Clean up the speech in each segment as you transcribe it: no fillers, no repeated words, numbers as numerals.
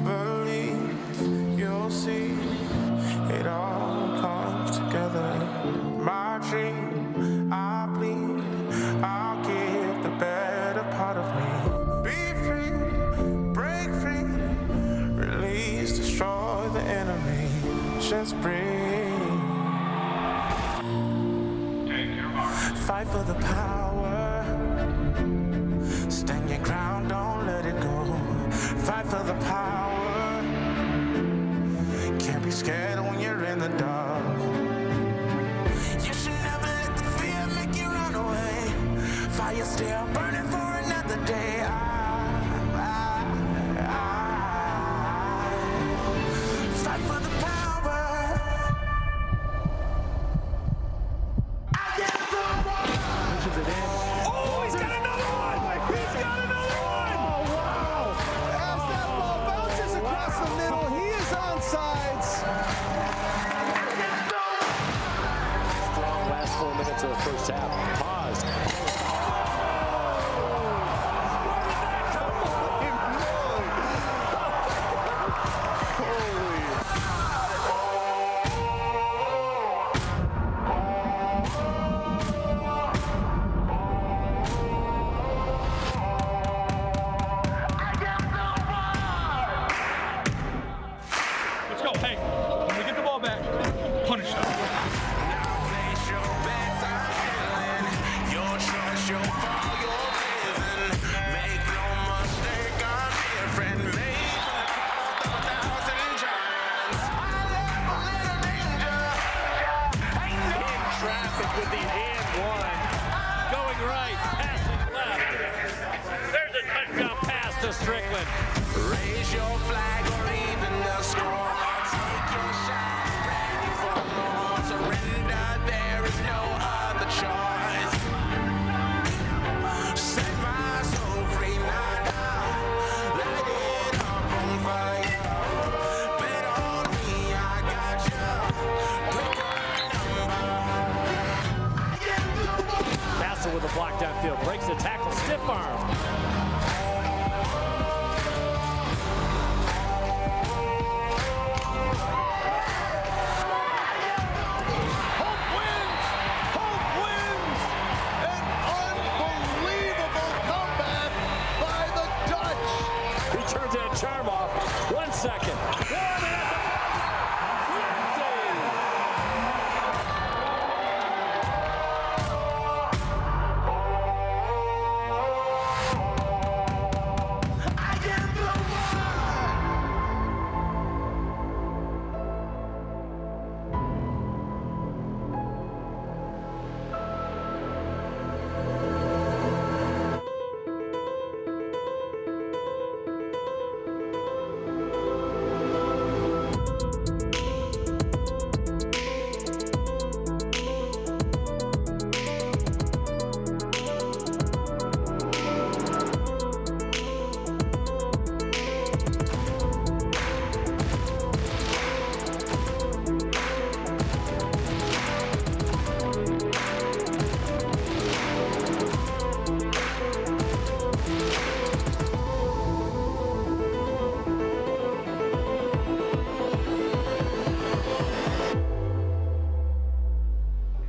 Believe you'll see it all comes together. My dream, I bleed, I'll give the better part of me. Be free, break free, release, destroy the enemy. Just breathe. Fight for the power. Stand your ground, don't let it go. Fight for the power. Can't be scared when you're in the dark. You should never let the fear make you run away. Fire still burning for another day. Fight for the power. I get the one. Pushes it in. Oh, he's got another one! He's got another one! Oh, wow! As that ball bounces across the middle, he is onside. Strong last 4 minutes of the first half. Pause. Let's go. Hey, when we get the ball back, punish them. With the and one. Going right, passing left. There's a touchdown pass to Strickland. Raise your flag or even the score. Take your shot, ready for more. Surrender, there is no other choice. Set my soul free now. Light it up on fire. Bet on me, I got you. Pick a number. Castle with a block downfield. Breaks the tackle. Stiff arm. Hope wins! An unbelievable comeback by the Dutch. He turns that charm off. 1 second. I get the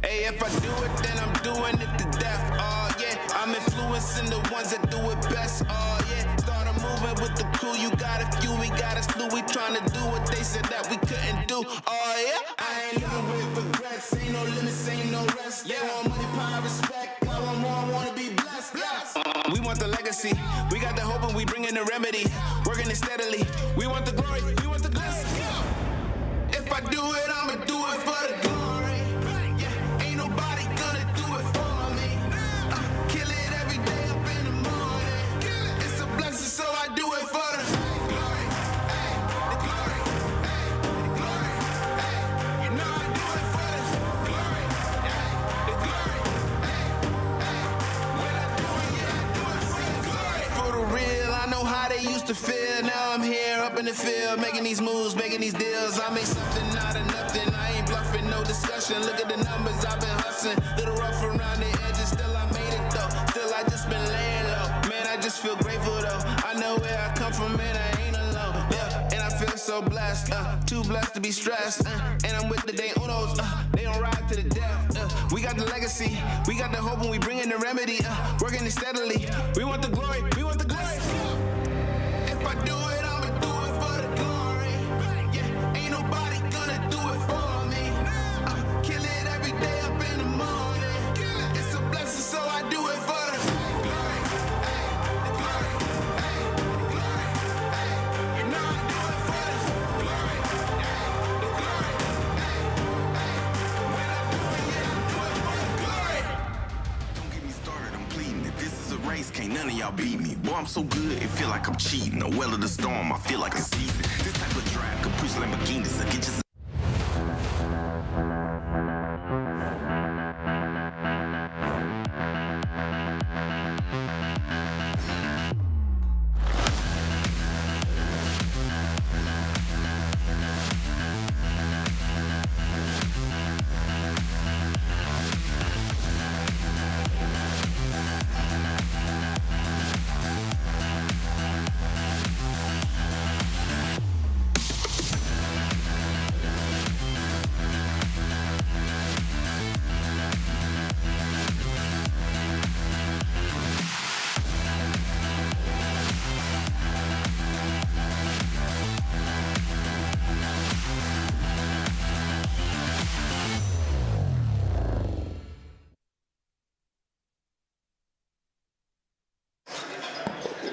Hey, if I do it, then I'm doing it to death. Oh, yeah. I'm influencing the ones that do it best. Oh, yeah. Started moving with the crew. You got a few, we got a slew. We trying to do what they said that we couldn't do. Oh, yeah. I ain't living with regrets. Ain't no limits, ain't no rest. Yeah. They want money, power, respect. I want more, I want to be blessed. Yes. We want the legacy. We got the hope and we bring in the remedy. Working it steadily. We want the glory. We want the glory. If I do it, I'ma do it for the glory. Yeah, ain't nobody gonna do it for me. Kill it every day up in the morning. It's a blessing, so I do it for the glory. Hey, the glory. Hey, the glory. Hey, you know I do it for the glory. Hey, the glory. Hey, hey, when I do it, yeah, I do it for the glory. For the real, I know how they used to feel. Now I'm here up in the field, making these moves, making these deals. I make something out of nothing. I ain't bluffing, no discussion. Look at the numbers, I've been hustling. Little rough around the edges, still I made it though. Still I just been laying low. Man, I just feel grateful though. I know from it, I ain't alone. Yeah, and I feel so blessed, too blessed to be stressed. And I'm with the day unos, they don't ride to the death. We got the legacy, we got the hope, and we bring in the remedy. Working it steadily, we want the glory, we want the glory. If I do it, I'ma do it for the glory. Yeah, ain't nobody gonna do it for me. Kill it every day up in the morning. It's a blessing, so I do it for the glory. Hey, the glory. Hey, the glory. Hey, you know I do it for the glory. Hey, the glory. Hey, hey, when I do it, yeah, I do it for the glory. Don't get me started, I'm pleading. If this is a race, can't none of y'all beat me. Boy, I'm so good, it feel like I'm cheating. The well of the storm, I feel like a season. This type of drive could push Lamborghinis. I get you.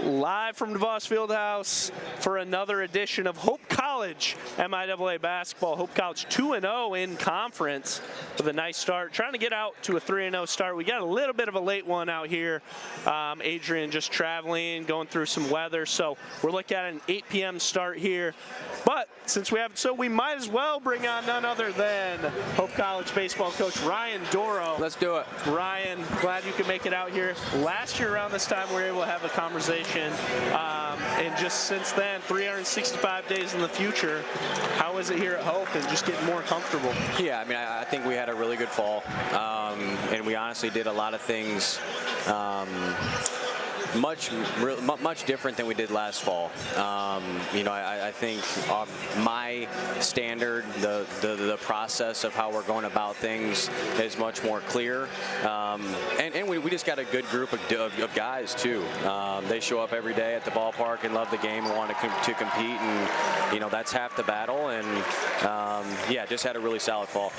Live from DeVos Fieldhouse for another edition of Hope College MIAA basketball. Hope College 2-0 in conference with a nice start. Trying to get out to a 3-0 start. We got a little bit of a late one out here. Adrian just traveling, going through some weather. So we're looking at an 8 p.m. start here. But since we have it, so we might as well bring on none other than Hope College baseball coach Ryan Doro. Let's do it. Ryan, glad you could make it out here. Last year around this time, we were able to have a conversation. And just since then, 365 days in the future, how is it here at Hope and just getting more comfortable? Yeah, I mean, I think we had a really good fall. And we honestly did a lot of things much different than we did last fall. I think my standard, the process of how we're going about things is much more clear. And we just got a good group of guys too. They show up every day at the ballpark and love the game and want to compete, and that's half the battle. And yeah, just had a really solid fall.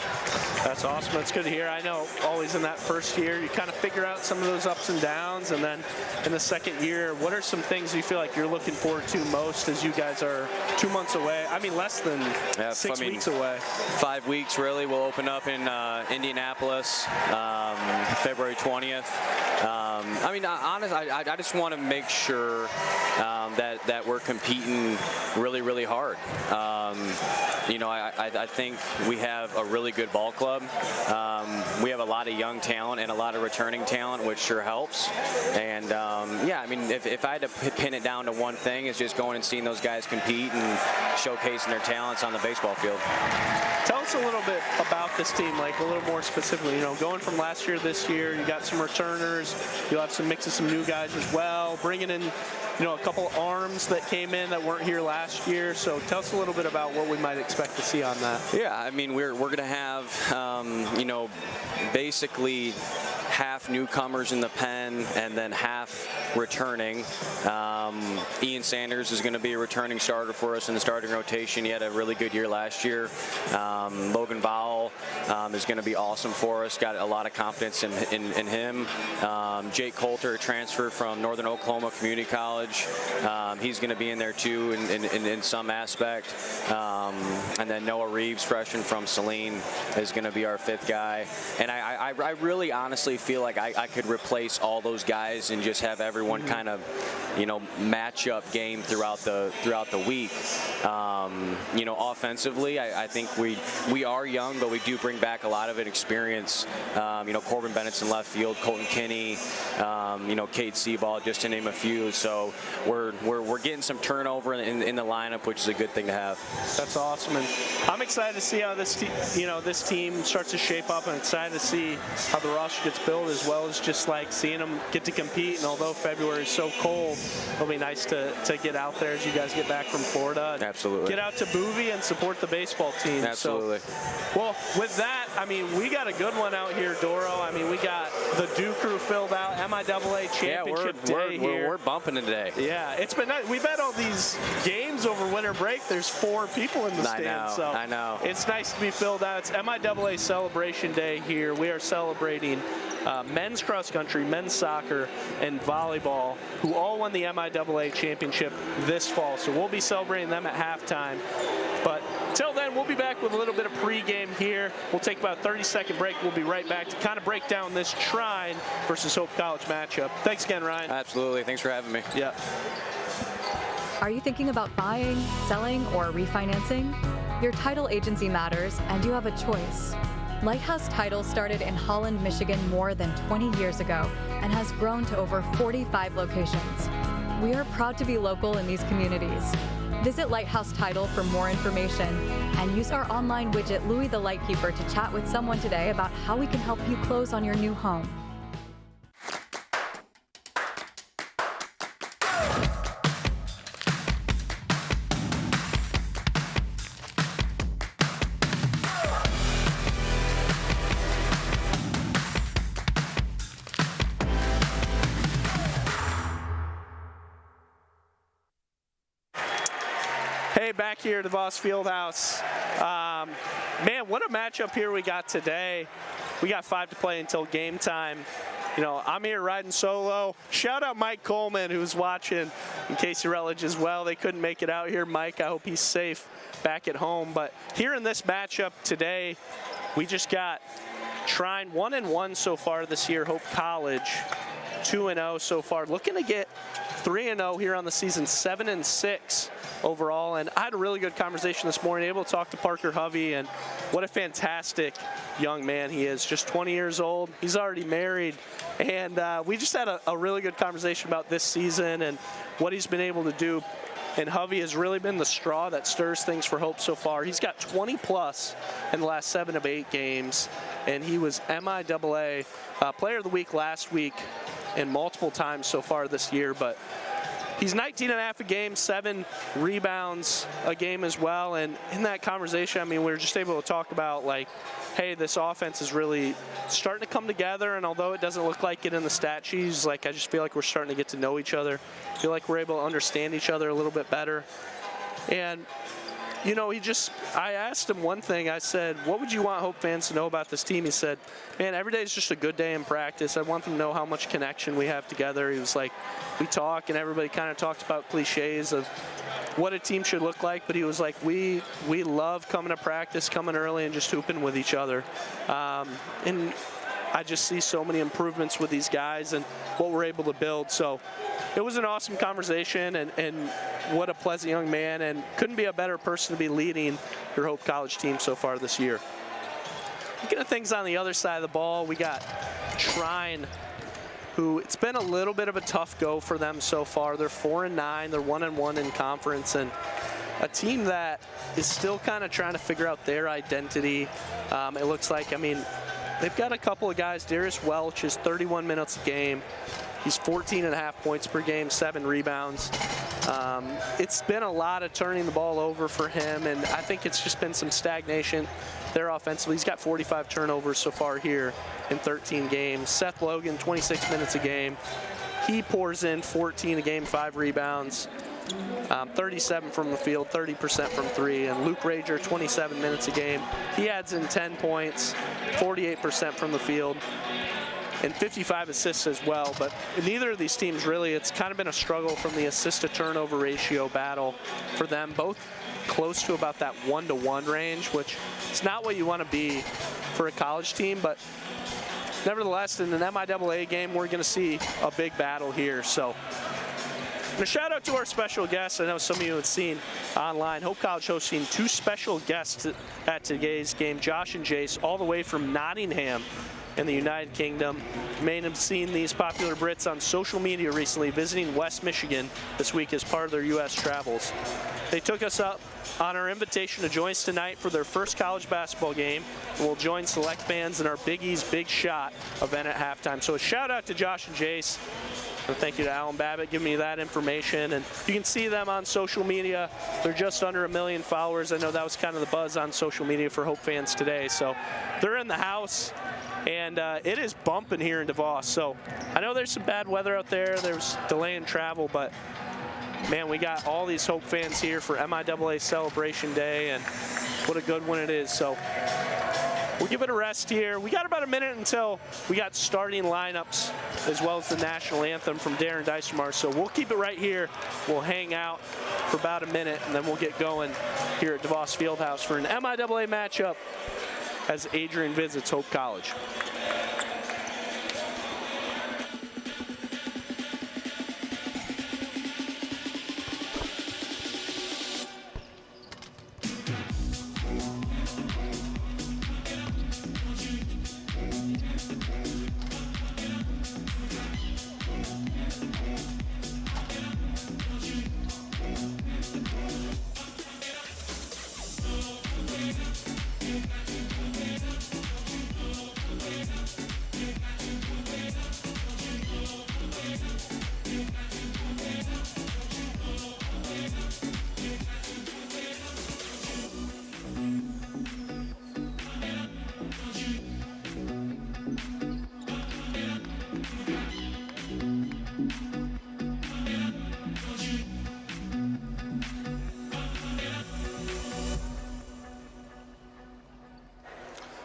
That's awesome. That's good to hear. I know always in that first year you kind of figure out some of those ups and downs, and then in the second year, what are some things you feel like you're looking forward to most as you guys are 2 months away? I mean, less than 6 weeks away. 5 weeks, really. We'll open up in Indianapolis February 20th. Honestly, I just want to make sure that we're competing really, really hard. I think we have a really good ball club. We have a lot of young talent and a lot of returning talent, which sure helps. And yeah, I mean, if I had to pin it down to one thing, it's just going and seeing those guys compete and showcasing their talents on the baseball field. Tell us a little bit about this team, like a little more specifically. Going from last year to this year, you got some returners, you'll have some mix of some new guys as well, bringing in a couple arms that came in that weren't here last year. So tell us a little bit about what we might expect to see on that. Yeah, I mean, we're going to have basically half newcomers in the pen and then half returning. Ian Sanders is going to be a returning starter for us in the starting rotation. He had a really good year last year. Logan Vowell is going to be awesome for us. Got a lot of confidence in him. Jake Coulter, a transfer from Northern Oklahoma Community College. He's going to be in there too in some aspect. And then Noah Reeves, freshman from Saline, is going to be our fifth guy. And I really honestly feel like I could replace all those guys and just have everyone kind of, match-up game throughout the week. Offensively, I think we are young, but we do bring back a lot of experience. Corbin Bennett's in left field, Colton Kinney, Kate Seaball, just to name a few. So we're getting some turnover in the lineup, which is a good thing to have. That's awesome, and I'm excited to see how this team starts to shape up, and excited to see how the roster gets built, as well as just like seeing them get to compete. And although February is so cold, it'll be nice to get out there as you guys get back from Florida. Absolutely. Get out to Bowie and support the baseball team. Absolutely. So, well, with that, I mean, we got a good one out here, Doro. I mean, we got the Duke crew filled out, MIAA championship day here. We're bumping today. Yeah, it's been nice. We've had all these games over winter break. There's 4 people in the stand. So I know. It's nice to be filled out. It's MIAA celebration day here. We are celebrating men's cross country, men's soccer, and volleyball, who all won the MIAA championship this fall. So we'll be celebrating them at halftime. But till then, we'll be back with a little bit of pregame here. We'll take about a 30-second break. We'll be right back to kind of break down this Shrine versus Hope College matchup. Thanks again, Ryan. Absolutely. Thanks for having me. Yeah. Are you thinking about buying, selling, or refinancing? Your title agency matters, and you have a choice. Lighthouse Title started in Holland, Michigan more than 20 years ago and has grown to over 45 locations. We are proud to be local in these communities. Visit Lighthouse Title for more information and use our online widget, Louie the Lightkeeper, to chat with someone today about how we can help you close on your new home. Hey, back here at the Voss Fieldhouse. Man, what a matchup here we got today. We got 5 to play until game time. You know, I'm here riding solo. Shout out Mike Coleman, who's watching, and Casey Rutledge as well. They couldn't make it out here. Mike, I hope he's safe back at home. But here in this matchup today, we just got Shrine 1-1 so far this year. Hope College 2-0 so far. Looking to get 3-0 here on the season, 7-6 overall. And I had a really good conversation this morning, able to talk to Parker Hovey, and what a fantastic young man he is. Just 20 years old. He's already married. And we just had a really good conversation about this season and what he's been able to do. And Hovey has really been the straw that stirs things for Hope so far. He's got 20+ in the last 7 of 8 games. And he was MIAA Player of the Week last week and multiple times so far this year. But he's 19.5 a game, 7 rebounds a game as well. And in that conversation, I mean, we were just able to talk about, like, hey, this offense is really starting to come together. And although it doesn't look like it in the stat sheets, like, I just feel like we're starting to get to know each other. I feel like we're able to understand each other a little bit better. And, you know, I asked him one thing. I said, what would you want Hope fans to know about this team? He said, man, every day is just a good day in practice. I want them to know how much connection we have together. He was like, we talk, and everybody kind of talks about cliches of what a team should look like, but he was like, we love coming to practice, coming early, and just hooping with each other. And I just see so many improvements with these guys and what we're able to build. So it was an awesome conversation, and what a pleasant young man, and couldn't be a better person to be leading your Hope College team so far this year. Looking at things on the other side of the ball, we got Shrine, who it's been a little bit of a tough go for them so far. They're 4-9, they're 1-1 in conference, and a team that is still kind of trying to figure out their identity. It looks like, I mean, they've got a couple of guys. Darius Welch is 31 minutes a game. He's 14.5 points per game, 7 rebounds. It's been a lot of turning the ball over for him, and I think it's just been some stagnation there offensively. He's got 45 turnovers so far here in 13 games. Seth Logan, 26 minutes a game. He pours in 14 a game, 5 rebounds, 37 from the field, 30% from 3. And Luke Rager, 27 minutes a game. He adds in 10 points, 48% from the field, and 55 assists as well. But neither of these teams really, it's kind of been a struggle from the assist to turnover ratio battle for them. Both close to about that 1-to-1 range, which is not what you want to be for a college team. But nevertheless, in an MIAA game, we're going to see a big battle here. So a shout out to our special guests. I know some of you have seen online. Hope College hosting 2 special guests at today's game, Josh and Jace, all the way from Nottingham in the United Kingdom. You may have seen these popular Brits on social media recently visiting West Michigan this week as part of their U.S. travels. They took us up on our invitation to join us tonight for their first college basketball game, and we'll join select fans in our Big East Big Shot event at halftime. So a shout out to Josh and Jace. So thank you to Alan Babbitt giving me that information. And you can see them on social media. They're just under 1 million followers. I know that was kind of the buzz on social media for Hope fans today. So they're in the house, and it is bumping here in DeVos. So I know there's some bad weather out there. There's delay in travel, but man, we got all these Hope fans here for MIAA Celebration Day, and what a good one it is. So we'll give it a rest here. We got about a minute until we got starting lineups as well as the national anthem from Darren Dysmar. So we'll keep it right here. We'll hang out for about a minute, and then we'll get going here at DeVos Fieldhouse for an MIAA matchup as Adrian visits Hope College.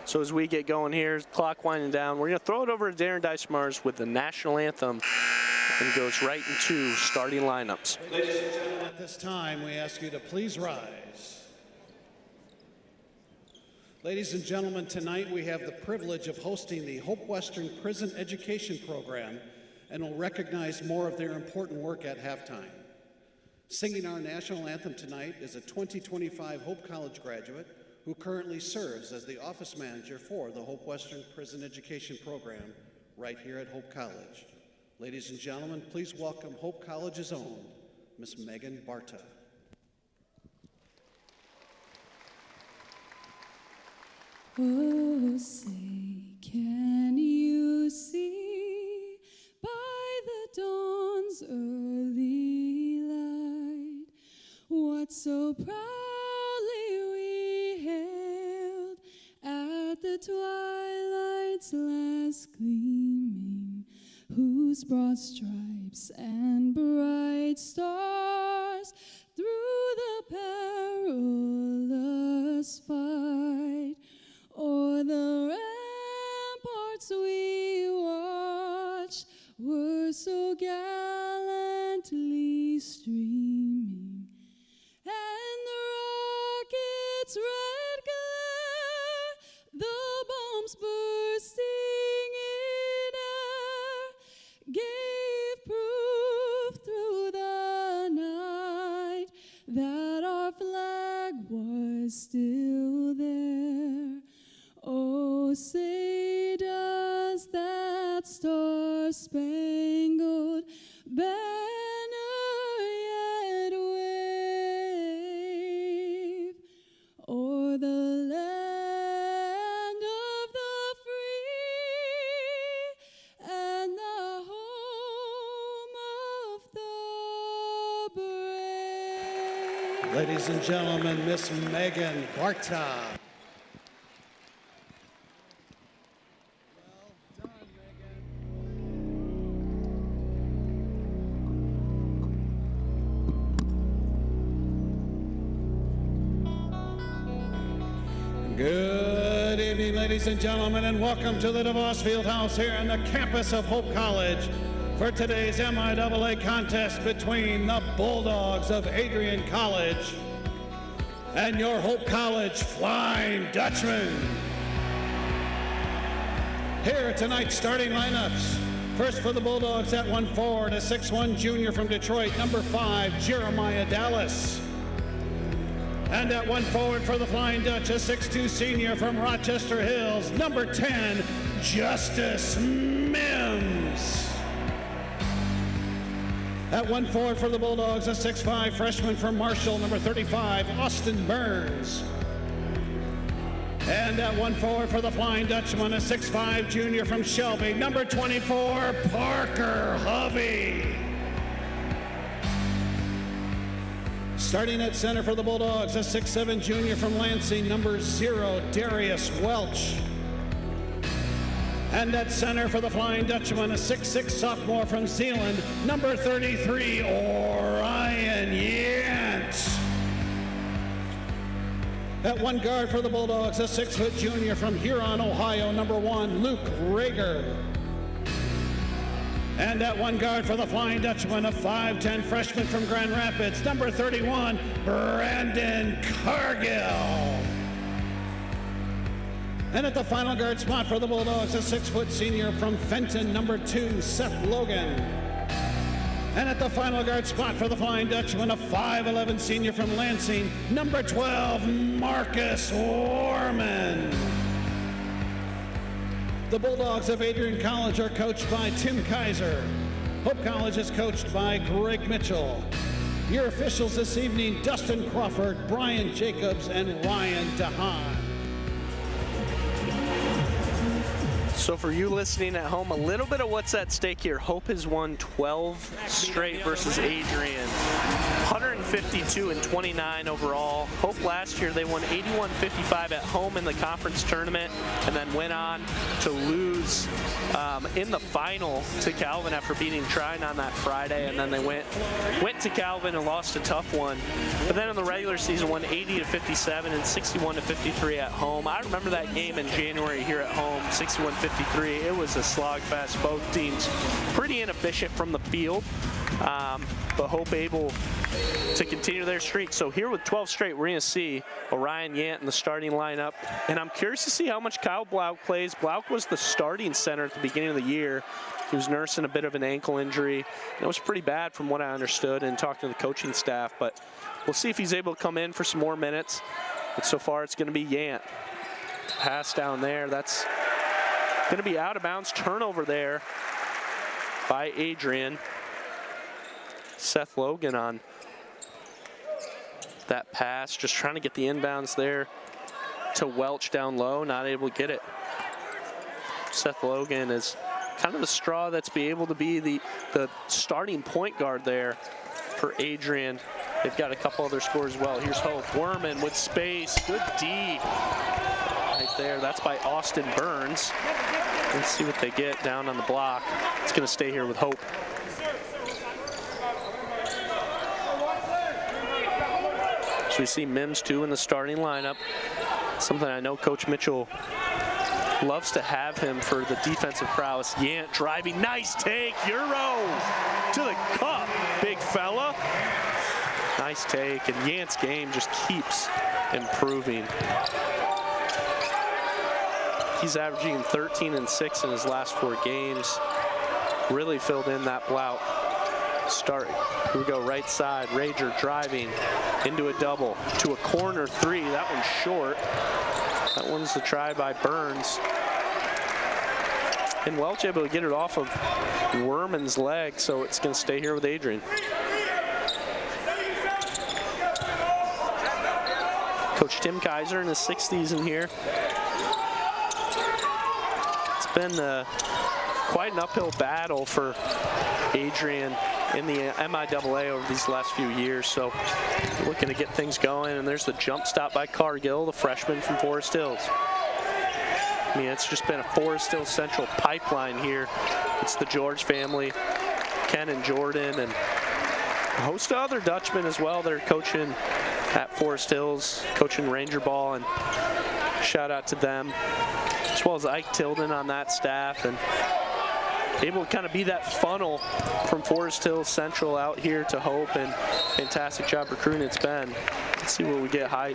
So as we get going here, clock winding down, we're going to throw it over to Darren Dysmars with the national anthem, and goes right into starting lineups. Ladies and gentlemen, at this time, we ask you to please rise. Ladies and gentlemen, tonight we have the privilege of hosting the Hope Western Prison Education Program, and will recognize more of their important work at halftime. Singing our national anthem tonight is a 2025 Hope College graduate who currently serves as the office manager for the Hope Western Prison Education Program right here at Hope College. Ladies and gentlemen, please welcome Hope College's own, Miss Megan Barta. Oh, say, can you see by the dawn's early light what so proudly we hailed at the twilight's last gleaming, whose broad stripes and bright stars through the perilous fight o'er the ramparts we watched were so gallantly streaming, and the rocket's red glare, the bombs bursting in air, gave proof through the night that our flag was still there. Oh, say does that star-spangled banner yet wave o'er the land of the free and the home of the brave? Ladies and gentlemen, Miss Megan Barta. Good evening, ladies and gentlemen, and welcome to the DeVos Fieldhouse here on the campus of Hope College for today's MIAA contest between the Bulldogs of Adrian College and your Hope College Flying Dutchman. Here are tonight's starting lineups. First for the Bulldogs at 1-4, a 6'1" junior from Detroit, number 5, Jeremiah Dallas. And at 1 forward for the Flying Dutch, a 6'2" senior from Rochester Hills, number 10, Justice Mims. At 1 forward for the Bulldogs, a 6'5" freshman from Marshall, number 35, Austin Burns. And at 1 forward for the Flying Dutchman, a 6'5" junior from Shelby, number 24, Parker Hovey. Starting at center for the Bulldogs, a 6'7" junior from Lansing, number 0, Darius Welch. And at center for the Flying Dutchman, a 6'6" sophomore from Zeeland, number 33, Orion Yant. At 1 guard for the Bulldogs, a 6-foot junior from Huron, Ohio, number 1, Luke Rager. And at 1 guard for the Flying Dutchman, a 5'10" freshman from Grand Rapids, number 31, Brandon Cargill. And at the final guard spot for the Bulldogs, a 6-foot senior from Fenton, number 2, Seth Logan. And at the final guard spot for the Flying Dutchman, a 5'11" senior from Lansing, number 12, Marcus Warman. The Bulldogs of Adrian College are coached by Tim Kaiser. Hope College is coached by Greg Mitchell. Your officials this evening, Dustin Crawford, Brian Jacobs, and Ryan DeHaan. So for you listening at home, a little bit of what's at stake here. Hope has won 12 straight versus Adrian. 152-29 overall. Hope last year they won 81-55 at home in the conference tournament and then went on to lose in the final to Calvin after beating Trine on that Friday, and then they went to Calvin and lost a tough one. But then in the regular season won 80-57 and 61-53 at home. I remember that game in January here at home, 61-53. It was a slogfest. Both teams pretty inefficient from the field, but Hope able to continue their streak. So here with 12 straight, we're going to see Orion Yant in the starting lineup. And I'm curious to see how much Kyle Blauk plays. Blauk was the starting center at the beginning of the year. He was nursing a bit of an ankle injury. And it was pretty bad from what I understood and talked to the coaching staff. But we'll see if he's able to come in for some more minutes. But so far, it's going to be Yant. Pass down there. That's going to be out of bounds. Turnover there by Adrian. Seth Logan on that pass, just trying to get the inbounds there to Welch down low, not able to get it. Seth Logan is kind of the straw that's be able to be the starting point guard there for Adrian. They've got a couple other scores as well. Here's Hope. Werman with space. Good D right there. That's by Austin Burns. Let's see what they get down on the block. It's going to stay here with Hope. So we see Mims too in the starting lineup. Something I know Coach Mitchell loves to have him for the defensive prowess. Yant driving, nice take, Euro to the cup, big fella. Nice take, and Yant's game just keeps improving. He's averaging 13 and 6 in his last 4 games. Really filled in that Blauk start. Here we go, right side, Rager driving into a double to a corner 3. That one's short. That one's the try by Burns. And Welch able to get it off of Werman's leg, so it's going to stay here with Adrian. Coach Tim Kaiser in his 6th season here. It's been quite an uphill battle for Adrian in the MIAA over these last few years, so looking to get things going. And there's the jump stop by Cargill, the freshman from Forest Hills. I mean, it's just been a Forest Hills Central pipeline here. It's the George family, Ken and Jordan, and a host of other Dutchmen as well that are coaching at Forest Hills, coaching Ranger ball, and shout out to them, as well as Ike Tilden on that staff, and able to kind of be that funnel from Forest Hills Central out here to Hope, and fantastic job recruiting it's been. Let's see what we get. High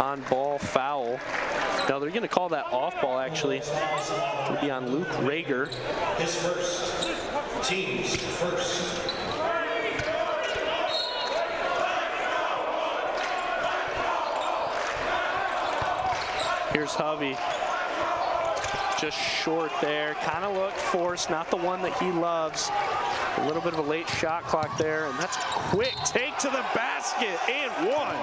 on ball foul. Now they're going to call that off ball actually. It'll be on Luke Rager. His first. Team's first. Here's Hovey. just short there. Kind of looked forced, not the one that he loves. A little bit of a late shot clock there, and that's a quick take to the basket and one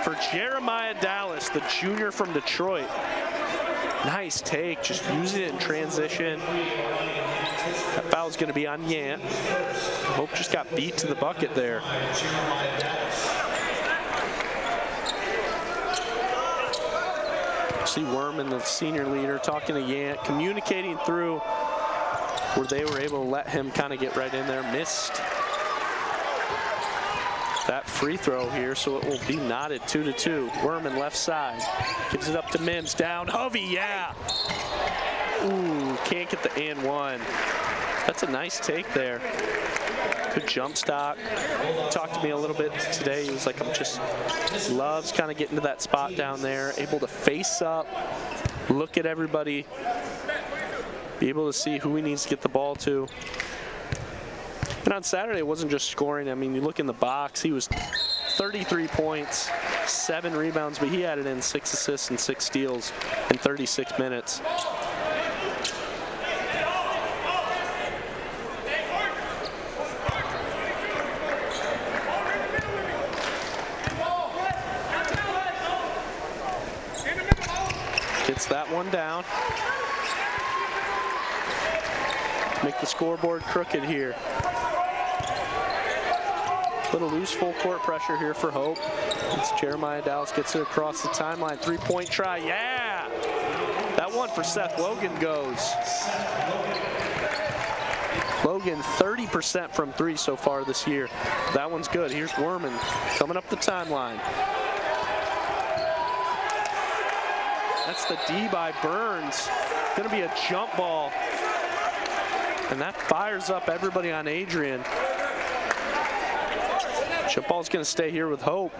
for Jeremiah Dallas, the junior from Detroit. Nice take, just using it in transition. That foul's going to be on Yant. Hope just got beat to the bucket there. See Werman, the senior leader, talking to Yant, communicating through where they were able to let him kind of get right in there. Missed that free throw here, so it will be knotted 2-2. Werman left side, gives it up to Mims, down, Hovey, yeah. Ooh, can't get the and one. That's a nice take there. Good jump stock. Talked to me a little bit today. He was like, loves kind of getting to that spot down there, able to face up, look at everybody, be able to see who he needs to get the ball to. And on Saturday, it wasn't just scoring. I mean, you look in the box, he was 33 points, 7 rebounds, but he added in 6 assists and 6 steals in 36 minutes. Gets that one down. Make the scoreboard crooked here. Little loose full court pressure here for Hope. It's Jeremiah Dallas gets it across the timeline. 3-point try, yeah! That one for Seth Logan goes. Logan 30% from 3 so far this year. That one's good. Here's Werman coming up the timeline. That's the D by Burns. Gonna be a jump ball. And that fires up everybody on Adrian. Jump ball's gonna stay here with Hope.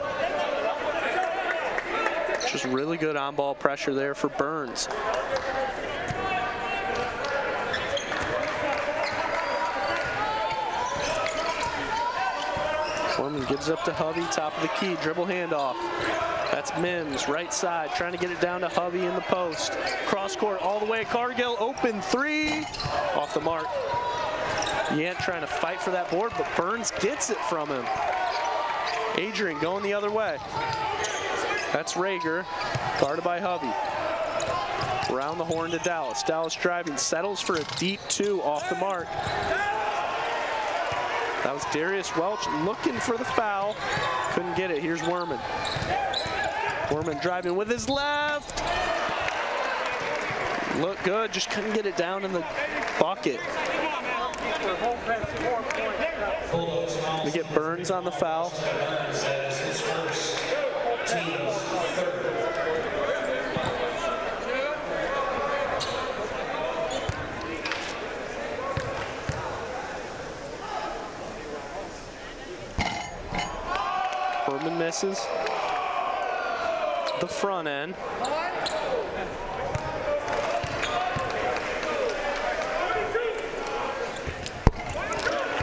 Just really good on-ball pressure there for Burns. Foreman gives up to Hovey, top of the key, dribble handoff. That's Mims, right side, trying to get it down to Hovey in the post. Cross court all the way, Cargill, open 3, off the mark. Yant trying to fight for that board, but Burns gets it from him. Adrian going the other way. That's Rager, guarded by Hovey. Around the horn to Dallas. Dallas driving, settles for a deep 2 off the mark. That was Darius Welch looking for the foul. Couldn't get it. Here's Werman. Werman driving with his left. Looked good, just couldn't get it down in the bucket. We get Burns on the foul. Werman misses the front end.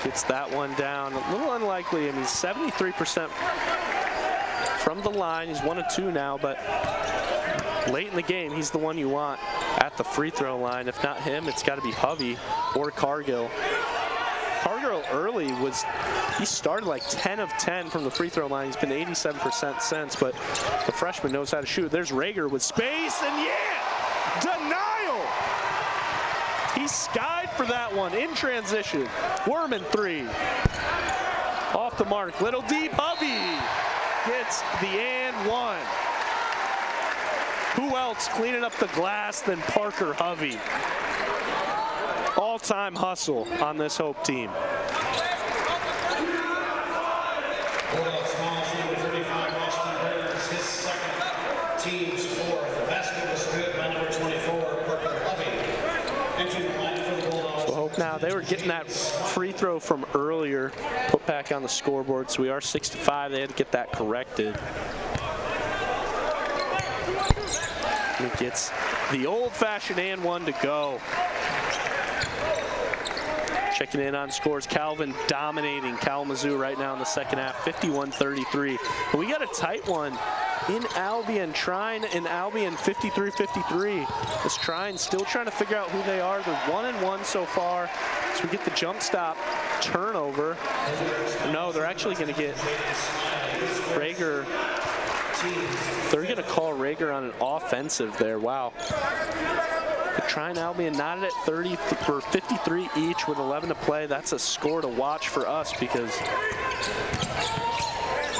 Gets that one down. A little unlikely. I mean, 73% from the line. He's 1 of 2 now, but late in the game, he's the one you want at the free throw line. If not him, it's got to be Hovey or Cargill. Cargill early he started like 10 of 10 from the free throw line. He's been 87% since, but the freshman knows how to shoot. There's Rager with space, and yeah, denial. He skied for that one in transition. Werman 3. Off the mark, little deep, Hovey gets the and one. Who else cleaning up the glass than Parker Hovey? All-time hustle on this Hope team. His second, team's 4th. The basket was good by number 24, Parker Hovey. Entering the line for the Bulldogs. So Hope now, they were getting that free throw from earlier, put back on the scoreboard, so we are 6-5. They had to get that corrected. And he gets the old-fashioned and one to go. Checking in on scores, Calvin dominating Kalamazoo right now in the second half, 51-33. But we got a tight one in Albion, Trine and Albion 53-53. This Trine still trying to figure out who they are. They're 1-1 so far. So we get the jump stop turnover. No, they're actually going to get Rager. They're going to call Rager on an offensive there. Wow. Trine Albion knotted at 30 for 53 each with 11 to play. That's a score to watch for us because,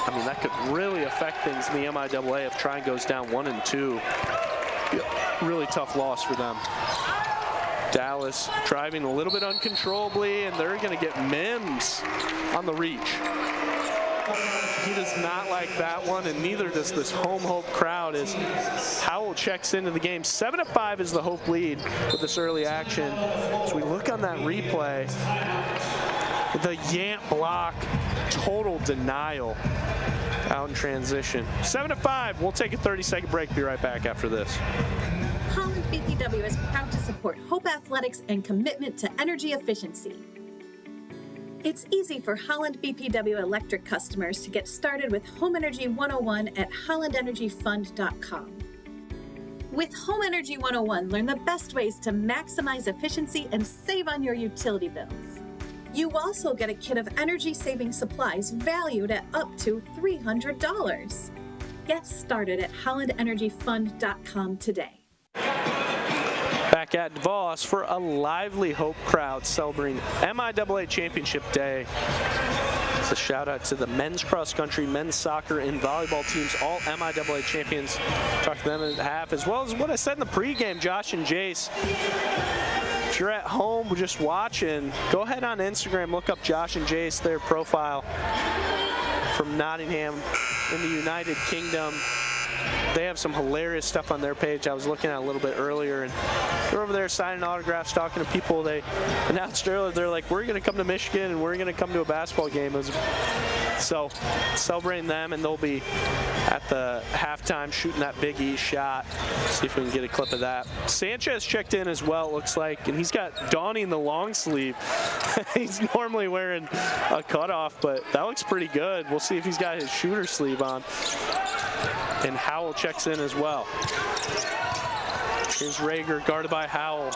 I mean, that could really affect things in the MIAA if Trine goes down 1-2. Really tough loss for them. Dallas driving a little bit uncontrollably, and they're going to get Mims on the reach. He does not like that one, and neither does this home Hope crowd as Howell checks into the game. 7-5 is the Hope lead with this early action. As we look on that replay, the Yant block, total denial out in transition. 7-5, we'll take a 30-second break, be right back after this. Holland BPW is proud to support Hope Athletics and commitment to energy efficiency. It's easy for Holland BPW Electric customers to get started with Home Energy 101 at hollandenergyfund.com. With Home Energy 101, learn the best ways to maximize efficiency and save on your utility bills. You also get a kit of energy-saving supplies valued at up to $300. Get started at hollandenergyfund.com today. Back at DeVos for a lively Hope crowd celebrating MIAA Championship Day. It's a shout out to the men's cross country, men's soccer, and volleyball teams, all MIAA champions. Talk to them at half, as well as what I said in the pregame, Josh and Jace. If you're at home just watching, go ahead on Instagram, look up Josh and Jace, their profile from Nottingham in the United Kingdom. They have some hilarious stuff on their page. I was looking at a little bit earlier, and they're over there signing autographs, talking to people. They announced earlier, they're like, we're going to come to Michigan, and we're going to come to a basketball game. So celebrating them, and they'll be at the halftime shooting that Big East shot. See if we can get a clip of that. Sanchez checked in as well, it looks like, and he's got Donnie in the long sleeve. He's normally wearing a cutoff, but that looks pretty good. We'll see if he's got his shooter sleeve on. And Howell checks in as well. Here's Rager guarded by Howell.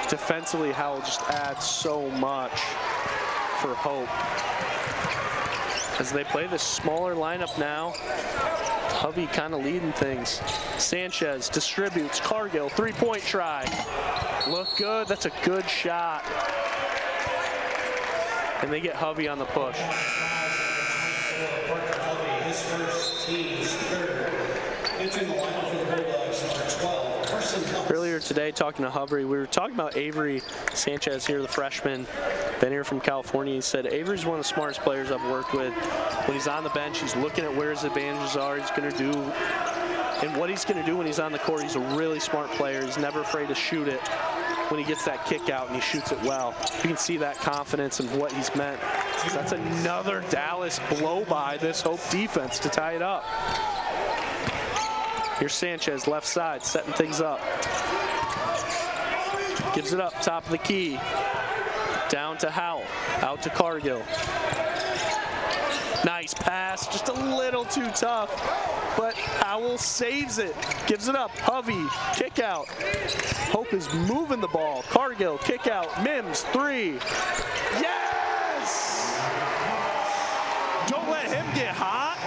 Defensively, Howell just adds so much for Hope. As they play this smaller lineup now, Hovey kind of leading things. Sanchez distributes, Cargill, three-point try. Look good, that's a good shot. And they get Hovey on the push. His first, team's third. Entering the lineup for the Bulldogs, number 12, Carson Helms. Earlier today, talking to Hovey, we were talking about Avery Sanchez here, the freshman, been here from California. He said Avery's one of the smartest players I've worked with. When he's on the bench, he's looking at where his advantages are, he's going to do, and what he's going to do when he's on the court. He's a really smart player. He's never afraid to shoot it when he gets that kick out, and he shoots it well. You can see that confidence and what he's meant. So that's another Dallas blow by this Hope defense to tie it up. Here's Sanchez, left side, setting things up. Gives it up, top of the key. Down to Howell, out to Cargill. Nice pass, just a little too tough, but Howell saves it. Gives it up, Hovey, kick out. Hope is moving the ball. Cargill, kick out, Mims, three. Yes! Don't let him get hot.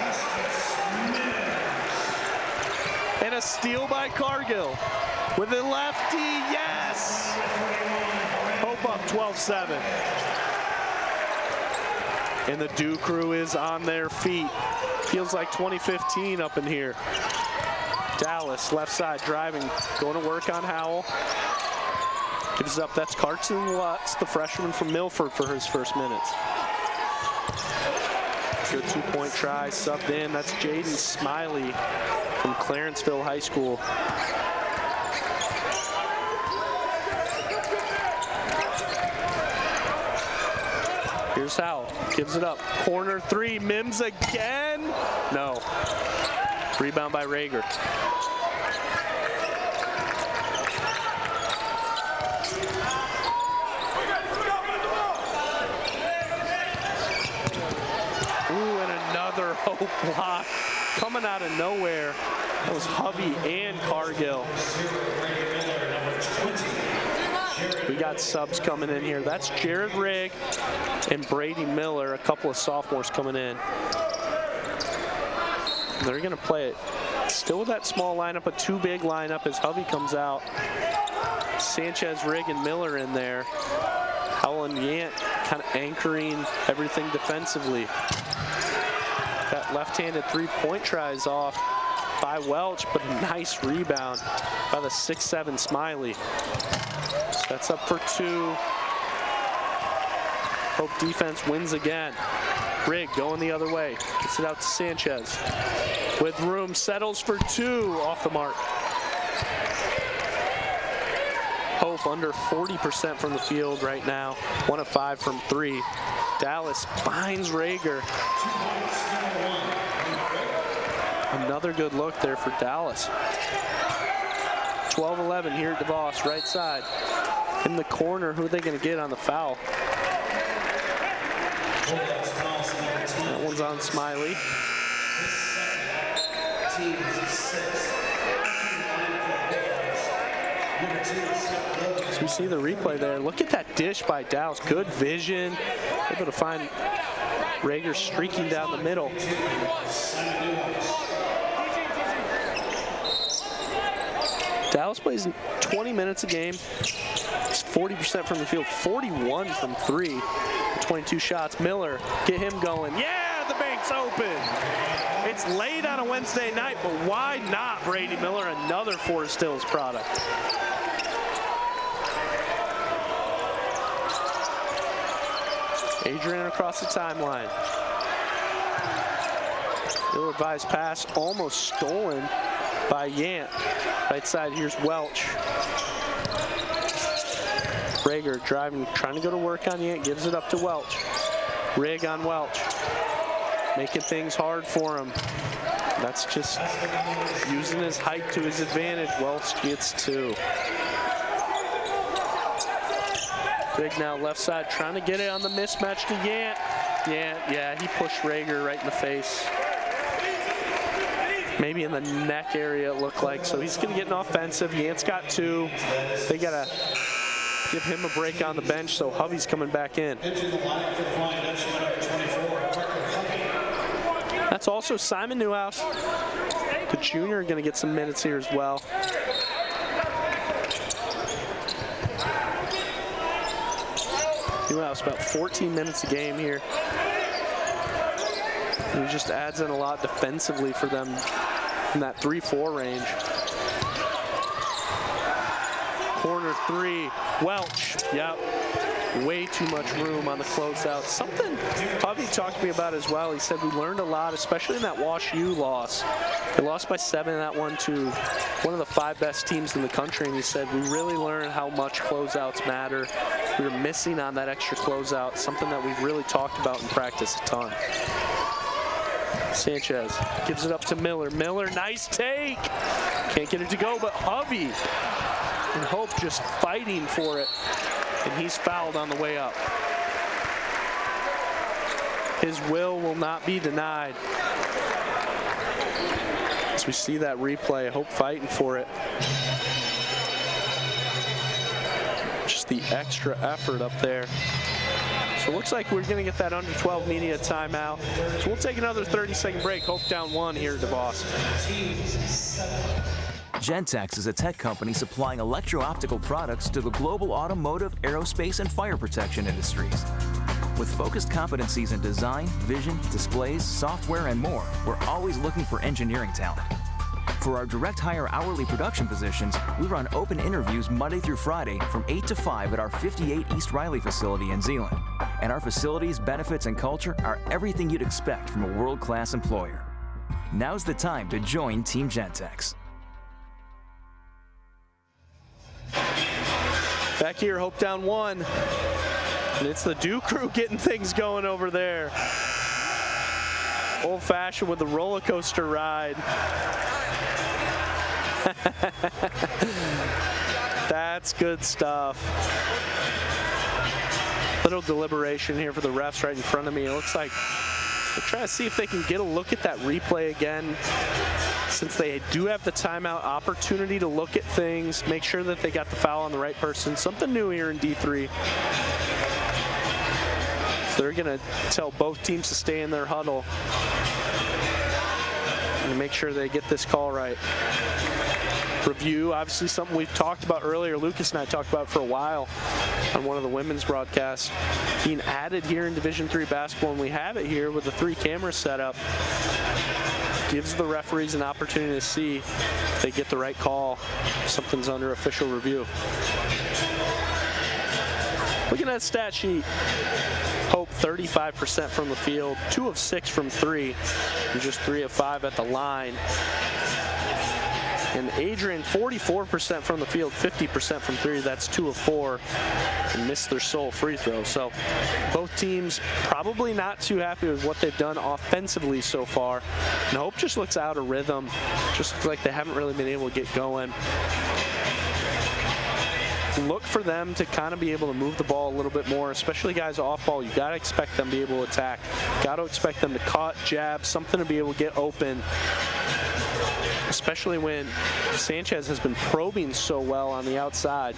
And a steal by Cargill. With a lefty, yes! Hope up 12-7. And the Dew crew is on their feet. Feels like 2015 up in here. Dallas, left side, driving, going to work on Howell. Gives up, that's Carson Lutz, the freshman from Milford, for his first minutes. Good two-point try, subbed in. That's Jaden Smiley from Clarenceville High School. Here's Howell, gives it up. Corner three, Mims again. No. Rebound by Rager. Ooh, and another Hope block coming out of nowhere. That was Hovey and Cargill. We got subs coming in here. That's Jared Rigg and Brady Miller, a couple of sophomores coming in. They're going to play it still with that small lineup, a two big lineup as Hovey comes out. Sanchez, Rigg, and Miller in there. Howell and Yant kind of anchoring everything defensively. That left-handed three-point tries off by Welch, but a nice rebound by the 6'7" Smiley. That's up for two. Hope defense wins again. Rigg going the other way. Gets it out to Sanchez. With room, settles for two, off the mark. Hope under 40% from the field right now. 1 of 5 from 3. Dallas finds Rager. Another good look there for Dallas. 12-11 here at DeVos, right side. In the corner, who are they going to get on the foul? That one's on Smiley. So we see the replay there. Look at that dish by Dallas. Good vision. Able to find Rager streaking down the middle. Dallas plays 20 minutes a game. It's 40% from the field, 41 from 3. 22 shots. Miller, get him going. Yeah, the bank's open. It's late on a Wednesday night, but why not Brady Miller, another Forest Hills product? Adrian across the timeline. Ill-advised pass, almost stolen by Yant. Right side, here's Welch. Rager driving, trying to go to work on Yant, gives it up to Welch. Rigg on Welch. Making things hard for him. That's just using his height to his advantage. Welch gets 2. Rigg now left side, trying to get it on the mismatch to Yant. Yeah, he pushed Rager right in the face. Maybe in the neck area it looked like. So he's going to get an offensive. Yant's got 2. They got to give him a break on the bench, so Hovey's coming back in. That's also Simon Newhouse, the junior, going to get some minutes here as well. Newhouse about 14 minutes a game here. And he just adds in a lot defensively for them in that 3-4 range. Corner 3, Welch, yep. Way too much room on the closeout. Something Hovey talked to me about as well. He said we learned a lot, especially in that Wash U loss. They lost by 7 in that one to one of the 5 best teams in the country, and he said we really learned how much closeouts matter. We were missing on that extra closeout, something that we've really talked about in practice a ton. Sanchez gives it up to Miller. Miller, nice take. Can't get it to go, but Hovey and Hope just fighting for it. And he's fouled on the way up. His will not be denied. As we see that replay, Hope fighting for it. Just the extra effort up there. So it looks like we're going to get that under 12 media timeout. So we'll take another 30-second break. Hope down 1 here at DeVos. Gentex is a tech company supplying electro-optical products to the global automotive, aerospace, and fire protection industries. With focused competencies in design, vision, displays, software, and more, we're always looking for engineering talent. For our direct hire hourly production positions, we run open interviews Monday through Friday from 8 to 5 at our 58 East Riley facility in Zeeland. And our facilities, benefits, and culture are everything you'd expect from a world-class employer. Now's the time to join Team Gentex. Back here, Hope down 1. And it's the Duke crew getting things going over there. Old-fashioned with the roller coaster ride. That's good stuff. Little deliberation here for the refs right in front of me. It looks like They're trying to see if they can get a look at that replay again, since they do have the timeout opportunity to look at things, make sure that they got the foul on the right person. Something new here in D3. So they're going to tell both teams to stay in their huddle and make sure they get this call right. Review, obviously something we've talked about earlier. Lucas and I talked about for a while on one of the women's broadcasts, being added here in Division III basketball, and we have it here with the 3 camera setup. Gives the referees an opportunity to see if they get the right call, if something's under official review. Looking at the stat sheet, Hope 35% from the field, 2 of 6 from 3, and just 3 of 5 at the line. And Adrian, 44% from the field, 50% from 3. That's 2 of 4, and missed their sole free throw. So both teams probably not too happy with what they've done offensively so far. And Hope just looks out of rhythm. Just looks like they haven't really been able to get going. Look for them to kind of be able to move the ball a little bit more, especially guys off ball. You got to expect them to be able to attack. Got to expect them to cut, jab, something to be able to get open. Especially when Sanchez has been probing so well on the outside.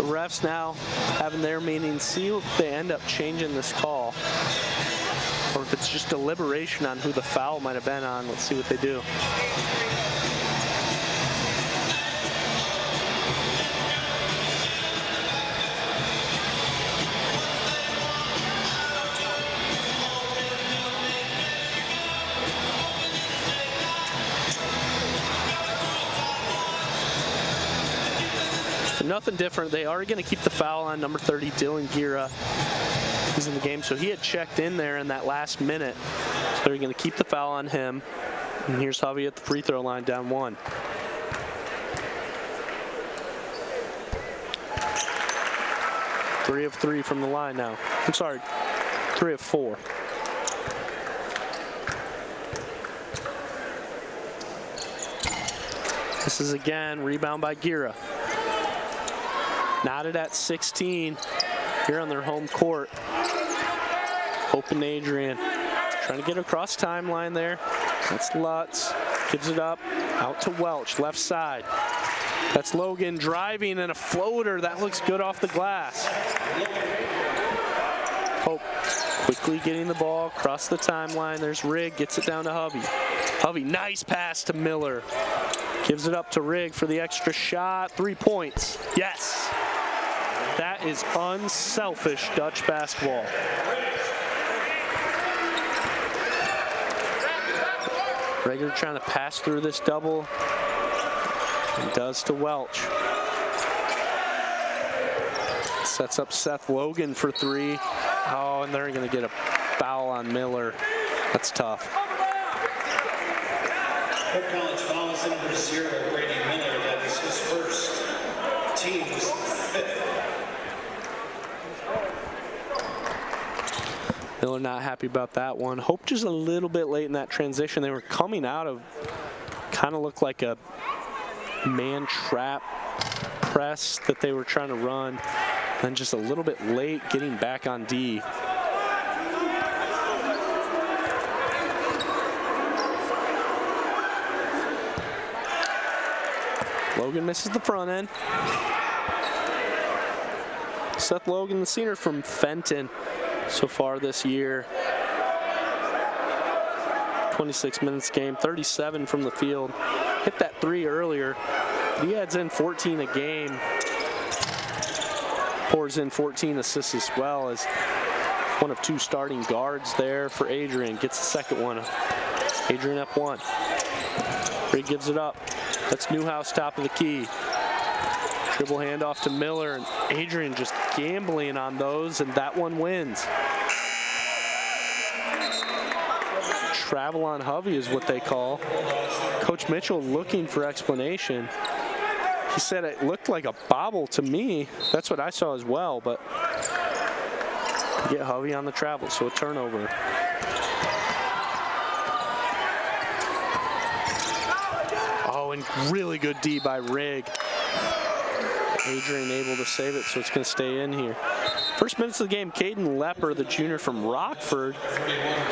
Refs now having their meetings, see if they end up changing this call, or if it's just deliberation on who the foul might have been on. Let's see what they do. Nothing different. They are going to keep the foul on number 30, Dylan Gira. He's in the game, so he had checked in there in that last minute. So they're going to keep the foul on him. And here's Javi at the free throw line, down 1. Three of 3 from the line now. I'm sorry, 3 of 4. This is again, rebound by Gira. Knotted at 16 here on their home court. Open Adrian. Trying to get across timeline there. That's Lutz. Gives it up. Out to Welch, left side. That's Logan driving and a floater. That looks good off the glass. Hope quickly getting the ball across the timeline. There's Rigg. Gets it down to Hovey. Hovey, nice pass to Miller. Gives it up to Rigg for the extra shot. 3 points. Yes. That is unselfish Dutch basketball. Rigger trying to pass through this double. And does to Welch. Sets up Seth Logan for 3. Oh, and they're going to get a foul on Miller. That's tough. Hope College fouls number 0, Brady Miller. That is his first, team's 5th. Miller not happy about that one. Hope just a little bit late in that transition. They were coming out of, kind of looked like a man trap press that they were trying to run. Then just a little bit late getting back on D. Logan misses the front end. Seth Logan, the senior from Fenton. so far this year. 26 minutes game, 37 from the field. Hit that 3 earlier. He adds in 14 a game. Pours in 14 assists as well as one of 2 starting guards there for Adrian. Gets the second one. Adrian up 1. Reed gives it up. That's Newhouse, top of the key. Dribble handoff to Miller, and Adrian just gambling on those, and that one wins. Travel on Hovey is what they call. Coach Mitchell looking for explanation. He said it looked like a bobble to me. That's what I saw as well, but get Hovey on the travel, so a turnover. Oh, and really good D by Rigg. Adrian able to save it, so it's going to stay in here. First minutes of the game, Caden Lepper, the junior from Rockford.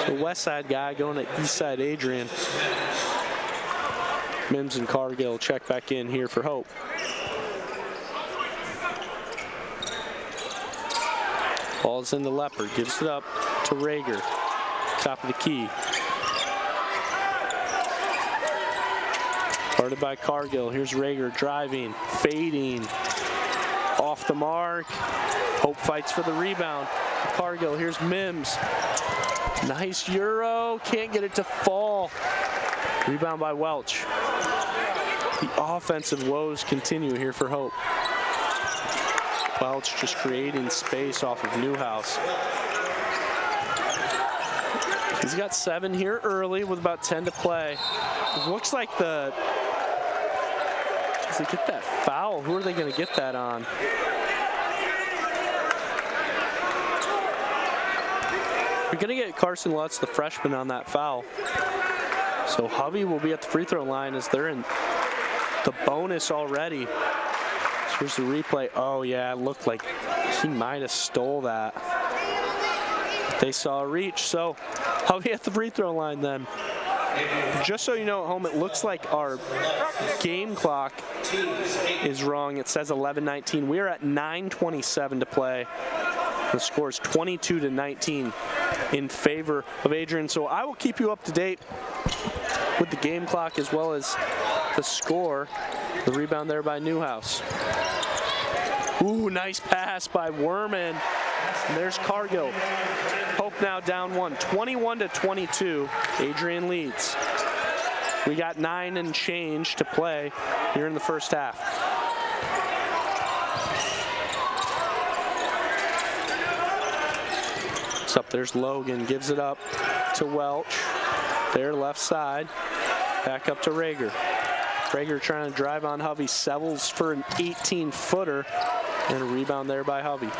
So west side guy going to east side Adrian. Mims and Cargill check back in here for Hope. Ball's into Lepper, gives it up to Rager. Top of the key. Guarded by Cargill. Here's Rager driving, fading. Off the mark. Hope fights for the rebound. Cargill, here's Mims. Nice Euro, can't get it to fall. Rebound by Welch. The offensive woes continue here for Hope. Welch just creating space off of Newhouse. He's got 7 here early with about 10 to play. It looks like does he get that foul? Who are they going to get that on? We're going to get Carson Lutz, the freshman, on that foul. So Hovey will be at the free throw line as they're in the bonus already. So here's the replay. Oh, yeah, it looked like he might have stole that. They saw a reach, so Hovey at the free throw line then. Just so you know at home, it looks like our game clock is wrong. It says 11:19. We're at 9:27 to play. The score is 22-19 in favor of Adrian. So I will keep you up to date with the game clock as well as the score. The rebound there by Newhouse. Ooh, nice pass by Werman. And there's Cargill. Hope now down 1, 21-22. Adrian leads. We got 9 and change to play here in the first half. It's up, there's Logan, gives it up to Welch. There, left side. Back up to Rager. Rager trying to drive on Hovey. Sevels for an 18-footer. And a rebound there by Hovey.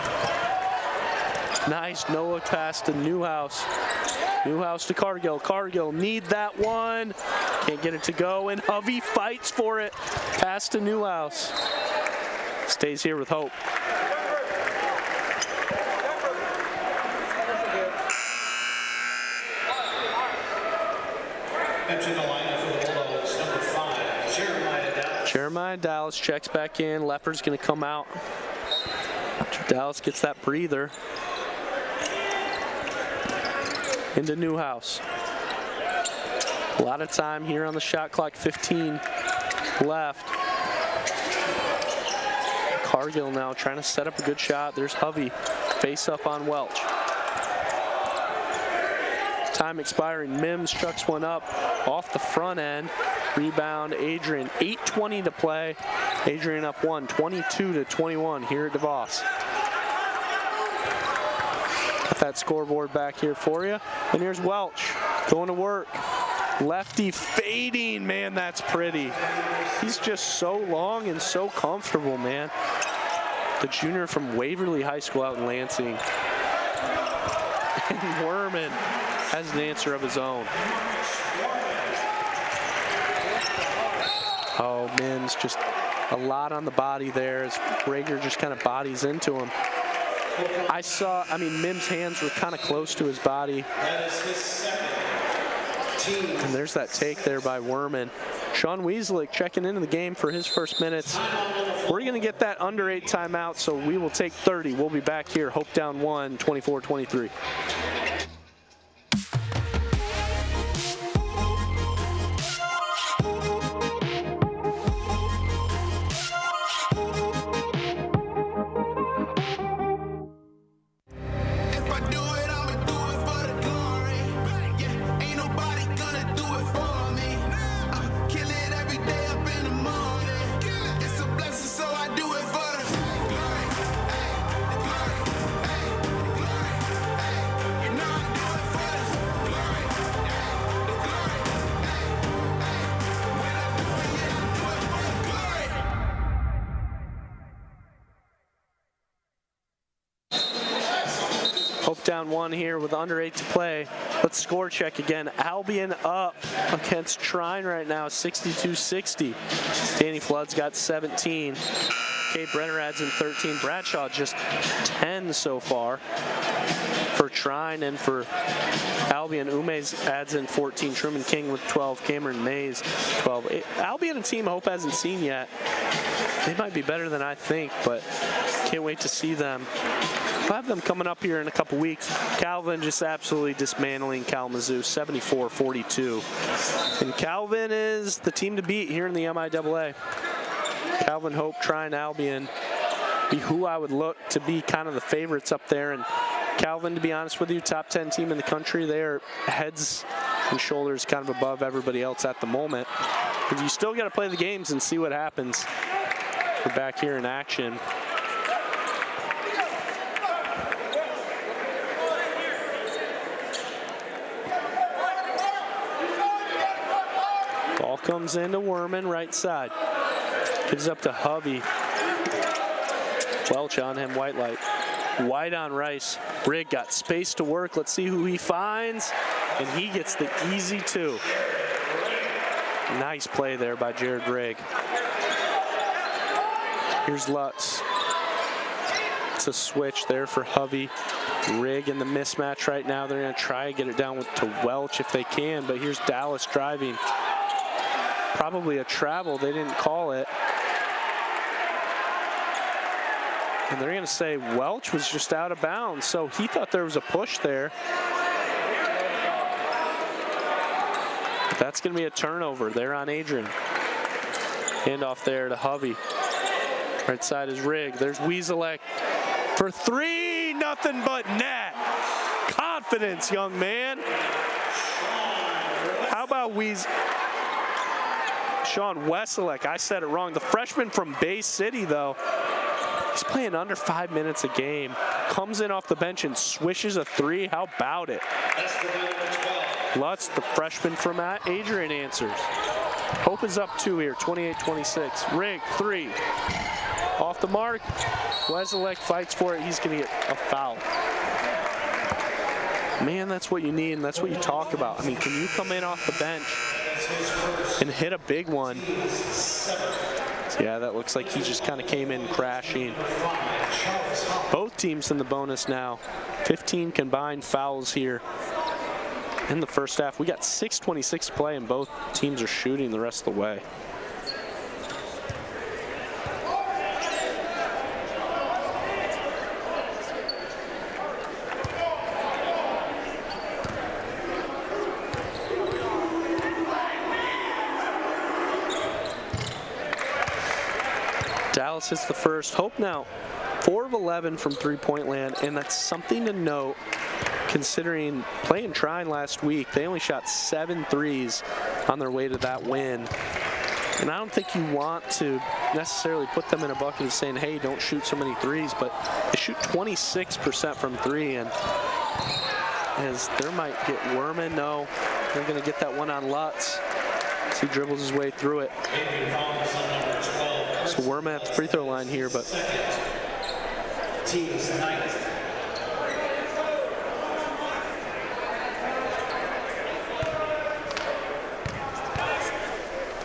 Nice no-look pass to Newhouse. Newhouse to Cargill. Cargill need that one. Can't get it to go, and Hovey fights for it. Pass to Newhouse. Stays here with Hope. Entering the lineup for the Bulldogs, number 5, Jeremiah Dallas. Jeremiah Dallas checks back in. Lepper's going to come out. Dallas gets that breather. Into Newhouse. A lot of time here on the shot clock, 15 left. Cargill now trying to set up a good shot. There's Hovey, face up on Welch. Time expiring, Mims chucks one up off the front end. Rebound, Adrian, 8:20 to play. Adrian up 1, 22-21 here at DeVos. Got that scoreboard back here for you. And here's Welch going to work. Lefty fading, man, that's pretty. He's just so long and so comfortable, man. The junior from Waverly High School out in Lansing. And Werman has an answer of his own. Oh, Mims just a lot on the body there as Rager just kind of bodies into him. Mims' hands were kind of close to his body. And there's that take there by Werman. Sean Wieslick checking into the game for his first minutes. We're going to get that under 8 timeout, so we will take 30. We'll be back here. Hope down 1, 24-23. Hope down 1 here with under 8 to play. Let's score check again. Albion up against Trine right now, 62-60. Danny Flood's got 17. Kate Brenner adds in 13. Bradshaw just 10 so far for Trine, and for Albion, Umes adds in 14. Truman King with 12. Cameron Mays 12. Albion, a team Hope hasn't seen yet. They might be better than I think, but can't wait to see them. We'll have them coming up here in a couple weeks. Calvin just absolutely dismantling Kalamazoo, 74-42. And Calvin is the team to beat here in the MIAA. Calvin, Hope, Trine, Albion be who I would look to be kind of the favorites up there. And Calvin, to be honest with you, top 10 team in the country. They're heads and shoulders kind of above everybody else at the moment. But you still got to play the games and see what happens. We're back here in action. Ball comes into Werman, right side. Gives up to Hovey. Welch on him, white light. White on Rice. Rigg got space to work. Let's see who he finds. And he gets the easy 2. Nice play there by Jared Rigg. Here's Lutz. It's a switch there for Hovey. Rigg in the mismatch right now. They're going to try to get it down to Welch if they can, but here's Dallas driving. Probably a travel. They didn't call it. And they're going to say Welch was just out of bounds, so he thought there was a push there. But that's going to be a turnover. They're on Adrian. Handoff there to Hovey. Right side is Rigg. There's Wieselek for 3. Nothing but net. Confidence, young man. How about Sean Wesselek? I said it wrong. The freshman from Bay City, though. He's playing under 5 minutes a game. Comes in off the bench and swishes a 3. How about it? Lutz, the freshman from Adrian, answers. Hope is up 2 here, 28-26. Rigg, 3. Off the mark. Wesselek fights for it. He's going to get a foul. Man, that's what you need, and that's what you talk about. I mean, can you come in off the bench and hit a big one? Yeah, that looks like he just kind of came in crashing. Both teams in the bonus now. 15 combined fouls here in the first half. We got 6:26 to play, and both teams are shooting the rest of the way. Dallas hits the first. Hope now 4 of 11 from three-point land, and that's something to note considering playing Trine last week. They only shot 7 threes on their way to that win. And I don't think you want to necessarily put them in a bucket of saying, hey, don't shoot so many threes, but they shoot 26% from 3, and as there might get Werman, no, they're going to get that one on Lutz. He dribbles his way through it. So Werman at the free throw line here, but team's ninth.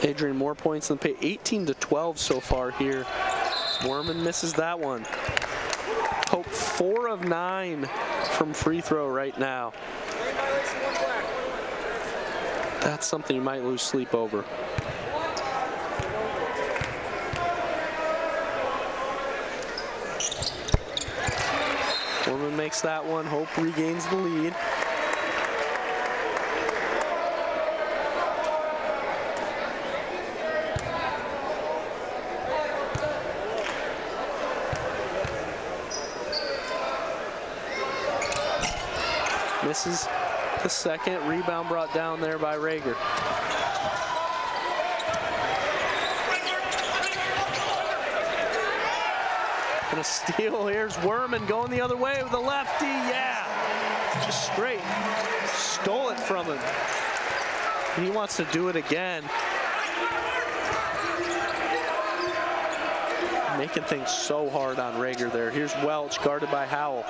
Adrian, more points than pay, 18-12 so far here. Werman misses that one. Hope 4 of 9 from free throw right now. That's something you might lose sleep over. Foreman makes that one. Hope regains the lead. Misses the second. Rebound brought down there by Rager. And a steal. Here's Werman going the other way with a lefty. Yeah, just straight stole it from him. He wants to do it again. Making things so hard on Rager there. Here's Welch guarded by Howell.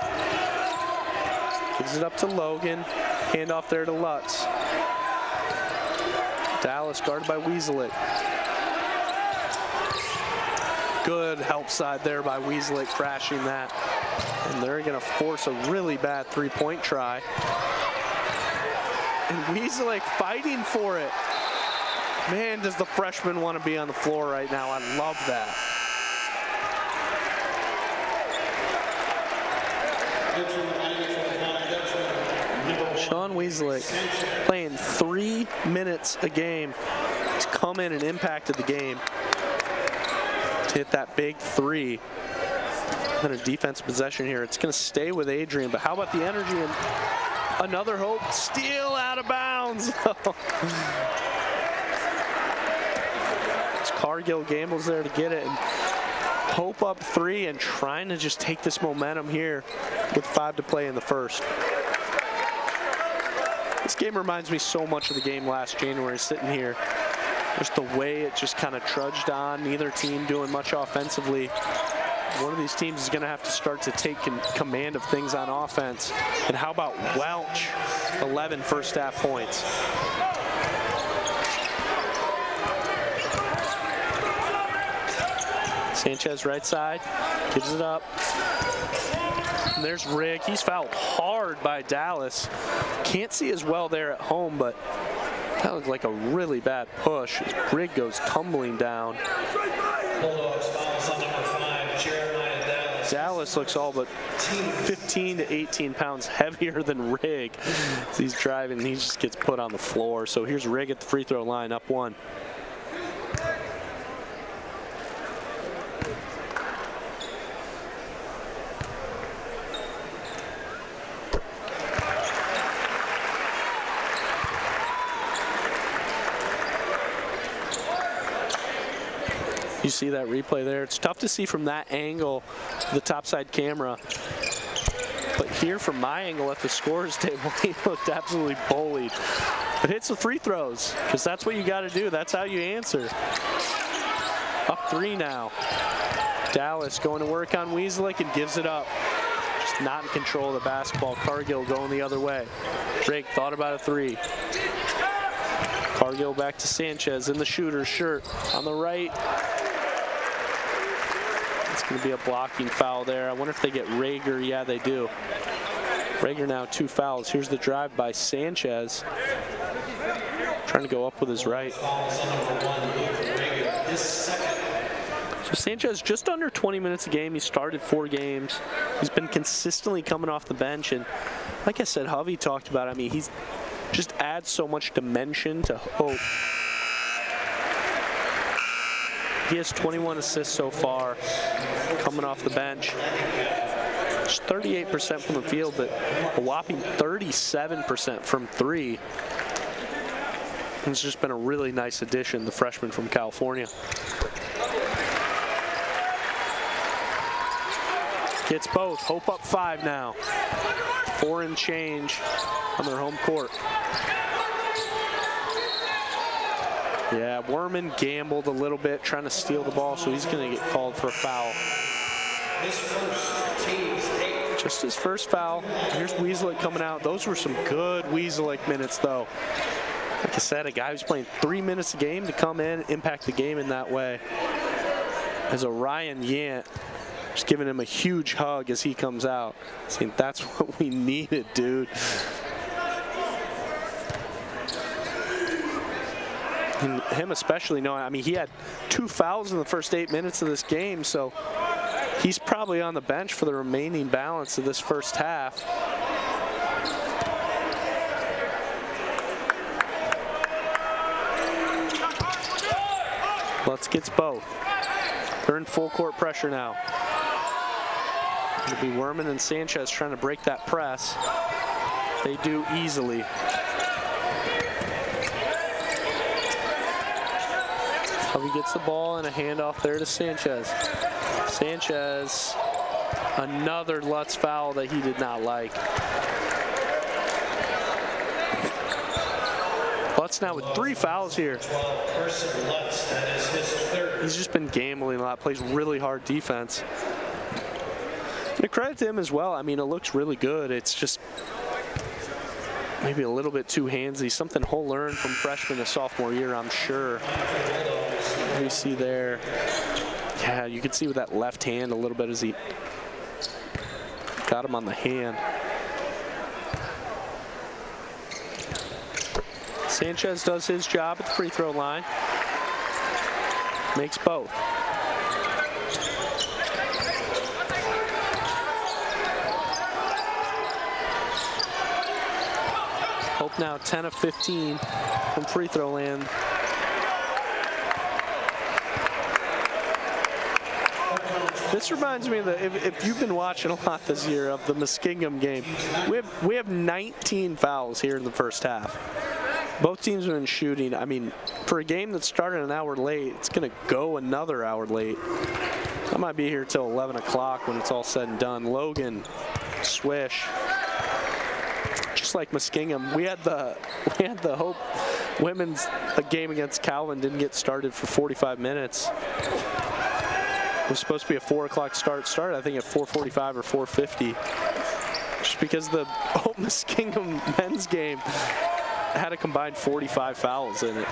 Gives it up to Logan. Handoff there to Lutz. Dallas guarded by Weaselick. Good help side there by Weaselick, crashing that. And they're going to force a really bad three-point try. And Weaselick fighting for it. Man, does the freshman want to be on the floor right now. I love that. Sean Weaselick playing 3 minutes a game. He's come in and impacted the game to hit that big three. And a defensive possession here. It's going to stay with Adrian, but how about the energy? And another Hope steal out of bounds. It's Cargill gambles there to get it. And Hope up 3 and trying to just take this momentum here with 5 to play in the first. This game reminds me so much of the game last January, sitting here. Just the way it just kind of trudged on, neither team doing much offensively. One of these teams is going to have to start to take command of things on offense. And how about Welch? 11 first half points. Sanchez right side, gives it up. And there's Rigg. He's fouled hard by Dallas. Can't see as well there at home, but that looked like a really bad push. Rigg goes tumbling down. Dallas looks all but 15 to 18 pounds heavier than Rigg. As he's driving, and he just gets put on the floor. So here's Rigg at the free throw line, up 1. You see that replay there. It's tough to see from that angle, the topside camera. But here from my angle at the scorer's table, he looked absolutely bullied. But hits the free throws, because that's what you got to do. That's how you answer. Up 3 now. Dallas going to work on Weaselick and gives it up. Just not in control of the basketball. Cargill going the other way. Rigg thought about a 3. Cargill back to Sanchez in the shooter's shirt on the right. It's going to be a blocking foul there. I wonder if they get Rager. Yeah, they do. Rager now 2 fouls. Here's the drive by Sanchez. Trying to go up with his right. So Sanchez just under 20 minutes a game. He started 4 games. He's been consistently coming off the bench. And like I said, Hovey talked about it. I mean, he's just adds so much dimension to Hope. He has 21 assists so far, coming off the bench. Just 38% from the field, but a whopping 37% from 3. It's just been a really nice addition, the freshman from California. Gets both. Hope up 5 now. 4 and change on their home court. Yeah, Werman gambled a little bit trying to steal the ball, so he's going to get called for a foul. Just his first foul. Here's Weaselick coming out. Those were some good Weaselick minutes, though. Like I said, a guy who's playing 3 minutes a game to come in and impact the game in that way. As Orion Yant just giving him a huge hug as he comes out. Saying, that's what we needed, dude. And him especially knowing, I mean, he had 2 fouls in the first 8 minutes of this game, so he's probably on the bench for the remaining balance of this first half. Lutz gets both. They're in full court pressure now. It'll be Werman and Sanchez trying to break that press. They do easily. Hovey gets the ball and a handoff there to Sanchez. Sanchez, another Lutz foul that he did not like. Lutz now with 3 fouls here. He's just been gambling a lot, plays really hard defense. And credit to him as well. I mean, it looks really good. It's just maybe a little bit too handsy. Something he'll learn from freshman to sophomore year, I'm sure. What do you see there? Yeah, you can see with that left hand a little bit as he got him on the hand. Sanchez does his job at the free throw line. Makes both. Hope now 10 of 15 from free throw land. This reminds me of if you've been watching a lot this year of the Muskingum game. We have 19 fouls here in the first half. Both teams have been shooting. I mean, for a game that started an hour late, it's going to go another hour late. I might be here till 11 o'clock when it's all said and done. Logan, swish. Just like Muskingum, we had the Hope women's game against Calvin didn't get started for 45 minutes. It was supposed to be a 4 o'clock start. Started I think at 4:45 or 4:50. Just because the Hope Muskingum men's game had a combined 45 fouls in it.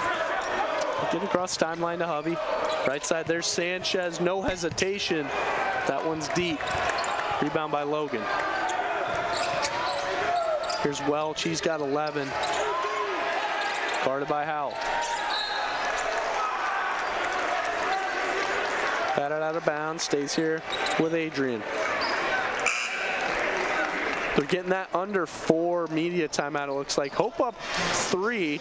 Get across timeline to Hovey. Right side there's Sanchez, no hesitation. That one's deep. Rebound by Logan. Here's Welch, he's got 11. Guarded by Howell. Batted out of bounds, stays here with Adrian. They're getting that under 4 media timeout, it looks like. Hope up 3.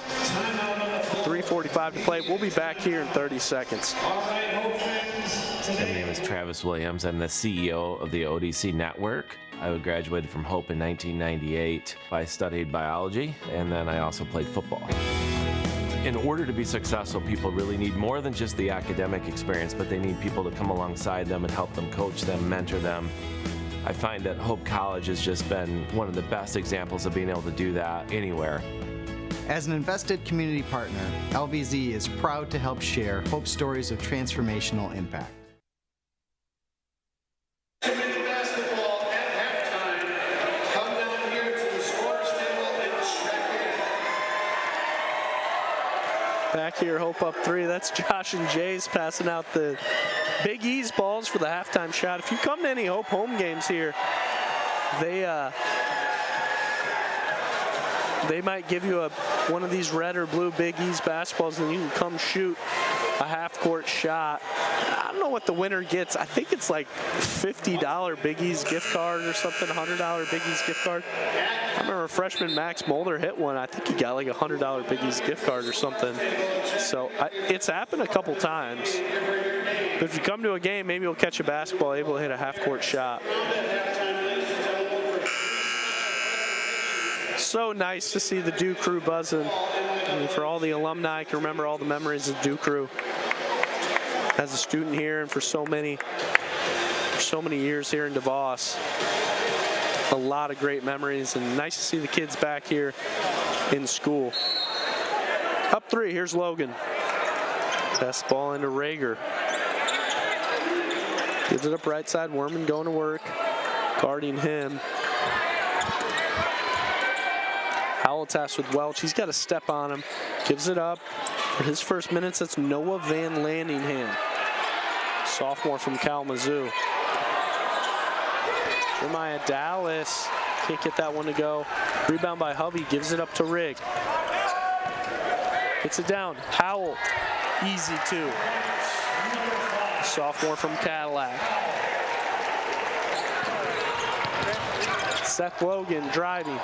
3:45 to play. We'll be back here in 30 seconds. My name is Travis Williams. I'm the CEO of the ODC Network. I graduated from Hope in 1998. I studied biology, and then I also played football. In order to be successful, people really need more than just the academic experience, but they need people to come alongside them and help them coach them, mentor them. I find that Hope College has just been one of the best examples of being able to do that anywhere. As an invested community partner, LVZ is proud to help share Hope stories of transformational impact. Basketball at halftime. Come down here to the scorer's table and check it. Back here, Hope up 3. That's Josh and Jays passing out the Big E's balls for the halftime shot. If you come to any Hope home games here, they might give you one of these red or blue Big E's basketballs, and you can come shoot a half-court shot. I don't know what the winner gets. I think it's like $50 Big E's gift card or something, $100 Big E's gift card. I remember freshman Max Mulder hit one. I think he got like a $100 Big E's gift card or something. So it's happened a couple times. But if you come to a game, maybe you'll catch a basketball able to hit a half-court shot. So nice to see the Dew Crew buzzing. And for all the alumni, I can remember all the memories of Dew Crew as a student here, and for so many years here in DeVos. A lot of great memories, and nice to see the kids back here in school. Up 3, here's Logan. Best ball into Rager. Gives it up right side, Werman going to work, guarding him. Howell tasked with Welch. He's got to step on him. Gives it up. For his first minutes, that's Noah Van Landingham, sophomore from Kalamazoo. Jeremiah Dallas can't get that one to go. Rebound by Hovey. Gives it up to Rigg. Gets it down. Howell. Easy 2. Sophomore from Cadillac. Seth Logan driving.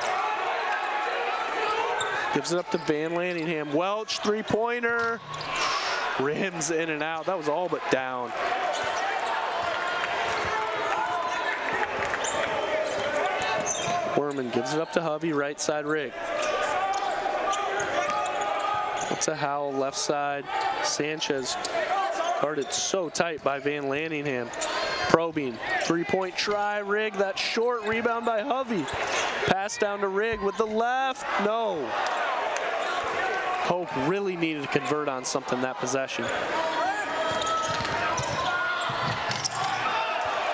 Gives it up to Van Lanningham. Welch, three-pointer. Rims in and out. That was all but down. Werman gives it up to Hovey, right side rig. That's a Howell, left side. Sanchez guarded so tight by Van Lanningham. Probing, three-point try, Rig, that short rebound by Hovey. Pass down to Rig with the left, no. Hope really needed to convert on something that possession.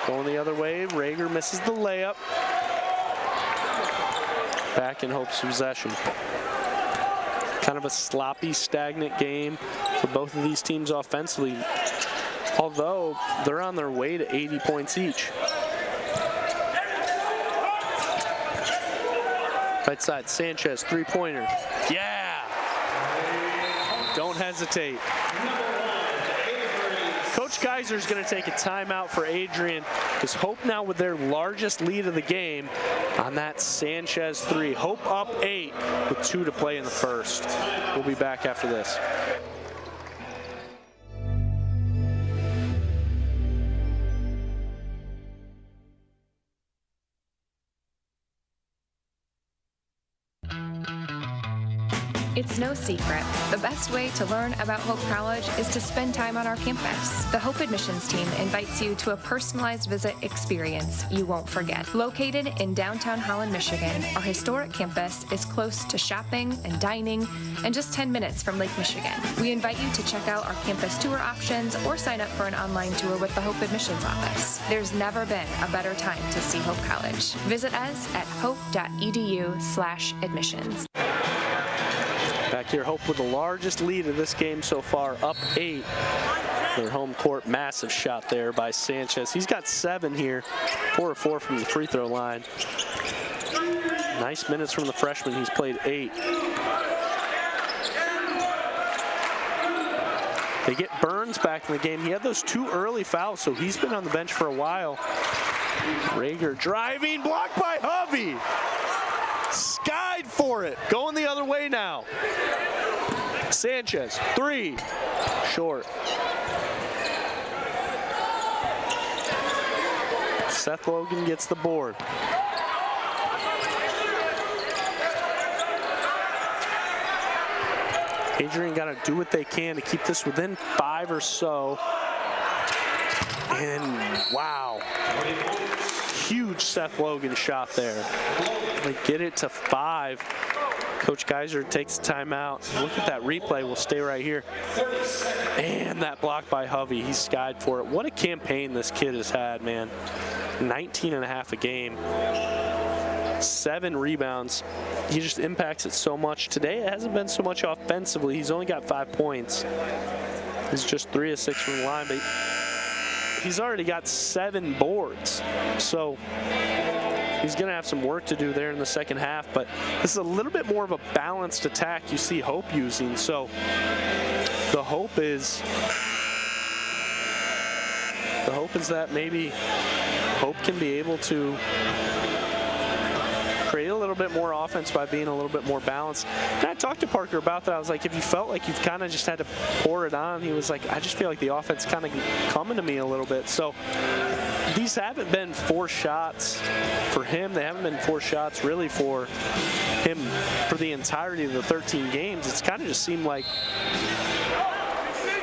Going the other way, Rager misses the layup. Back in Hope's possession. Kind of a sloppy, stagnant game for both of these teams offensively, although they're on their way to 80 points each. Right side, Sanchez, three-pointer. Yeah! Don't hesitate. Coach Geiser's going to take a timeout for Adrian, because Hope now with their largest lead of the game on that Sanchez three. Hope up 8 with 2 to play in the first. We'll be back after this. It's no secret. The best way to learn about Hope College is to spend time on our campus. The Hope admissions team invites you to a personalized visit experience you won't forget. Located in downtown Holland, Michigan, our historic campus is close to shopping and dining and just 10 minutes from Lake Michigan. We invite you to check out our campus tour options or sign up for an online tour with the Hope admissions office. There's never been a better time to see Hope College. Visit us at hope.edu/admissions. Back here, Hope with the largest lead of this game so far, up 8. Their home court, massive shot there by Sanchez. He's got 7 here, 4 of 4 from the free throw line. Nice minutes from the freshman, he's played 8. They get Burns back in the game. He had those 2 early fouls, so he's been on the bench for a while. Rager driving, blocked by Hovey. Skied for it, going the other way now. Sanchez, 3, short. Seth Logan gets the board. Adrian got to do what they can to keep this within 5 or so. And wow. Huge Seth Logan shot there. They get it to 5. Coach Geiser takes the timeout. Look at that replay. We'll stay right here. And that block by Hovey. He skied for it. What a campaign this kid has had, man. 19.5 a game. 7 rebounds. He just impacts it so much. Today it hasn't been so much offensively. He's only got 5 points. He's just 3 of 6 from the line, but he's already got 7 boards. So he's going to have some work to do there in the second half, but this is a little bit more of a balanced attack you see Hope using. So the hope is that maybe Hope can be able to create a little bit more offense by being a little bit more balanced. And I talked to Parker about that. I was like, if you felt like you've kind of just had to pour it on, he was like, I just feel like the offense kind of coming to me a little bit. So these haven't been 4 shots for him. They haven't been 4 shots really for him for the entirety of the 13 games. It's kind of just seemed like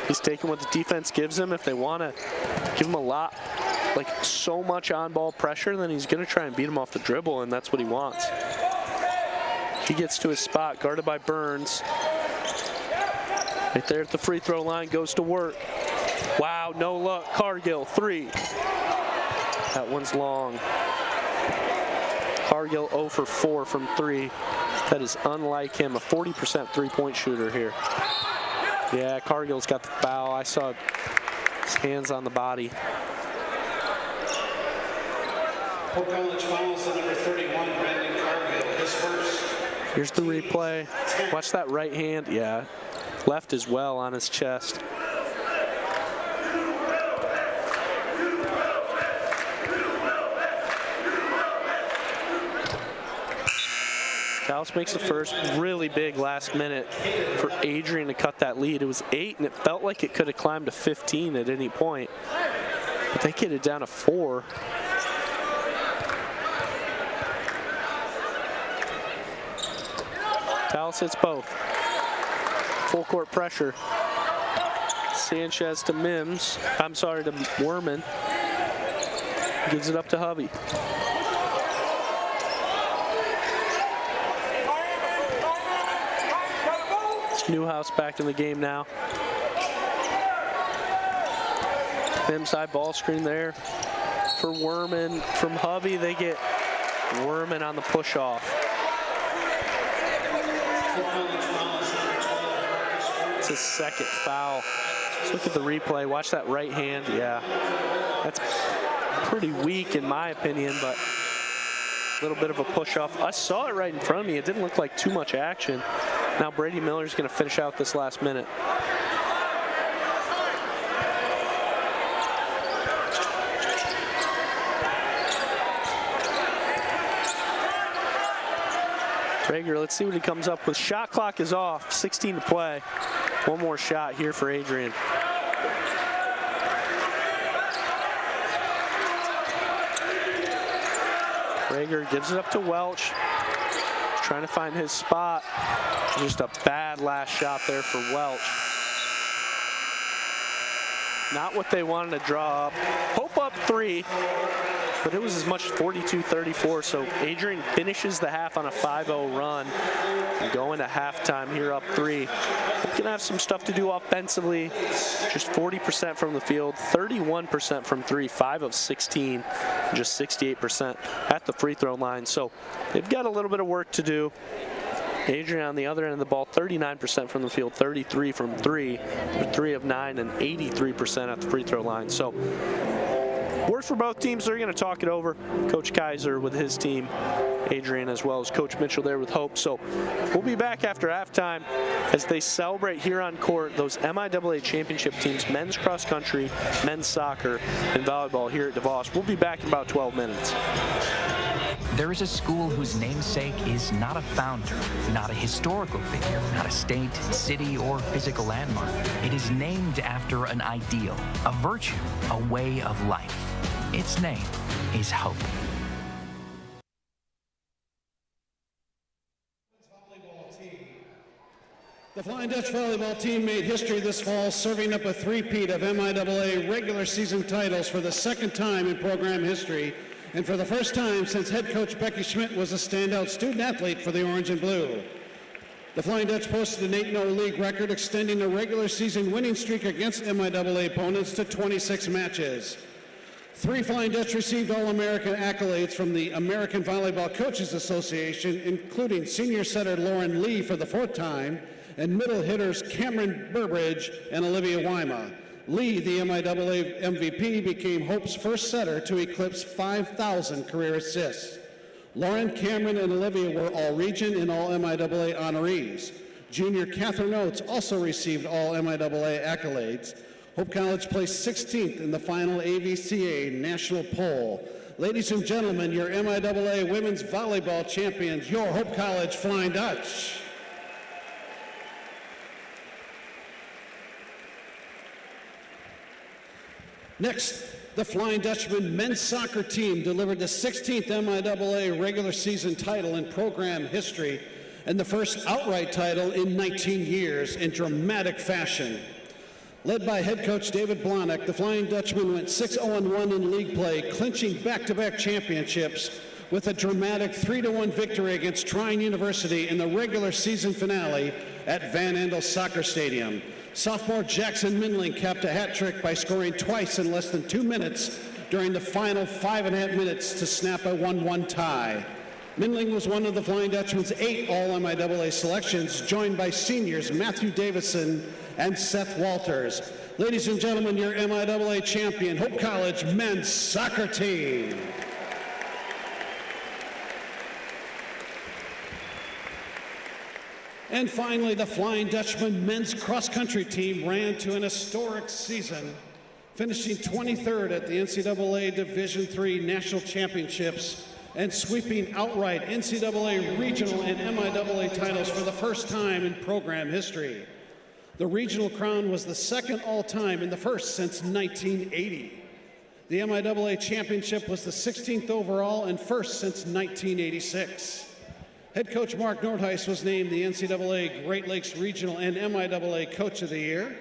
he's taking what the defense gives him. If they want to give him a lot, like so much on-ball pressure, then he's going to try and beat him off the dribble, and that's what he wants. He gets to his spot, guarded by Burns. Right there at the free throw line, goes to work. Wow, no luck. Cargill, 3. That one's long. Cargill 0 for 4 from 3. That is unlike him, a 40% three-point shooter here. Yeah, Cargill's got the foul. I saw his hands on the body. Hope College fouls the number 31, Brandon Cargill, his first. Here's the replay. Watch that right hand. Yeah, left as well on his chest. Dallas makes the first. Really big last minute for Adrian to cut that lead. It was 8, and it felt like it could have climbed to 15 at any point. But they get it down to 4. Dallas hits both. Full court pressure. Sanchez to Mims. I'm sorry, to Werman. Gives it up to Hovey. It's Newhouse back in the game now. Mims high ball screen there for Werman. From Hovey, they get Werman on the push off. It's his second foul. Let's look at the replay. Watch that right hand. Yeah, that's pretty weak in my opinion, but a little bit of a push off. I saw it right in front of me. It didn't look like too much action. Now Brady Miller's going to finish out this last minute. Traeger, let's see what he comes up with. Shot clock is off, 16 to play. One more shot here for Adrian. Traeger gives it up to Welch. Trying to find his spot. Just a bad last shot there for Welch. Not what they wanted to draw up. Hope up 3. But it was as much as 42-34, so Adrian finishes the half on a 5-0 run and going to halftime here up 3. We're gonna have some stuff to do offensively. Just 40% from the field, 31% from 3, 5 of 16, just 68% at the free throw line. So they've got a little bit of work to do. Adrian on the other end of the ball, 39% from the field, 33 from 3, 3 of 9, and 83% at the free throw line. So works for both teams. They're going to talk it over. Coach Kaiser with his team, Adrian, as well as Coach Mitchell there with Hope. So we'll be back after halftime as they celebrate here on court those MIAA championship teams, men's cross country, men's soccer, and volleyball here at DeVos. We'll be back in about 12 minutes. There is a school whose namesake is not a founder, not a historical figure, not a state, city, or physical landmark. It is named after an ideal, a virtue, a way of life. Its name is Hope. The Flying Dutch volleyball team made history this fall, serving up a three-peat of MIAA regular season titles for the second time in program history, and for the first time since head coach Becky Schmidt was a standout student athlete for the Orange and Blue. The Flying Dutch posted an 8-0 league record, extending the regular season winning streak against MIAA opponents to 26 matches. 3 Flying Dutch received All-American accolades from the American Volleyball Coaches Association, including senior setter Lauren Lee for the 4th time, and middle hitters Cameron Burbridge and Olivia Wyma. Lee, the MIAA MVP, became Hope's first setter to eclipse 5,000 career assists. Lauren, Cameron, and Olivia were all-region and all-MIAA honorees. Junior Catherine Oates also received all MIAA accolades. Hope College placed 16th in the final AVCA national poll. Ladies and gentlemen, your MIAA women's volleyball champions, your Hope College Flying Dutch. Next, the Flying Dutchman men's soccer team delivered the 16th MIAA regular season title in program history and the first outright title in 19 years in dramatic fashion. Led by head coach David Blahnik, the Flying Dutchman went 6-0-1 in league play, clinching back-to-back championships with a dramatic 3-1 victory against Trine University in the regular season finale at Van Andel Soccer Stadium. Sophomore Jackson Minling capped a hat trick by scoring twice in less than 2 minutes during the final 5.5 minutes to snap a 1-1 tie. Minling was one of the Flying Dutchman's 8 All-MIAA selections, joined by seniors Matthew Davison and Seth Walters. Ladies and gentlemen, your MIAA champion, Hope College men's soccer team. And finally, the Flying Dutchman men's cross-country team ran to an historic season, finishing 23rd at the NCAA Division III National Championships and sweeping outright NCAA regional and MIAA titles for the first time in program history. The regional crown was the second all-time and the first since 1980. The MIAA championship was the 16th overall and first since 1986. Head coach Mark Nordheis was named the NCAA Great Lakes Regional and MIAA Coach of the Year.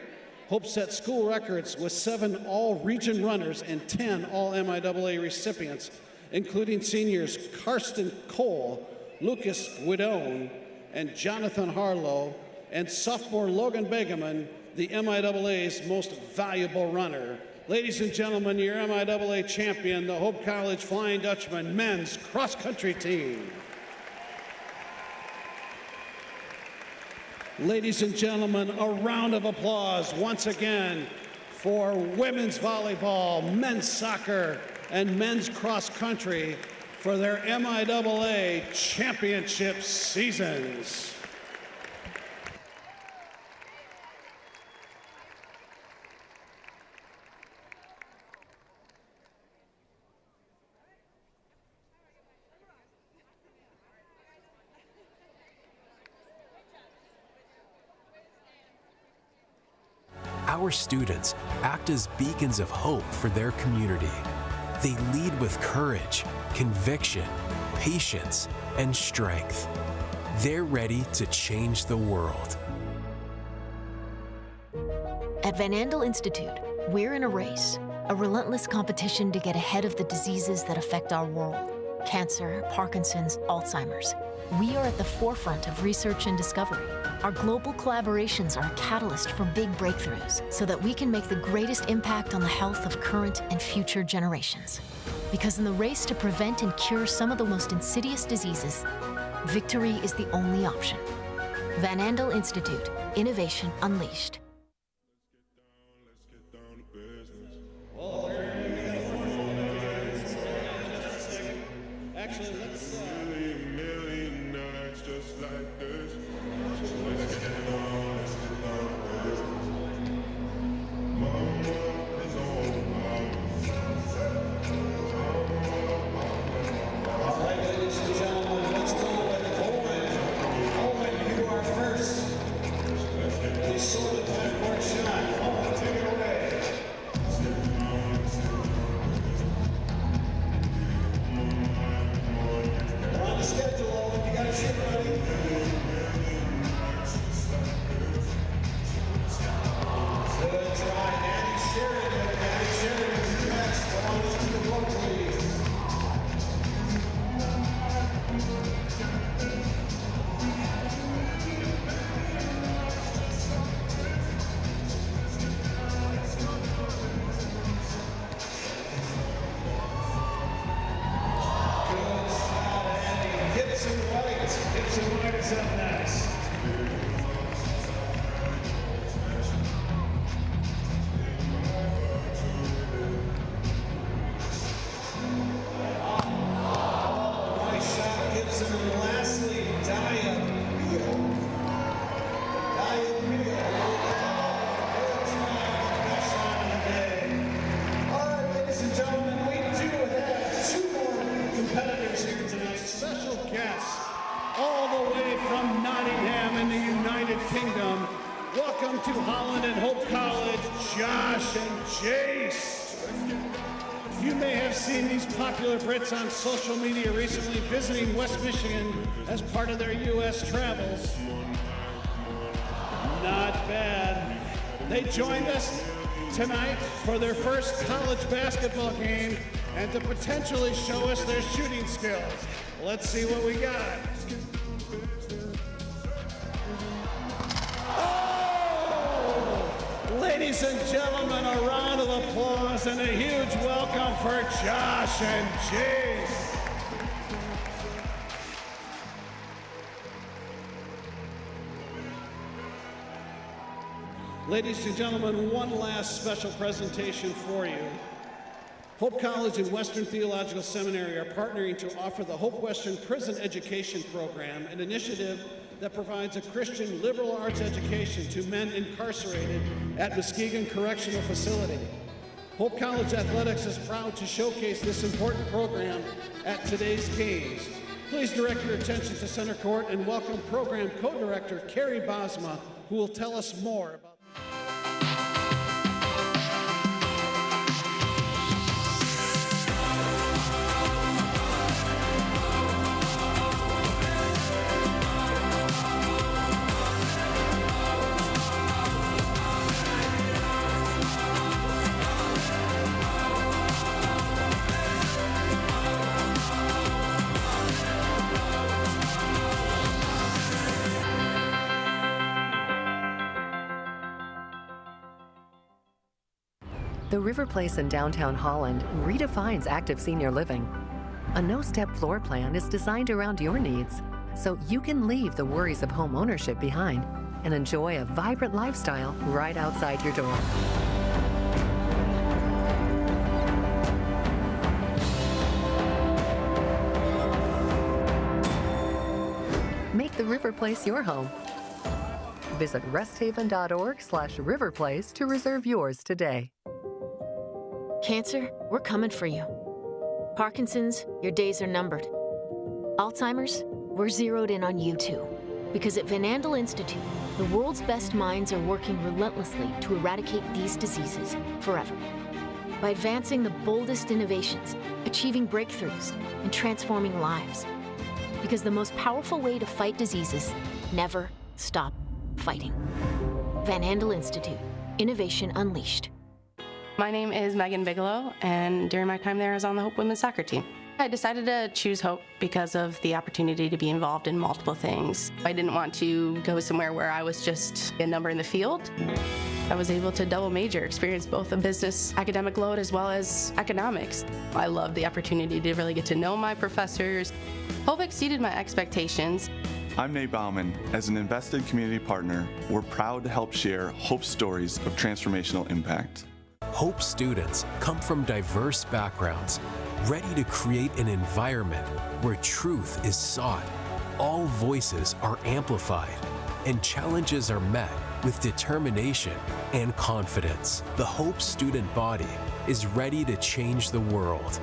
Hope set school records with 7 all-region runners and 10 all-MIAA recipients, including seniors Karsten Cole, Lucas Guidone, and Jonathan Harlow, and sophomore Logan Begeman, the MIAA's most valuable runner. Ladies and gentlemen, your MIAA champion, the Hope College Flying Dutchman men's cross-country team. Ladies and gentlemen, a round of applause once again for women's volleyball, men's soccer, and men's cross-country for their MIAA championship seasons. Our students act as beacons of hope for their community. They lead with courage, conviction, patience, and strength. They're ready to change the world. At Van Andel Institute, we're in a race, a relentless competition to get ahead of the diseases that affect our world. Cancer, Parkinson's, Alzheimer's. We are at the forefront of research and discovery. Our global collaborations are a catalyst for big breakthroughs so that we can make the greatest impact on the health of current and future generations. Because in the race to prevent and cure some of the most insidious diseases, victory is the only option. Van Andel Institute, Innovation Unleashed. Actually, let's million nights just like this. All right, ladies and gentlemen, let's go with Owen. Owen, you are first. They sold it backcourt shot. Owen, take it away. We're on the schedule, Owen. You got to shoot, buddy. Good try, Andy Sheridan. Andy Sheridan next. On to the block, please. Good shot, Andy. Gibson White. Gibson White is up next. Nice shot, Gibson. And lastly, Daya Beal. Daya Beal. Good try. Best shot of the day. All right, ladies and gentlemen, we do have 2 more competitors here tonight. special guests all the way from Nottingham in the United Kingdom. Welcome to Holland and Hope College, Josh and Jace. You may have seen these popular Brits on social media recently visiting West Michigan as part of their U.S. travels. Not bad. They joined us tonight for their first college basketball game and to potentially show us their shooting skills. Let's see what we got. Oh! Ladies and gentlemen, a round of applause and a huge welcome for Josh and Jace. Ladies and gentlemen, one last special presentation for you. Hope College and Western Theological Seminary are partnering to offer the Hope Western Prison Education Program, an initiative that provides a Christian liberal arts education to men incarcerated at Muskegon Correctional Facility. Hope College Athletics is proud to showcase this important program at today's games. Please direct your attention to center court and welcome program co-director Carrie Bosma, who will tell us more about The River Place in downtown Holland redefines active senior living. A no-step floor plan is designed around your needs, so you can leave the worries of home ownership behind and enjoy a vibrant lifestyle right outside your door. Make the River Place your home. Visit resthaven.org/riverplace to reserve yours today. Cancer, we're coming for you. Parkinson's, your days are numbered. Alzheimer's, we're zeroed in on you too. Because at Van Andel Institute, the world's best minds are working relentlessly to eradicate these diseases forever. By advancing the boldest innovations, achieving breakthroughs, and transforming lives. Because the most powerful way to fight diseases, never stop fighting. Van Andel Institute, innovation unleashed. My name is Megan Bigelow, and during my time there, I was on the Hope women's soccer team. I decided to choose Hope because of the opportunity to be involved in multiple things. I didn't want to go somewhere where I was just a number in the field. I was able to double major, experience both a business academic load as well as economics. I loved the opportunity to really get to know my professors. Hope exceeded my expectations. I'm Nate Bauman. As an invested community partner, we're proud to help share Hope's stories of transformational impact. Hope students come from diverse backgrounds, ready to create an environment where truth is sought, all voices are amplified, and challenges are met with determination and confidence. The Hope student body is ready to change the world.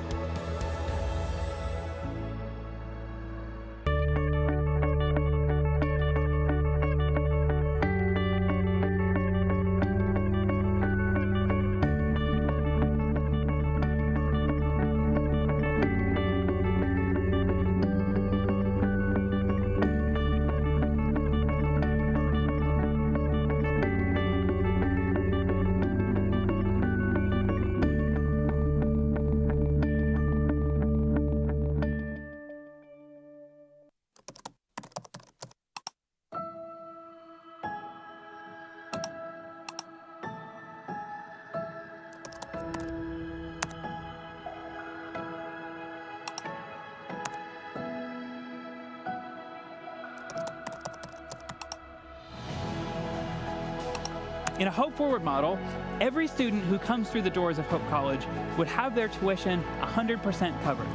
In a Hope Forward model, every student who comes through the doors of Hope College would have their tuition 100% covered.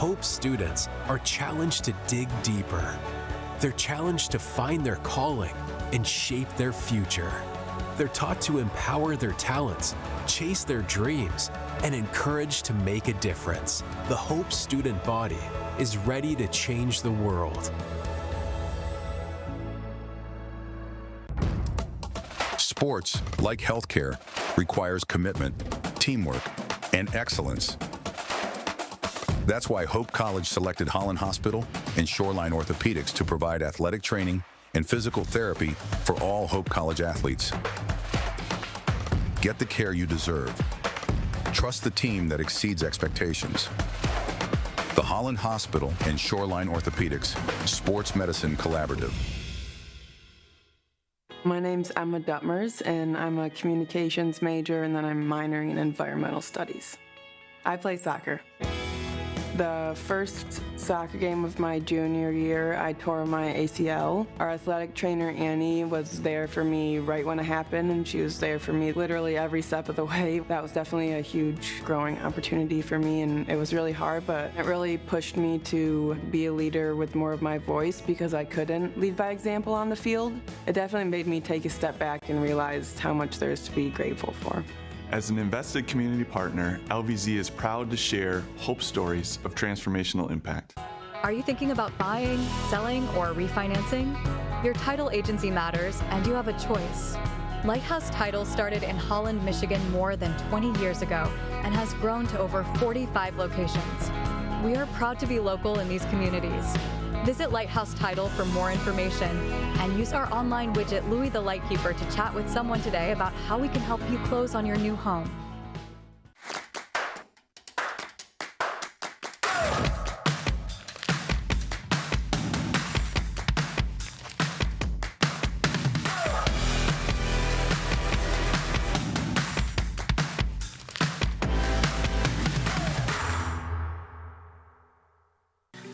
Hope students are challenged to dig deeper. They're challenged to find their calling and shape their future. They're taught to empower their talents, chase their dreams, and encouraged to make a difference. The Hope student body is ready to change the world. Sports, like healthcare, requires commitment, teamwork, and excellence. That's why Hope College selected Holland Hospital and Shoreline Orthopedics to provide athletic training and physical therapy for all Hope College athletes. Get the care you deserve. Trust the team that exceeds expectations. The Holland Hospital and Shoreline Orthopedics Sports Medicine Collaborative. My name's Emma Duttmers, and I'm a communications major, and then I'm minoring in environmental studies. I play soccer. The first soccer game of my junior year, I tore my ACL. Our athletic trainer, Annie, was there for me right when it happened, and she was there for me literally every step of the way. That was definitely a huge growing opportunity for me, and it was really hard, but it really pushed me to be a leader with more of my voice because I couldn't lead by example on the field. It definitely made me take a step back and realize how much there is to be grateful for. As an invested community partner, LVZ is proud to share hope stories of transformational impact. Are you thinking about buying, selling, or refinancing? Your title agency matters, and you have a choice. Lighthouse Title started in Holland, Michigan more than 20 years ago and has grown to over 45 locations. We are proud to be local in these communities. Visit Lighthouse Title for more information and use our online widget Louis the Lightkeeper to chat with someone today about how we can help you close on your new home.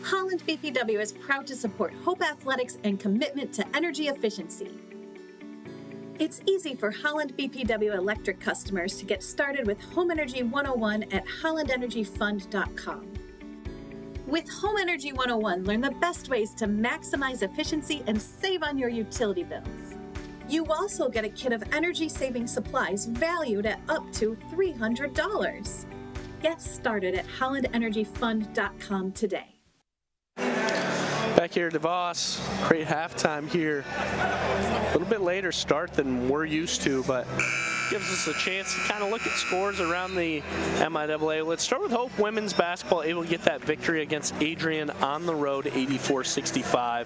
Holland BPW is proud to support Hope Athletics and commitment to energy efficiency. It's easy for Holland BPW electric customers to get started with Home Energy 101 at hollandenergyfund.com. With Home Energy 101, learn the best ways to maximize efficiency and save on your utility bills. You also get a kit of energy-saving supplies valued at up to $300. Get started at hollandenergyfund.com today. Back here at DeVos, great halftime here. A little bit later start than we're used to, but gives us a chance to kind of look at scores around the MIAA. Let's start with Hope women's basketball, able to get that victory against Adrian on the road, 84-65.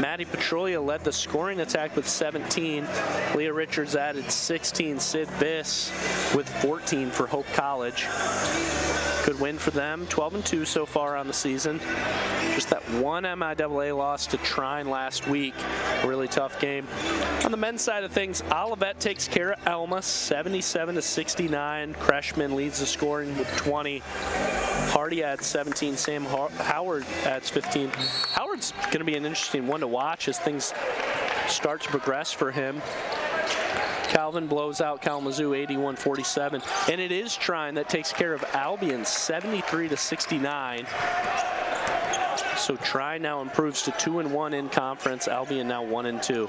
Maddie Petrolia led the scoring attack with 17. Leah Richards added 16. Sid Biss with 14 for Hope College. Good win for them, 12-2 so far on the season. Just that one MIAA loss to Trine last week. A really tough game. On the men's side of things, Olivet takes care of Elma, 77-69. Kreshman leads the scoring with 20. Hardy adds 17. Sam Howard adds 15. Howard's going to be an interesting one to watch as things start to progress for him. Calvin blows out Kalamazoo 81-47, and it is Trine that takes care of Albion 73-69. So Trine now improves to 2-1 in conference. Albion now 1-2.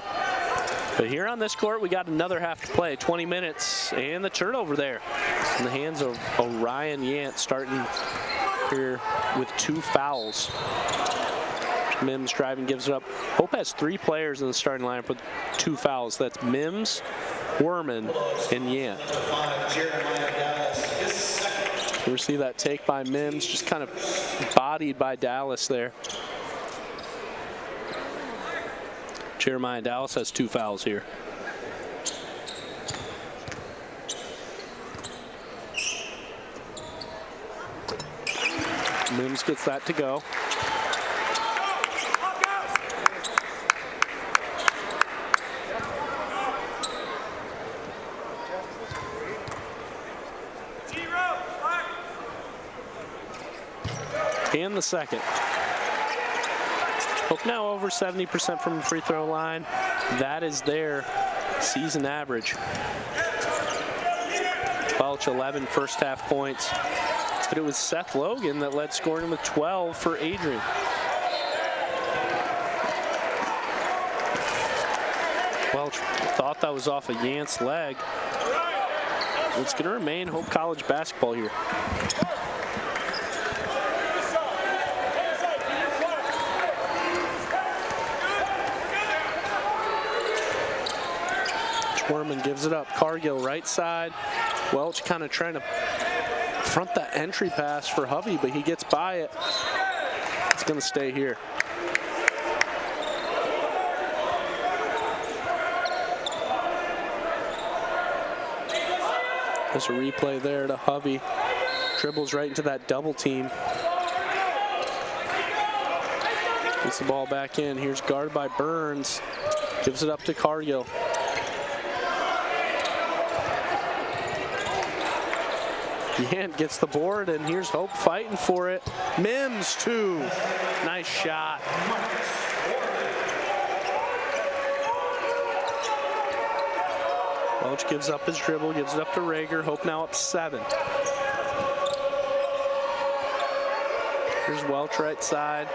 But here on this court, we got another half to play, 20 minutes, and the turnover there in the hands of Orion Yant, starting here with 2 fouls. Mims driving, gives it up. Hope has 3 players in the starting lineup with 2 fouls. That's Mims, Werman, and Yant. We see that take by Mims, just kind of bodied by Dallas there. Jeremiah Dallas has 2 fouls here. Mims gets that to go. And the second. Hope now over 70% from the free throw line. That is their season average. Welch 11 first half points. But it was Seth Logan that led scoring with 12 for Adrian. Welch thought that was off of Yant's leg. It's going to remain Hope College basketball here. Werman gives it up. Cargill right side. Welch kind of trying to front that entry pass for Hovey, but he gets by it. It's going to stay here. There's a replay there to Hovey. Dribbles right into that double team. Gets the ball back in. Here's guarded by Burns. Gives it up to Cargill. Yant gets the board, and here's Hope fighting for it. Mims, too. Nice shot. Welch gives up his dribble, gives it up to Rager. Hope now up 7. Here's Welch right side.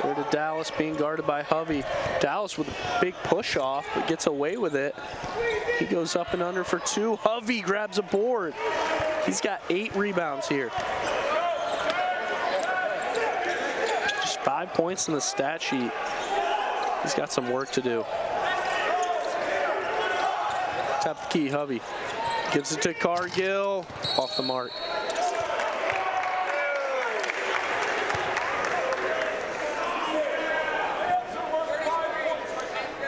There to Dallas, being guarded by Hovey. Dallas with a big push off, but gets away with it. He goes up and under for 2. Hovey grabs a board. He's got 8 rebounds here. Just 5 points in the stat sheet. He's got some work to do. Tap the key, Hovey. Gives it to Cargill. Off the mark.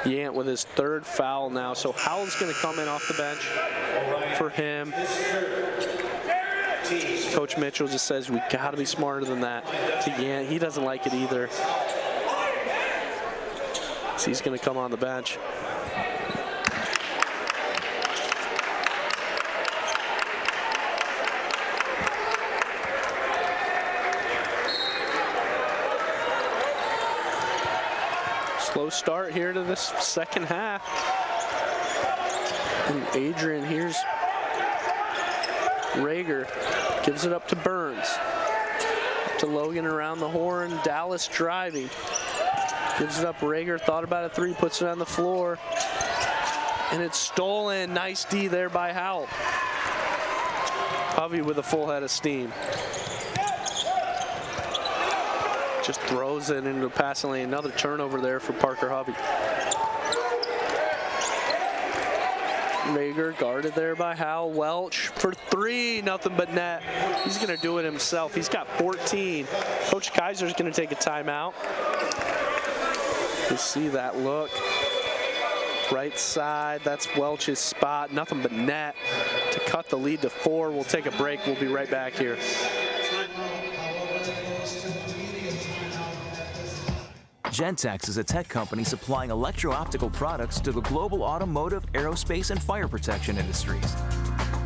Yant with his 3rd foul now, so Howell's going to come in off the bench for him. Coach Mitchell just says we got to be smarter than that to Yant. He doesn't like it either. So he's going to come on the bench. Slow start here to this second half. And Adrian, here's Rager. Gives it up to Burns. Up to Logan around the horn. Dallas driving. Gives it up. Rager thought about a 3, puts it on the floor. And it's stolen. Nice D there by Howell. Hovey with a full head of steam. Just throws it into the passing lane. Another turnover there for Parker Hovey. Rager guarded there by Howell. Welch for 3, nothing but net. He's going to do it himself. He's got 14. Coach Kaiser's going to take a timeout. You see that look. Right side, that's Welch's spot. Nothing but net to cut the lead to 4. We'll take a break. We'll be right back here. Gentex is a tech company supplying electro-optical products to the global automotive, aerospace, and fire protection industries.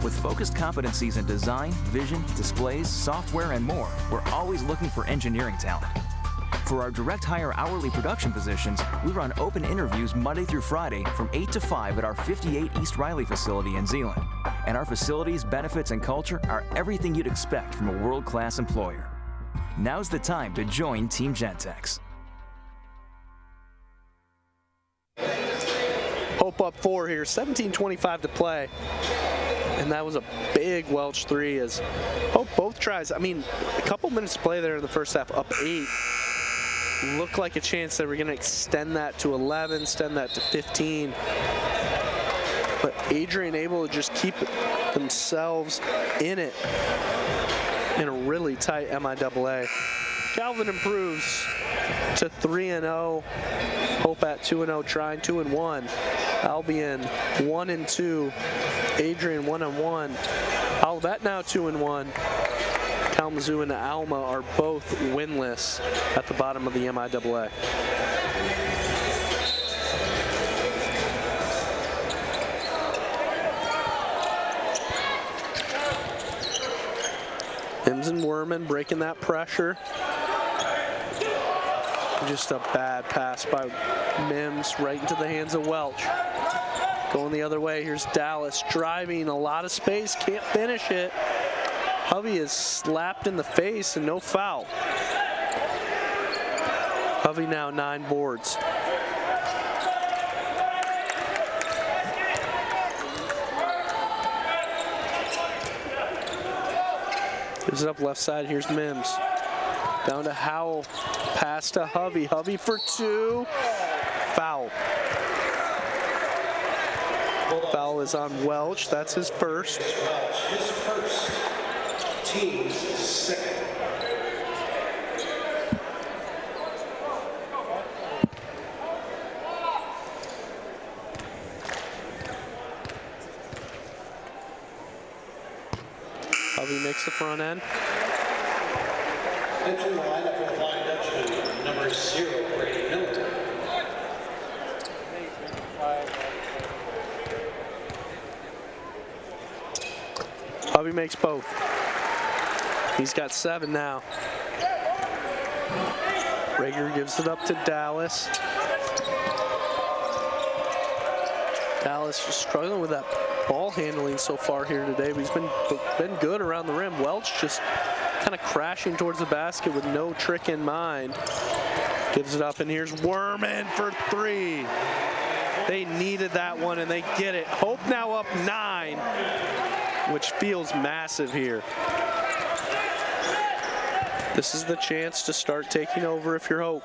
With focused competencies in design, vision, displays, software, and more, we're always looking for engineering talent. For our direct hire hourly production positions, we run open interviews Monday through Friday from 8 to 5 at our 58 East Riley facility in Zeeland. And our facilities, benefits, and culture are everything you'd expect from a world-class employer. Now's the time to join Team Gentex. Hope up 4 here, 17:25 to play. And that was a big Welch 3 as Hope both tries. I mean, a couple minutes to play there in the first half, up 8. Looked like a chance that we're going to extend that to 11, extend that to 15. But Adrian able to just keep themselves in it in a really tight MIAA. Calvin improves to 3-0. Hope at 2-0, trying 2-1. Albion 1-2. Adrian 1-1. Olivet now 2-1. Kalamazoo and Alma are both winless at the bottom of the MIAA. Mims and Werman breaking that pressure. Just a bad pass by Mims right into the hands of Welch. Going the other way, here's Dallas driving, a lot of space, can't finish it. Hovey is slapped in the face and no foul. Hovey now 9 boards. Gives it up left side, here's Mims. Down to Howell, pass to Hovey. Hovey for 2, foul. Foul is on Welch. That's his first. His first, team's second. Hovey makes the front end. Entering the lineup for the Flying Dutchman, number 0, Brady Miller. Hovey makes both. He's got 7 now. Rager gives it up to Dallas. Dallas just struggling with that ball handling so far here today, but he's been good around the rim. Welch just kind of crashing towards the basket with no trick in mind. Gives it up, and here's Werman for 3. They needed that one, and they get it. Hope now up 9, which feels massive here. This is the chance to start taking over if you're Hope.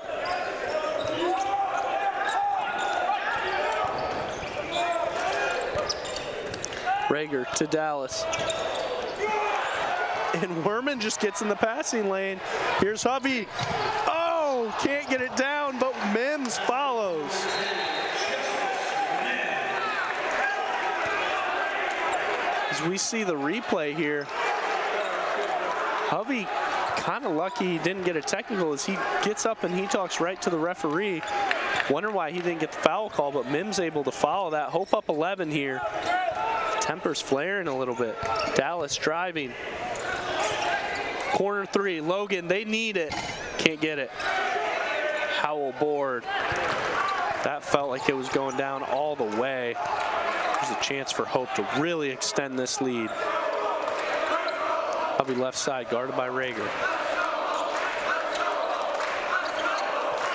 Rager to Dallas. And Werman just gets in the passing lane. Here's Hovey. Oh, can't get it down, but Mims follows. As we see the replay here, Hovey kind of lucky he didn't get a technical as he gets up and he talks right to the referee. Wonder why he didn't get the foul call, but Mims able to follow that. Hope up 11 here. Tempers flaring a little bit. Dallas driving. Corner 3, Logan, they need it. Can't get it. Howell board. That felt like it was going down all the way. There's a chance for Hope to really extend this lead. Hovey left side, guarded by Rager.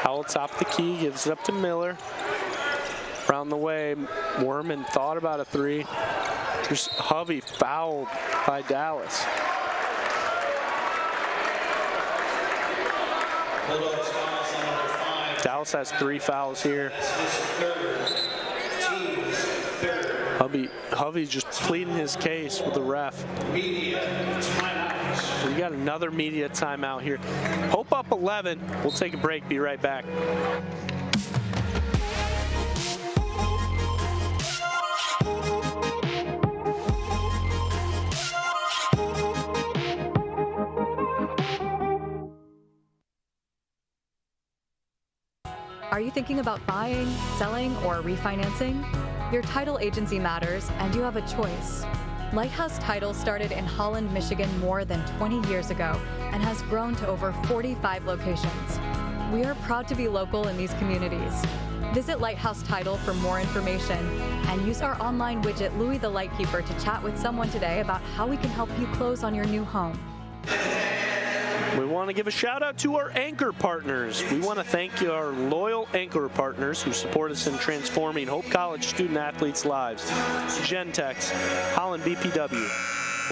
Howell top the key, gives it up to Miller. Around the way, Werman thought about a 3. Just Hovey fouled by Dallas. Dallas has 3 fouls here. Hovey's just pleading his case with the ref. We got another media timeout here. Hope up 11. We'll take a break, be right back. Are you thinking about buying, selling, or refinancing? Your title agency matters, and you have a choice. Lighthouse Title started in Holland, Michigan more than 20 years ago and has grown to over 45 locations. We are proud to be local in these communities. Visit Lighthouse Title for more information and use our online widget Louis the Lightkeeper to chat with someone today about how we can help you close on your new home. We want to give a shout out to our anchor partners. We want to thank our loyal anchor partners who support us in transforming Hope College student athletes' lives. Gentex, Holland BPW,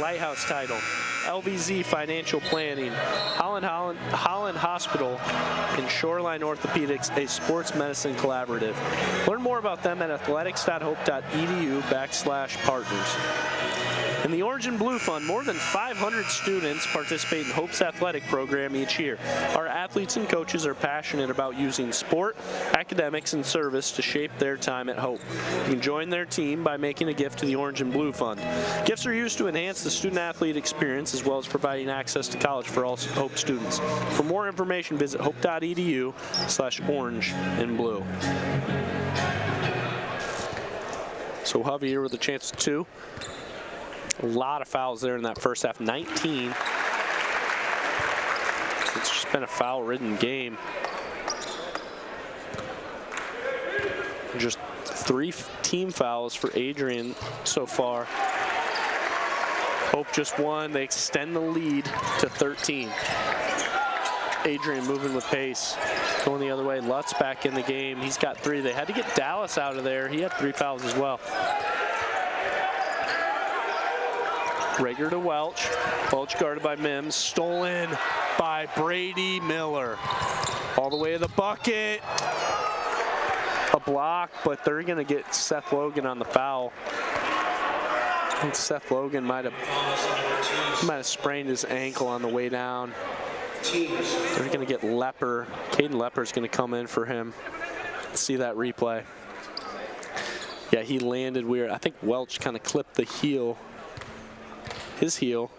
Lighthouse Title, LVZ Financial Planning, Holland Hospital, and Shoreline Orthopedics, a sports medicine collaborative. Learn more about them at athletics.hope.edu/partners. In the Orange and Blue Fund, more than 500 students participate in Hope's athletic program each year. Our athletes and coaches are passionate about using sport, academics, and service to shape their time at Hope. You can join their team by making a gift to the Orange and Blue Fund. Gifts are used to enhance the student-athlete experience as well as providing access to college for all Hope students. For more information, visit hope.edu/orange and blue. So Hovey here with a chance of 2. A lot of fouls there in that first half, 19. It's just been a foul-ridden game. Just 3 team fouls for Adrian so far. Hope just won. They extend the lead to 13. Adrian moving with pace. Going the other way. Lutz back in the game. He's got 3. They had to get Dallas out of there. He had 3 fouls as well. Rager to Welch. Welch guarded by Mims. Stolen by Brady Miller. All the way to the bucket. a block, but they're going to get Seth Logan on the foul. I think Seth Logan might have sprained his ankle on the way down. They're going to get Lepper. Caden Lepper's going to come in for him. Let's see that replay. Yeah, he landed weird. I think Welch kind of clipped the heel, his heel.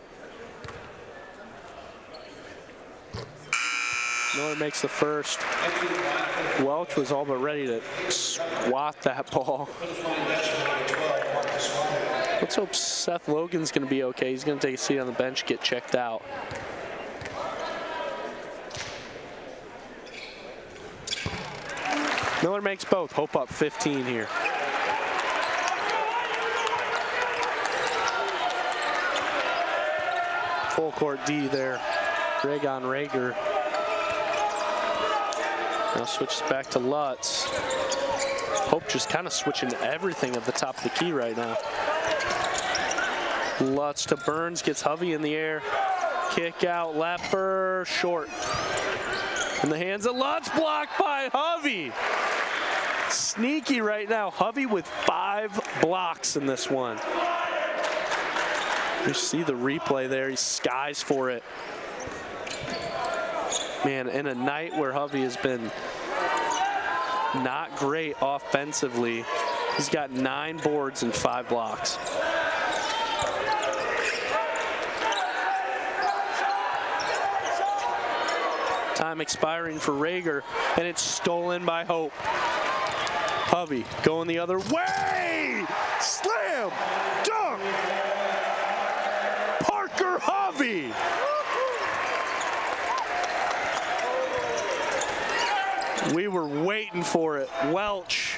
Miller makes the first. Welch was all but ready to swat that ball. Let's hope Seth Logan's going to be okay. He's going to take a seat on the bench, get checked out. Miller makes both. Hope up 15 here. Full court D there. Greg on Rager. Now switches back to Lutz. Hope just kind of switching everything at the top of the key right now. Lutz to Burns, gets Hovey in the air. Kick out, Lepper, short. In the hands of Lutz, blocked by Hovey. Sneaky right now. Hovey with 5 blocks in this one. You see the replay there. He skies for it. Man, in a night where Hovey has been not great offensively, he's got 9 boards and 5 blocks. Time expiring for Rager, and it's stolen by Hope. Hovey going the other way. Slam, dunk. Parker Hovey. We were waiting for it. Welch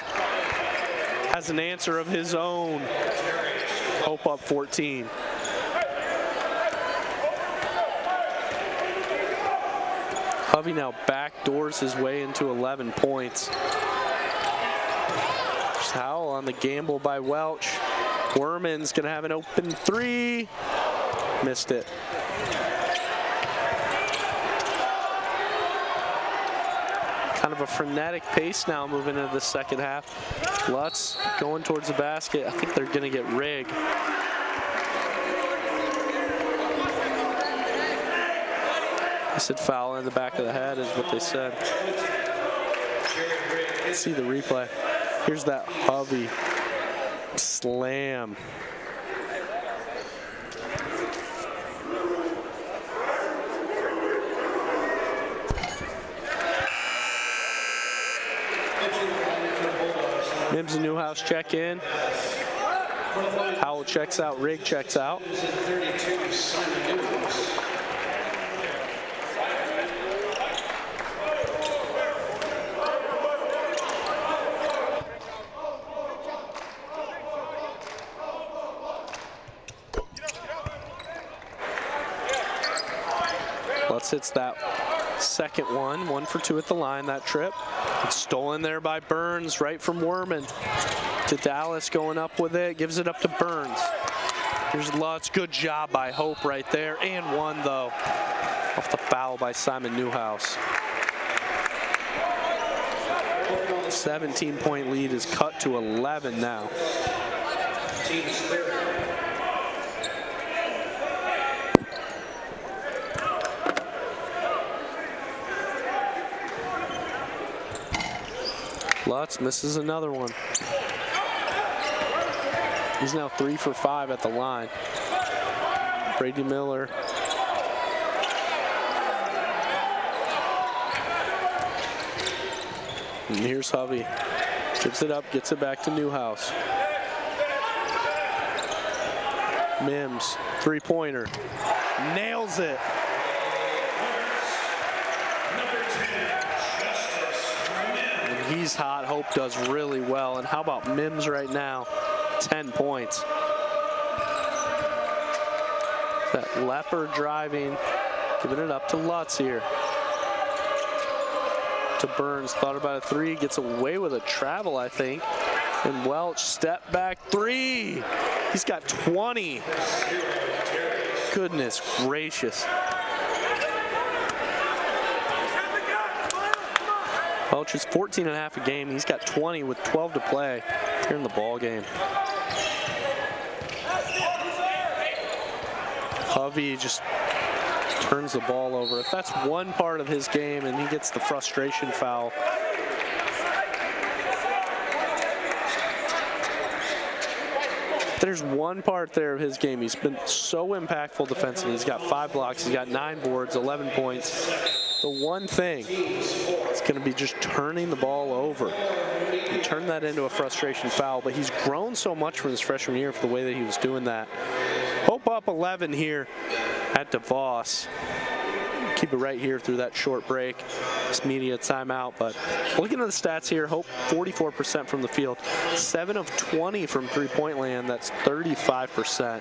has an answer of his own. Hope up 14. Hovey now backdoors his way into 11 points. Howell on the gamble by Welch. Werman's gonna have an open 3. Missed it. Kind of a frenetic pace now moving into the second half. Lutz going towards the basket. I think they're gonna get Rig. They said foul in the back of the head is what they said. Let's see the replay. Here's that Hovey slam. Mims and Newhouse check in. Howell checks out, Rig checks out. Lutz hits that second one. 1 for 2 at the line that trip. It's stolen there by Burns, right from Werman. To Dallas going up with it, gives it up to Burns. Here's Lutz, good job by Hope right there, and 1 though. Off the foul by Simon Newhouse. 17-point lead is cut to 11 now. Lutz misses another one. He's now 3 for 5 at the line. Brady Miller. And here's Hovey. Gives it up, gets it back to Newhouse. Mims, 3-pointer. Nails it. He's hot. Hope does really well. And how about Mims right now? 10 points. That Lepper driving, giving it up to Lutz here. To Burns, thought about a 3, gets away with a travel, I think. And Welch, step back 3. He's got 20. Goodness gracious. Welch is 14.5 a game. He's got 20 with 12 to play here in the ball game. Hovey just turns the ball over. If that's one part of his game and he gets the frustration foul, there's one part there of his game. He's been so impactful defensively. He's got 5 blocks. He's got 9 boards, 11 points. The one thing is going to be just turning the ball over. He turned that into a frustration foul, but he's grown so much from his freshman year for the way that he was doing that. Hope up 11 here at DeVos. Keep it right here through that short break. This media timeout, but looking at the stats here, Hope 44% from the field, 7 of 20 from three-point land. That's 35%.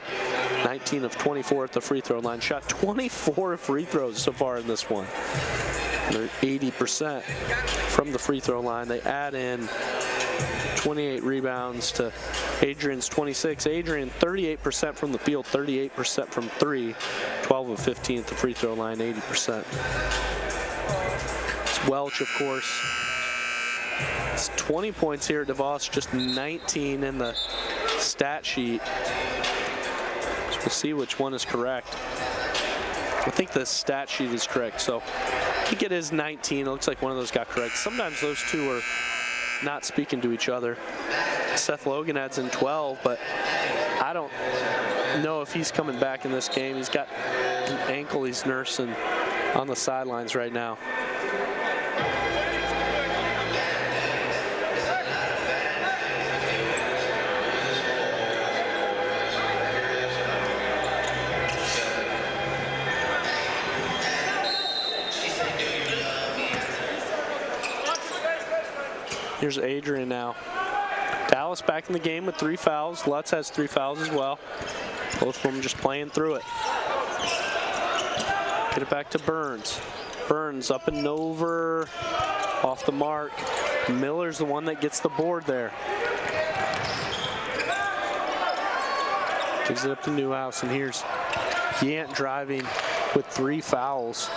19 of 24 at the free throw line. Shot 24 free throws so far in this one. They're 80% from the free throw line. They add in 28 rebounds to Adrian's 26. Adrian 38% from the field, 38% from 3, 12 of 15 at the free throw line, 80%. It's Welch, of course. It's 20 points here at DeVos, just 19 in the stat sheet. So we'll see which one is correct. I think the stat sheet is correct, so he get his 19. It looks like one of those got correct. Sometimes those two are not speaking to each other. Seth Logan adds in 12, but I don't know if he's coming back in this game. He's got an ankle he's nursing on the sidelines right now. Here's Adrian now. Dallas back in the game with 3 fouls. Lutz has 3 fouls as well. Both of them just playing through it. Get it back to Burns. Burns up and over, off the mark. Miller's the one that gets the board there. Gives it up to Newhouse, and here's Yant driving with 3 fouls.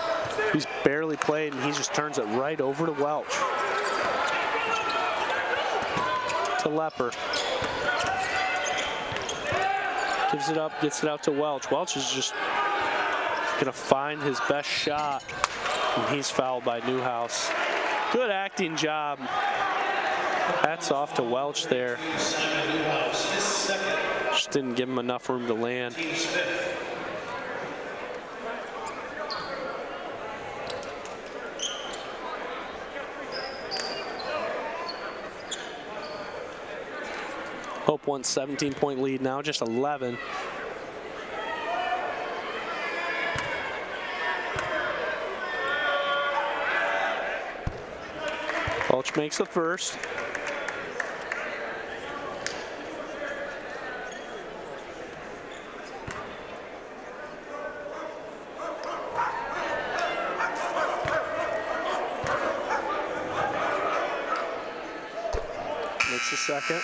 He's barely played, and he just turns it right over to Welch. To Lepper. Gives it up, gets it out to Welch. Welch is just gonna find his best shot, and he's fouled by Newhouse. Good acting job. Hats off to Welch there. Just didn't give him enough room to land. Hope won 17-point lead, now just 11. Welch makes the first. Makes the second.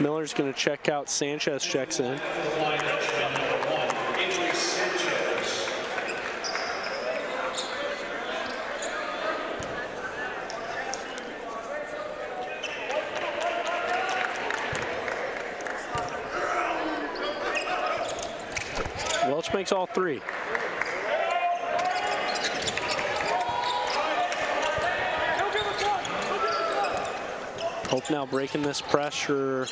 Miller's going to check out. Sanchez checks in. Welch makes all 3. Hope now breaking this pressure.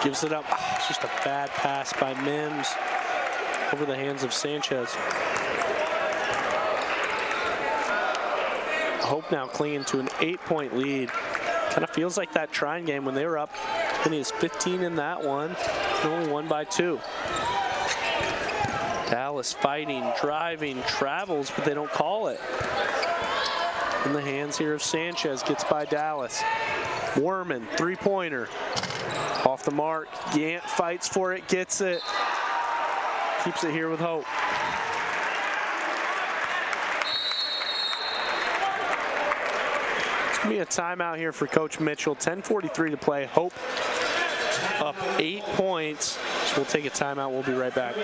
Gives it up. It's just a bad pass by Mims over the hands of Sanchez. Hope now clinging to an 8-point lead. Kind of feels like that Trine game when they were up. And he was 15 in that one. And only won by 2. Dallas fighting, driving, travels, but they don't call it. In the hands here of Sanchez, gets by Dallas. Werman, 3-pointer. Off the mark, Yant fights for it, gets it. Keeps it here with Hope. It's gonna be a timeout here for Coach Mitchell. 10:43 to play. Hope up 8 points. So we'll take a timeout. We'll be right back.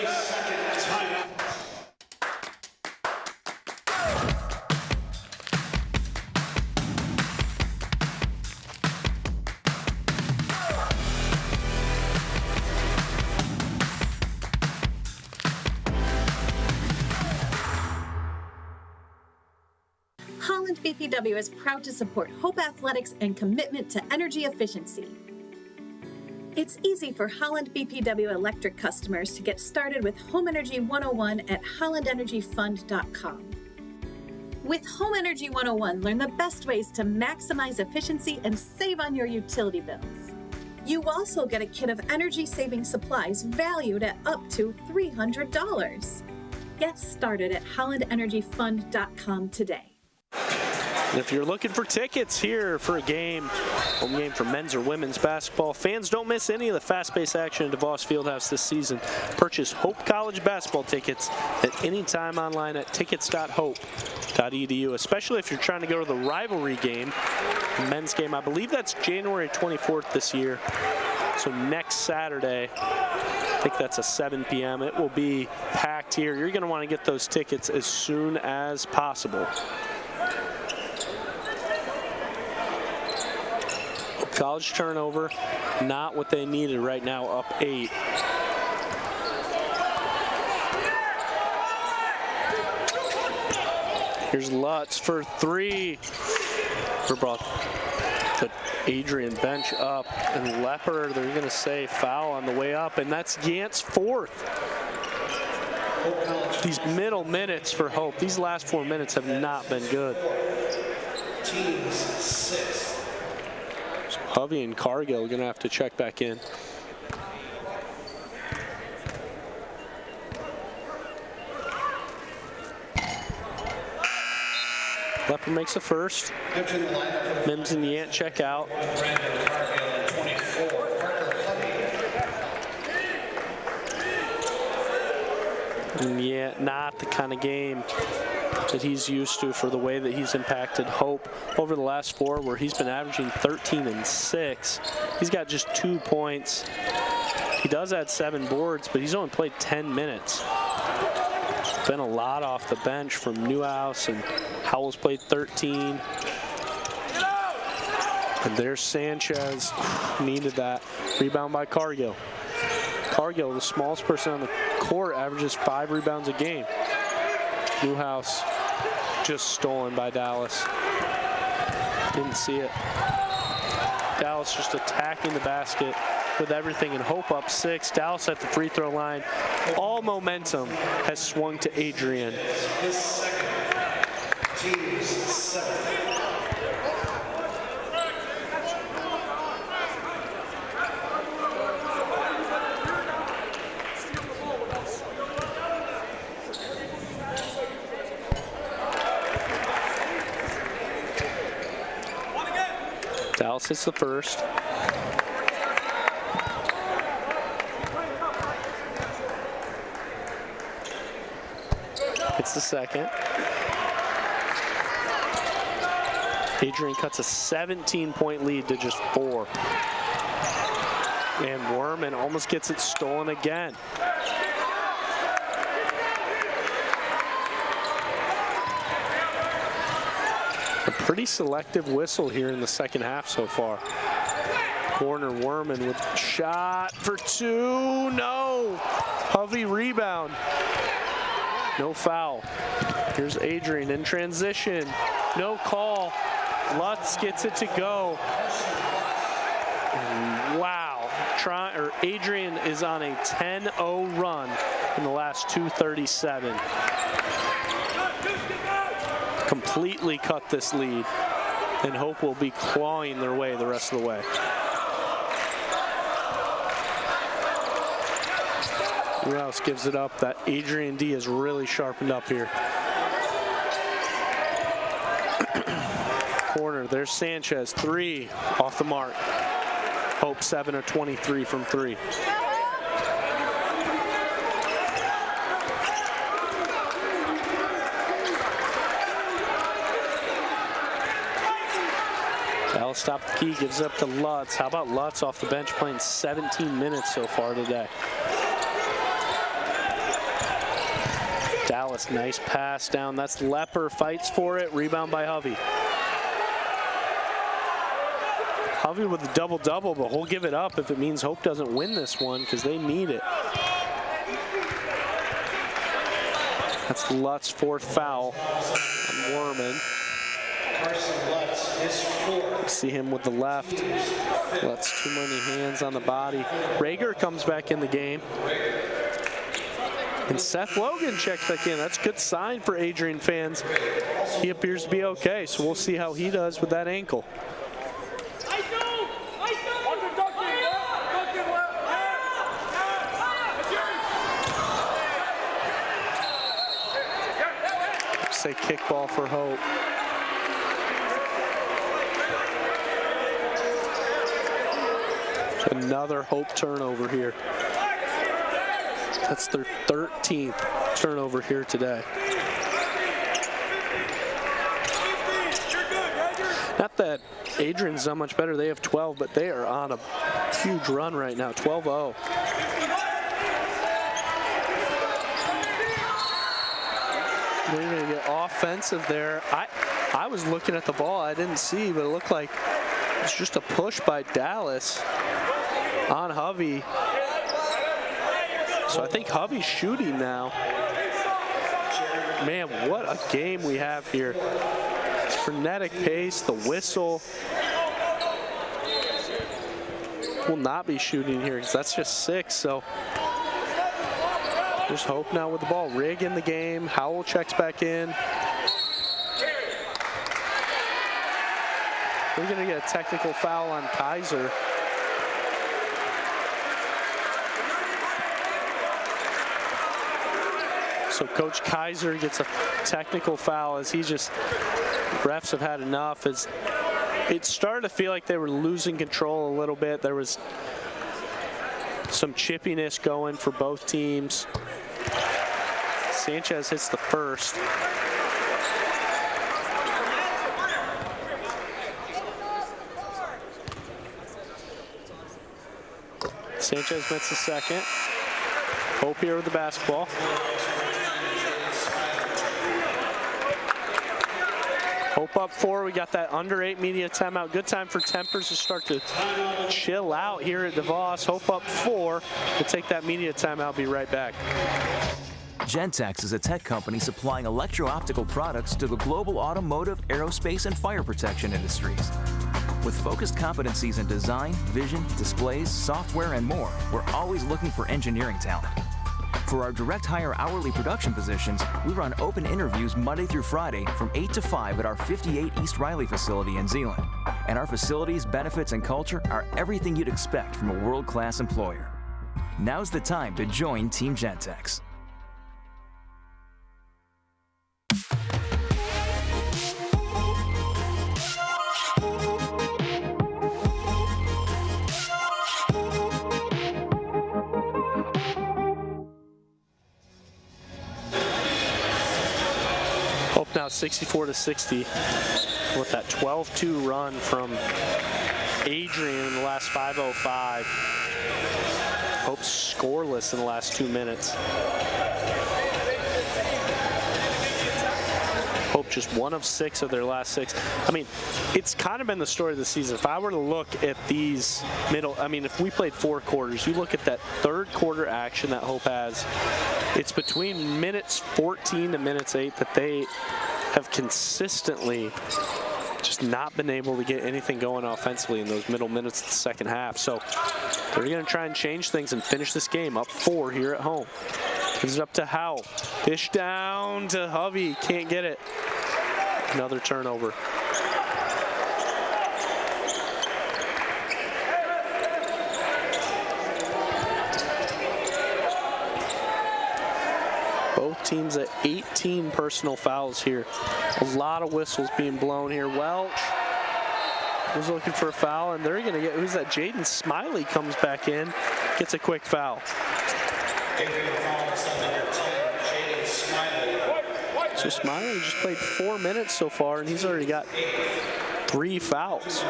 Holland BPW is proud to support Hope Athletics and commitment to energy efficiency. It's easy for Holland BPW electric customers to get started with Home Energy 101 at hollandenergyfund.com. With Home Energy 101, learn the best ways to maximize efficiency and save on your utility bills. You also get a kit of energy-saving supplies valued at up to $300. Get started at hollandenergyfund.com today. And if you're looking for tickets here for a game, home game for men's or women's basketball, fans don't miss any of the fast-paced action at DeVos Fieldhouse this season. Purchase Hope College basketball tickets at any time online at tickets.hope.edu, especially if you're trying to go to the rivalry game, the men's game. I believe that's January 24th this year, so next Saturday. I think that's a 7 p.m. It will be packed here. You're going to want to get those tickets as soon as possible. College turnover, not what they needed right now, up 8. Here's Lutz for 3. Brought the Adrian bench up, and Lepper, they're going to say foul on the way up, and that's Gant's 4th. These middle minutes for Hope, these last 4 minutes have not been good. Teams 6. Hovey and Cargill are going to have to check back in. Lepper makes the first. Mims and Yant check out. And yet not the kind of game that he's used to for the way that he's impacted Hope over the last 4, where he's been averaging 13 and 6. He's got just 2 points. He does add 7 boards, but he's only played 10 minutes. There's been a lot off the bench from Newhouse, and Howell's played 13. And there's Sanchez, needed that. Rebound by Cargill. Cargill, the smallest person on the court, averages 5 rebounds a game. Newhouse just stolen by Dallas. Didn't see it. Dallas just attacking the basket with everything, and Hope up 6. Dallas at the free throw line. All momentum has swung to Adrian. His second. Teams 7. Dallas hits the first. Hits the second. Adrian cuts a 17-point lead to just 4. And Werman almost gets it stolen again. A pretty selective whistle here in the second half so far. Corner Werman with shot for 2. No. Hovey rebound. No foul. Here's Adrian in transition. No call. Lutz gets it to go. And wow. Adrian is on a 10-0 run in the last 2:37. Completely cut this lead, and Hope will be clawing their way the rest of the way. Rouse gives it up. That Adrian D has really sharpened up here. Corner, there's Sanchez, 3 off the mark. Hope 7 of 23 from 3. Dallas stopped the key, gives it up to Lutz. How about Lutz off the bench playing 17 minutes so far today? Dallas, nice pass down. That's Lepper, fights for it. Rebound by Hovey. Hovey with a double-double, but he'll give it up if it means Hope doesn't win this one, because they need it. That's Lutz's 4th foul on Werman. Carson Lutz, his fourth. See him with the left. Lutz too many hands on the body. Rager comes back in the game. And Seth Logan checks back in. That's a good sign for Adrian fans. He appears to be okay, so we'll see how he does with that ankle. Say kickball for Hope. Another Hope turnover here. That's their 13th turnover here today. Not that Adrian's done much better. They have 12, but they are on a huge run right now, 12-0. They're going to get offensive there. I was looking at the ball. I didn't see, but it looked like it's just a push by Dallas on Hovey. So I think Hovey's shooting now. Man, what a game we have here. Frenetic pace, the whistle. Will not be shooting here because that's just 6, so there's Hope now with the ball. Rigg in the game. Howell checks back in. We're going to get a technical foul on Kaiser. So Coach Kaiser gets a technical foul as refs have had enough. As it started to feel like they were losing control a little bit. There was some chippiness going for both teams. Sanchez hits the first. Sanchez missed the second. Hope here with the basketball. Hope up 4. We got that under 8 media timeout. Good time for tempers to start to chill out here at DeVos. Hope up 4. We'll take that media timeout. Be right back. Gentex is a tech company supplying electro-optical products to the global automotive, aerospace, and fire protection industries. With focused competencies in design, vision, displays, software, and more, we're always looking for engineering talent. For our direct hire hourly production positions, we run open interviews Monday through Friday from 8 to 5 at our 58 East Riley facility in Zeeland. And our facilities, benefits, and culture are everything you'd expect from a world-class employer. Now's the time to join Team Gentex. Now 64-60 with that 12-2 run from Adrian in the last 5:05. Hope's scoreless in the last 2 minutes. Hope just 1 of 6 of their last 6. I mean, it's kind of been the story of the season. If I were to look at these if we played 4 quarters, you look at that third quarter action that Hope has, it's between minutes 14 to minutes 8 that they have consistently just not been able to get anything going offensively in those middle minutes of the second half. So they're going to try and change things and finish this game up 4 here at home. Gives it up to Howell. Dish down to Hovey. Can't get it. Another turnover. Both teams at 18 personal fouls here. A lot of whistles being blown here. Welch was looking for a foul, and they're going to get, who's that? Jaden Smiley comes back in, gets a quick foul. So Smiley just played 4 minutes so far, and he's already got 3 fouls.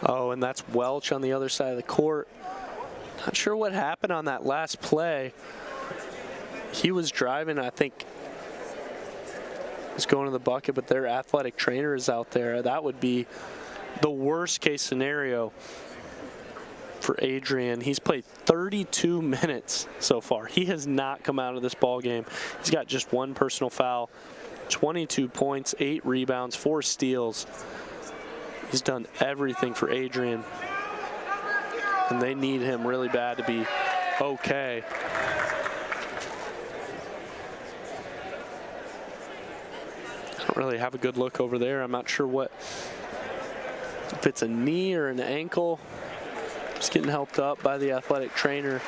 Oh, and that's Welch on the other side of the court. Not sure what happened on that last play. He was driving, I think. is going to the bucket, but their athletic trainer is out there. That would be the worst case scenario for Adrian. He's played 32 minutes so far. He has not come out of this ball game. He's got just one personal foul, 22 points, 8 rebounds, 4 steals. He's done everything for Adrian, and they need him really bad to be okay. I don't really have a good look over there. I'm not sure if it's a knee or an ankle. Just getting helped up by the athletic trainer.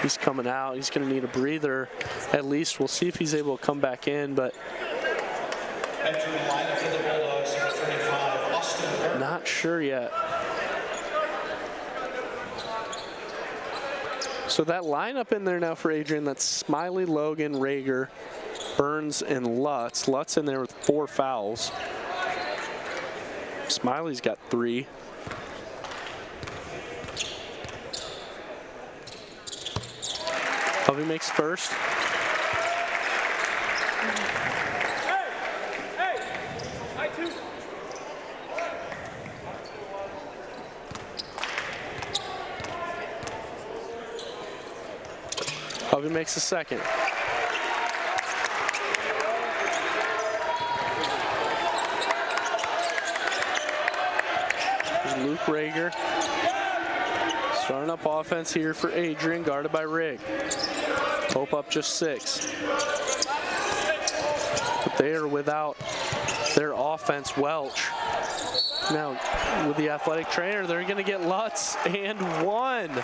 He's coming out. He's going to need a breather. At least we'll see if he's able to come back in, but not sure yet. So that lineup in there now for Adrian, that's Smiley, Logan, Rager, Burns, and Lutz. Lutz in there with 4 fouls. Smiley's got 3. Hovey makes first. Hovey makes the second. There's Luke Rager. Starting up offense here for Adrian, guarded by Rigg. Hope up just 6. But they are without their offense, Welch. Now, with the athletic trainer, they're going to get Lutz and 1.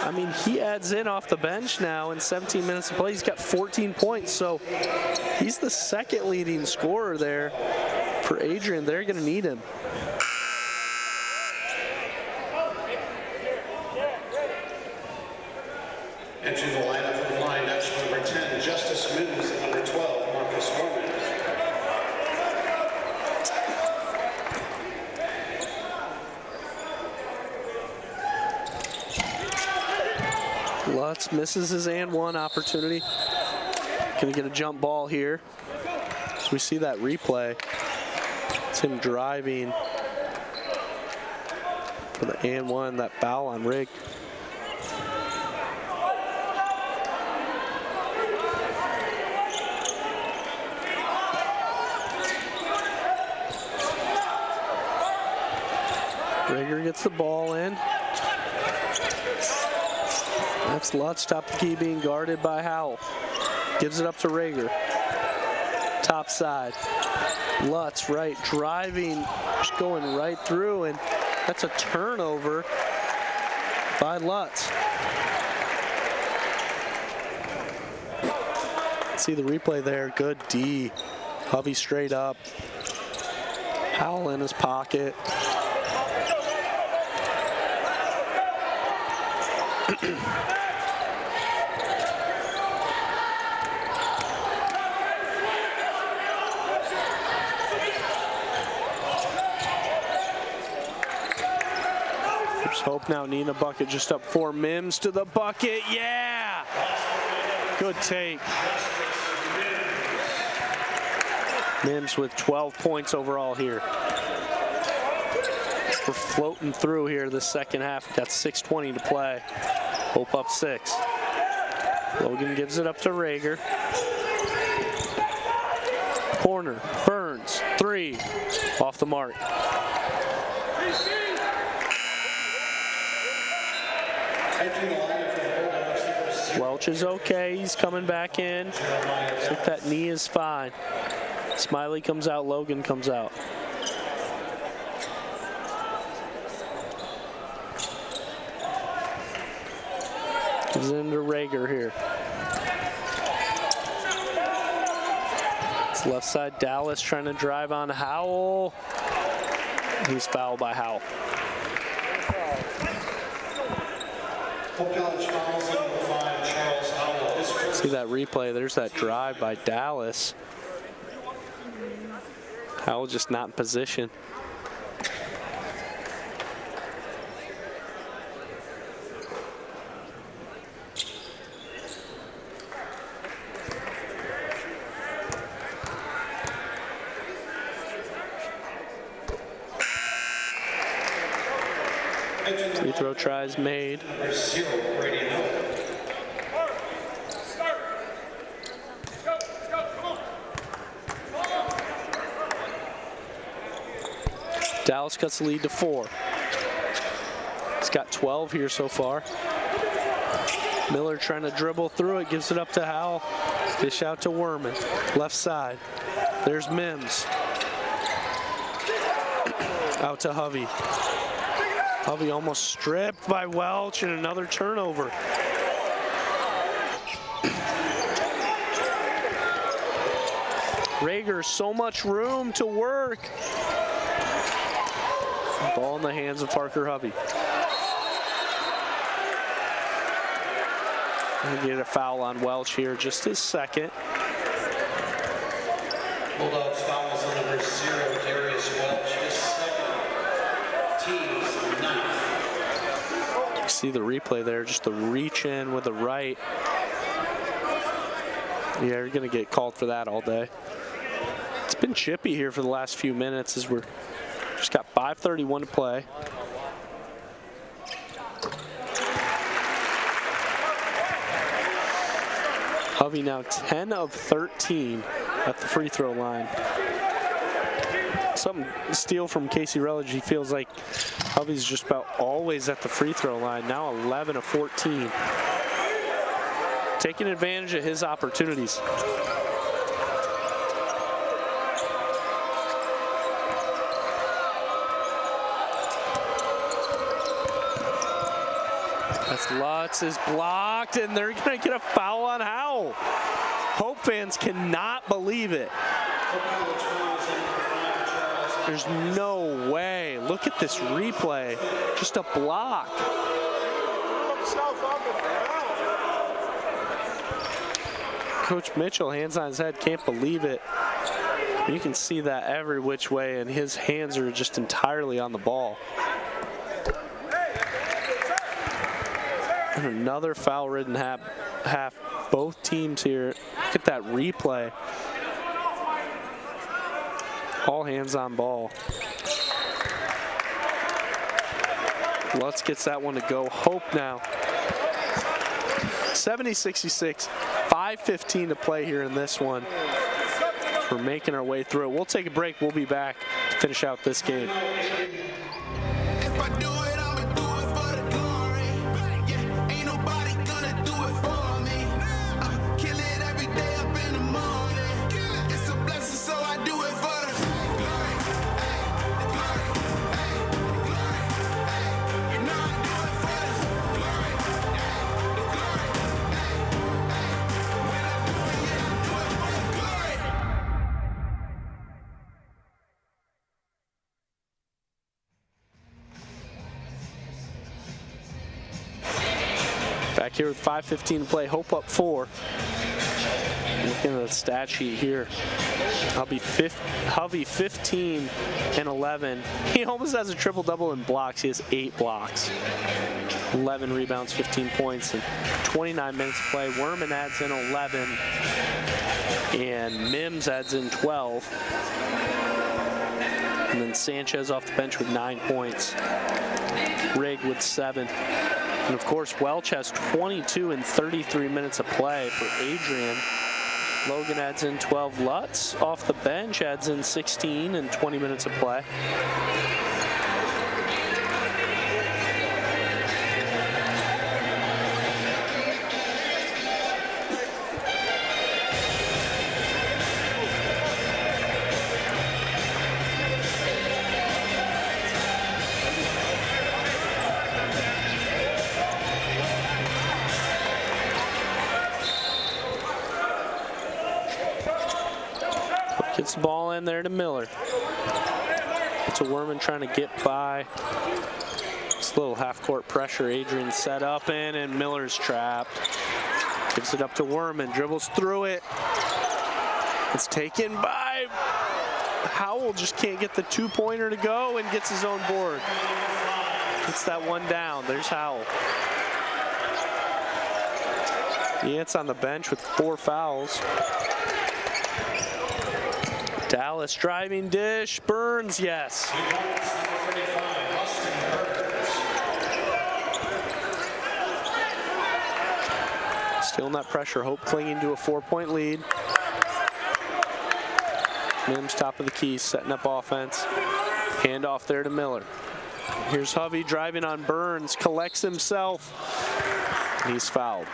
I mean, he adds in off the bench now in 17 minutes to play. He's got 14 points, so he's the second leading scorer there for Adrian. They're going to need him. Entering the lineup for the line, that's number 10, Justice Mims, and number 12, Marcus Norman. Lutz misses his and 1 opportunity. Gonna get a jump ball here. So we see that replay. It's him driving for the and 1, that foul on Rigg. Rager gets the ball in. That's Lutz, top of the key, being guarded by Howell. Gives it up to Rager. Top side. Lutz right, driving, just going right through, and that's a turnover by Lutz. See the replay there, good D. Hovey straight up. Howell in his pocket. There's hope now. Nina bucket just up 4. Mims to the bucket. Yeah! Good take. Mims with 12 points overall here. We're floating through here the second half. Got 6:20 to play. Hope up 6. Logan gives it up to Rager. Corner, Burns, 3. Off the mark. Welch is okay. He's coming back in. Looks like that knee is fine. Smiley comes out, Logan comes out. Gives it into Rager here. It's left side, Dallas trying to drive on Howell. He's fouled by Howell. See that replay, there's that drive by Dallas. Howell just not in position. tries made. Dallas cuts the lead to 4. He's got 12 here so far. Miller trying to dribble through it, gives it up to Howell. Dish out to Werman, left side. There's Mims. Out to Hovey. Hovey almost stripped by Welch, and another turnover. Rager, so much room to work. Ball in the hands of Parker Hovey. Gonna get a foul on Welch here, just his second. Bulldogs fouls on number 0, Darius Welch, his second. Team's 9th. You see the replay there, just the reach in with the right. Yeah, you're gonna get called for that all day. It's been chippy here for the last few minutes as we're just got 5:31 to play. Hovey now 10 of 13 at the free throw line. Some steal from Casey Rutledge. He feels like Hovey's just about always at the free throw line. Now 11 of 14. Taking advantage of his opportunities. That's Lutz is blocked, and they're going to get a foul on Howell. Hope fans cannot believe it. There's no way. Look at this replay. Just a block. Coach Mitchell, hands on his head, can't believe it. You can see that every which way, and his hands are just entirely on the ball. And another foul-ridden half. Both teams here. Look at that replay. All hands on ball. Lutz gets that one to go. Hope now. 70-66. 5:15 to play here in this one. We're making our way through it. We'll take a break. We'll be back to finish out this game. Back here with 5:15 to play. Hope up 4. Looking at the stat sheet here. Hovey 15 and 11. He almost has a triple-double in blocks. He has 8 blocks. 11 rebounds, 15 points, and 29 minutes to play. Werman adds in 11, and Mims adds in 12. And then Sanchez off the bench with 9 points. Rigg with 7. And of course, Welch has 22 in 33 minutes of play for Adrian. Logan adds in 12. Lutz off the bench adds in 16 in 20 minutes of play. Gets the ball in there to Miller. It's a Werman trying to get by. This little half-court pressure. Adrian set up in, and Miller's trapped. Gives it up to Werman. Dribbles through it. It's taken by Howell. Just can't get the 2-pointer to go and gets his own board. Gets that one down. There's Howell. Yant's on the bench with 4 fouls. Dallas driving dish, Burns, yes. Still in that pressure. Hope clinging to a 4-point lead. Mims top of the key, setting up offense. Handoff there to Miller. Here's Hovey driving on Burns, collects himself, and he's fouled.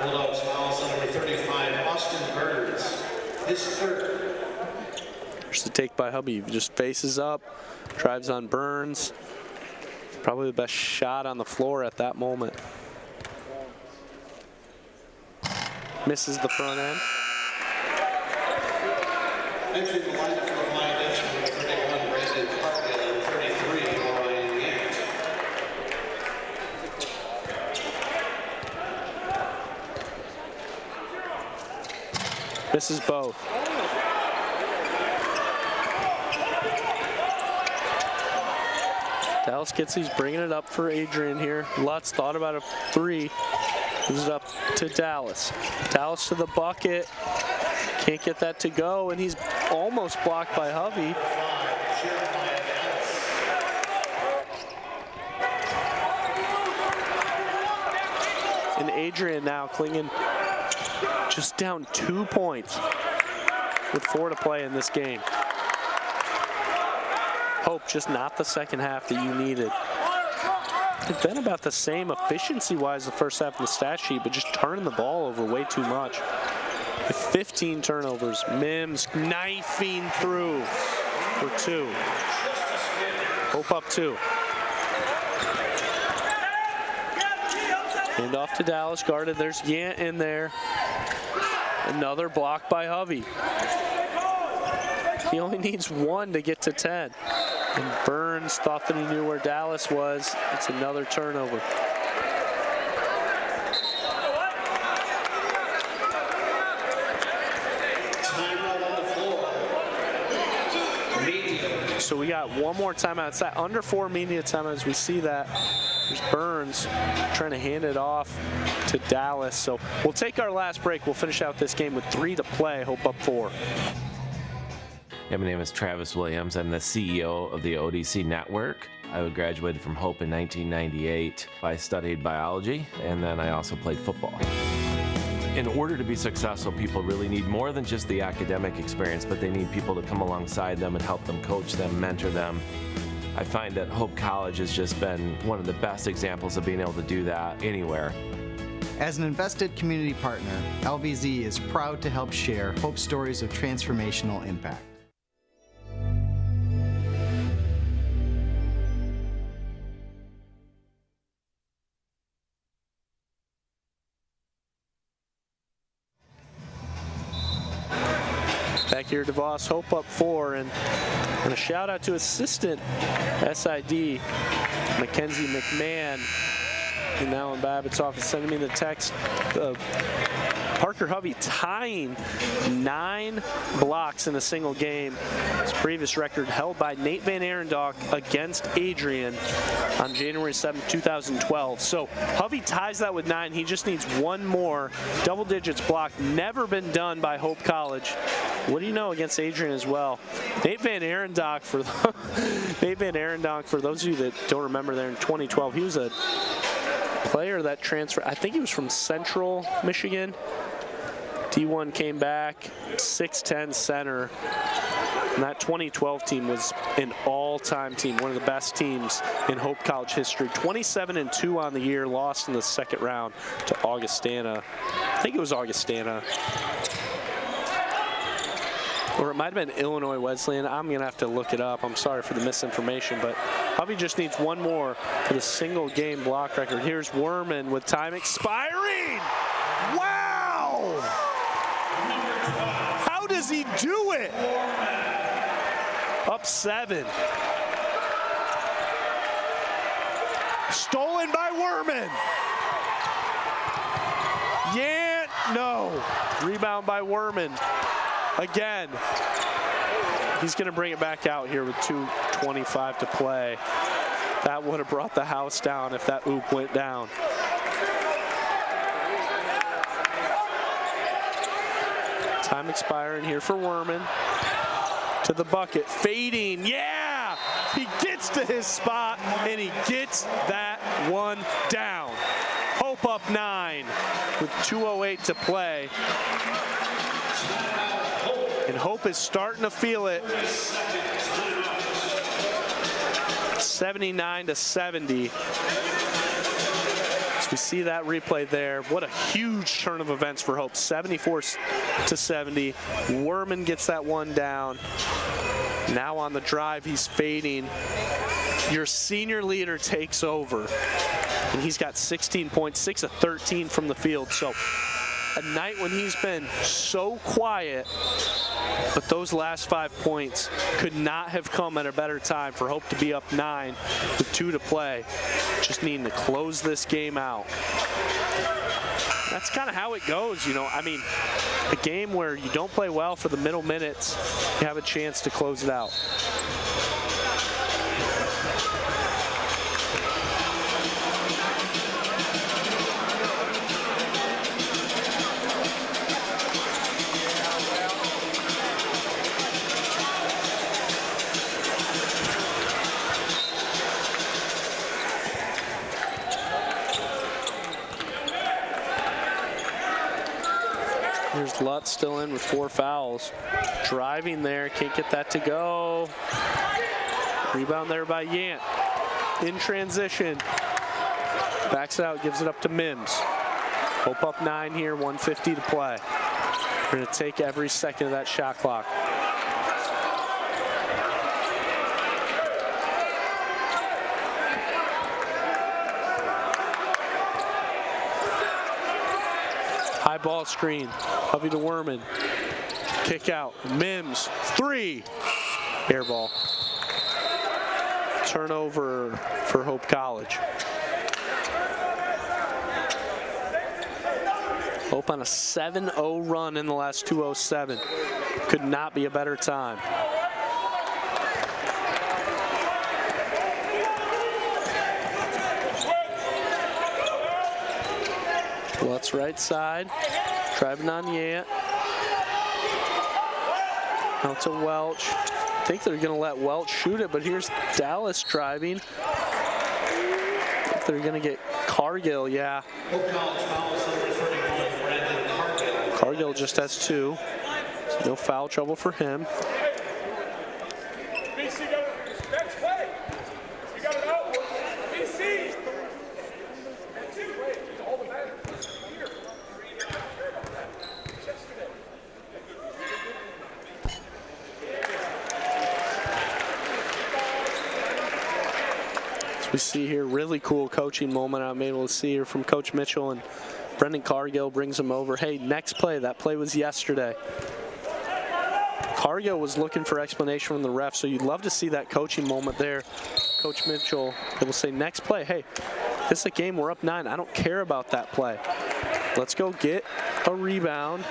Bulldogs fouls on number 35, Austin Burns, his third. There's the take by Hovey. Just faces up, drives on Burns. Probably the best shot on the floor at that moment. Misses the front end. Entering the lineup for the Lions, number 31, Brandon Cargill, and 33, Ryan Gant. Misses both. Dallas gets these, bringing it up for Adrian here. Lutz thought about a three. Moves it up to Dallas. Dallas to the bucket. Can't get that to go, and he's almost blocked by Hovey. And Adrian now clinging just down 2 points with 4 to play in this game. Hope just not the second half that you needed. It's been about the same efficiency-wise the first half of the stat sheet, but just turning the ball over way too much. With 15 turnovers, Mims knifing through for 2. Hope up 2. Hand off to Dallas, guarded. There's Yant in there. Another block by Hovey. He only needs 1 to get to 10. And Burns thought that he knew where Dallas was. It's another turnover. So we got one more timeout. It's that under 4 media timeouts. We see that. There's Burns trying to hand it off to Dallas. So we'll take our last break. We'll finish out this game with 3 to play. Hope up 4. Yeah, my name is Travis Williams. I'm the CEO of the ODC Network. I graduated from Hope in 1998. I studied biology, and then I also played football. In order to be successful, people really need more than just the academic experience, but they need people to come alongside them and help them, coach them, mentor them. I find that Hope College has just been one of the best examples of being able to do that anywhere. As an invested community partner, LVZ is proud to help share Hope stories of transformational impact. Back here, DeVos, Hope up 4, and a shout out to assistant SID, Mackenzie McMahon, and now in Babbitt's office, sending me the text of Parker Hovey tying 9 blocks in a single game. His previous record held by Nate Van Arendonk against Adrian on January 7, 2012. So Hovey ties that with 9. He just needs 1 more. Double digits block, never been done by Hope College. What do you know against Adrian as well? Nate Van Arendonk, for those of you that don't remember, there in 2012, he was a player that transferred. I think he was from Central Michigan. D1 came back, 6'10" center. And that 2012 team was an all-time team, one of the best teams in Hope College history. 27-2 on the year, lost in the second round to Augustana. I think it was Augustana. Or it might have been Illinois Wesleyan. I'm going to have to look it up. I'm sorry for the misinformation, but Hovey just needs 1 more for the single game block record. Here's Werman with time expiring. Wow! How does he do it? Up 7. Stolen by Werman. Yant, no. Rebound by Werman. Again, he's going to bring it back out here with 2:25 to play. That would have brought the house down if that oop went down. Time expiring here for Werman. To the bucket, fading, yeah! He gets to his spot, and he gets that one down. Hope up 9 with 2:08 to play. And Hope is starting to feel it. 79-70. So we see that replay there. What a huge turn of events for Hope. 74-70. Werman gets that one down. Now on the drive, he's fading. Your senior leader takes over. And he's got 16 points, 6 of 13 from the field. So a night when he's been so quiet, but those last 5 points could not have come at a better time for Hope to be up 9 with 2 to play. Just needing to close this game out. That's kind of how it goes, you know. I mean, a game where you don't play well for the middle minutes, you have a chance to close it out. Here's Lutz still in with 4 fouls. Driving there, can't get that to go. Rebound there by Yant. In transition. Backs it out, gives it up to Mims. Hope up 9 here, 1:50 to play. We're gonna take every second of that shot clock. High ball screen, Hovey to Werman. Kick out, Mims, 3. Air ball. Turnover for Hope College. Hope on a 7-0 run in the last 2:07. Could not be a better time. Lutz right side, driving on Yant. Out to Welch. I think they're going to let Welch shoot it, but here's Dallas driving. I think they're going to get Cargill, yeah. Cargill just has 2. So no foul trouble for him. We see here really cool coaching moment I'm able to see here from Coach Mitchell, and Brendan Cargill brings him over. Hey, next play. That play was yesterday. Cargill was looking for explanation from the ref, so you'd love to see that coaching moment there. Coach Mitchell will say, next play, hey, this is a game, we're up 9. I don't care about that play. Let's go get a rebound.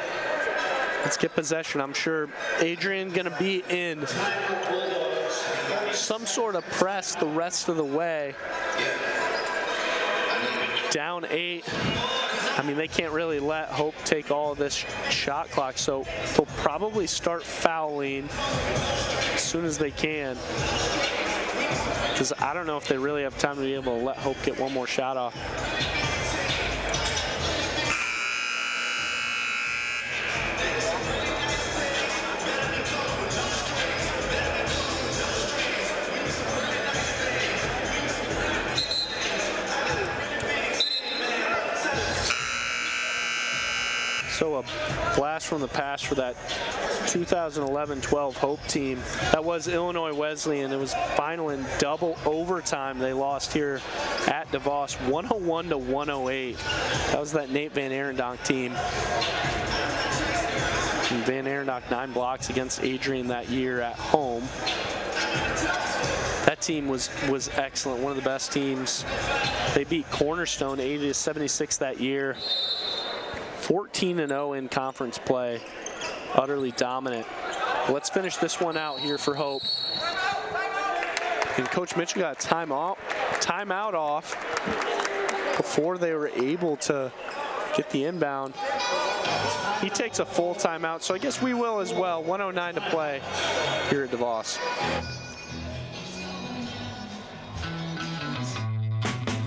Let's get possession. I'm sure Adrian gonna be in some sort of press the rest of the way. Down 8. I mean, they can't really let Hope take all of this shot clock, so they'll probably start fouling as soon as they can. Because I don't know if they really have time to be able to let Hope get one more shot off. So a blast from the past for that 2011-12 Hope team. That was Illinois Wesleyan. It was final in double overtime. They lost here at DeVos, 101-108. That was that Nate Van Arendonk team. And Van Arendonk 9 blocks against Adrian that year at home. That team was excellent, one of the best teams. They beat Cornerstone 80-76 that year. 14-0 in conference play, utterly dominant. Let's finish this one out here for Hope. And Coach Mitchell got a timeout off before they were able to get the inbound. He takes a full timeout, so I guess we will as well. 1:09 to play here at DeVos.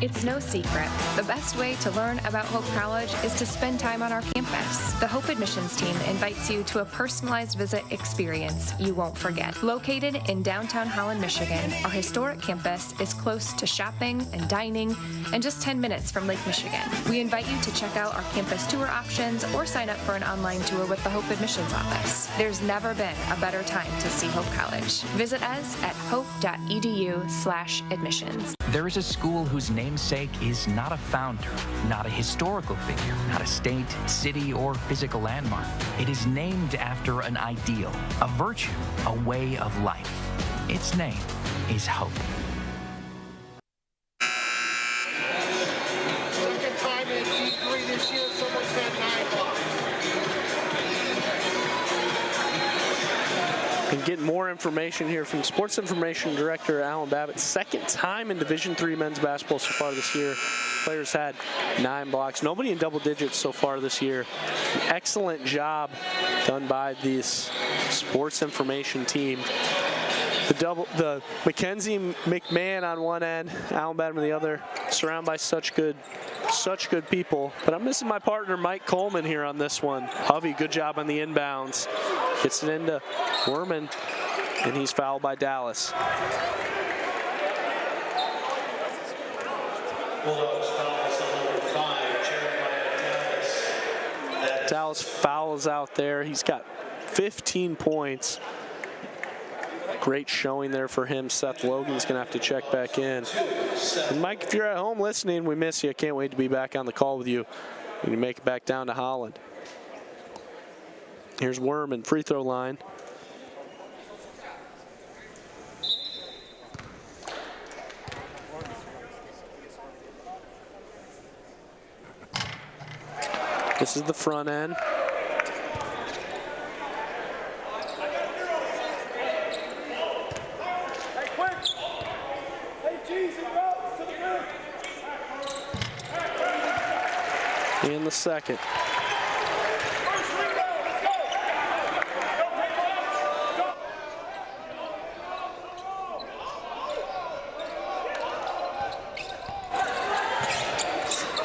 It's no secret. The best way to learn about Hope College is to spend time on our campus. The Hope admissions team invites you to a personalized visit experience you won't forget. Located in downtown Holland, Michigan, our historic campus is close to shopping and dining and just 10 minutes from Lake Michigan. We invite you to check out our campus tour options or sign up for an online tour with the Hope admissions office. There's never been a better time to see Hope College. Visit us at hope.edu/admissions. There is a school whose namesake is not a founder, not a historical figure, not a state, city, or physical landmark. It is named after an ideal, a virtue, a way of life. Its name is hope. Second time in D3 this year, someone's had 9 blocks. And getting more information here from Sports Information Director Alan Babbitt. Second time in Division III men's basketball so far this year. Players had 9 blocks. Nobody in double digits so far this year. An excellent job done by this Sports Information team. The Mackenzie McMahon on one end, Alan Babbitt on the other, surrounded by such good people. But I'm missing my partner Mike Coleman here on this one. Hovey, good job on the inbounds. Gets it into Werman, and he's fouled by Dallas. Bulldogs fouls on number 5, Jeremiah Dallas. Dallas fouls out there. He's got 15 points. Great showing there for him. Seth Logan's going to have to check back in. And Mike, if you're at home listening, we miss you. I can't wait to be back on the call with you when you make it back down to Holland. Here's Werman, free throw line. This is the front end. In the second.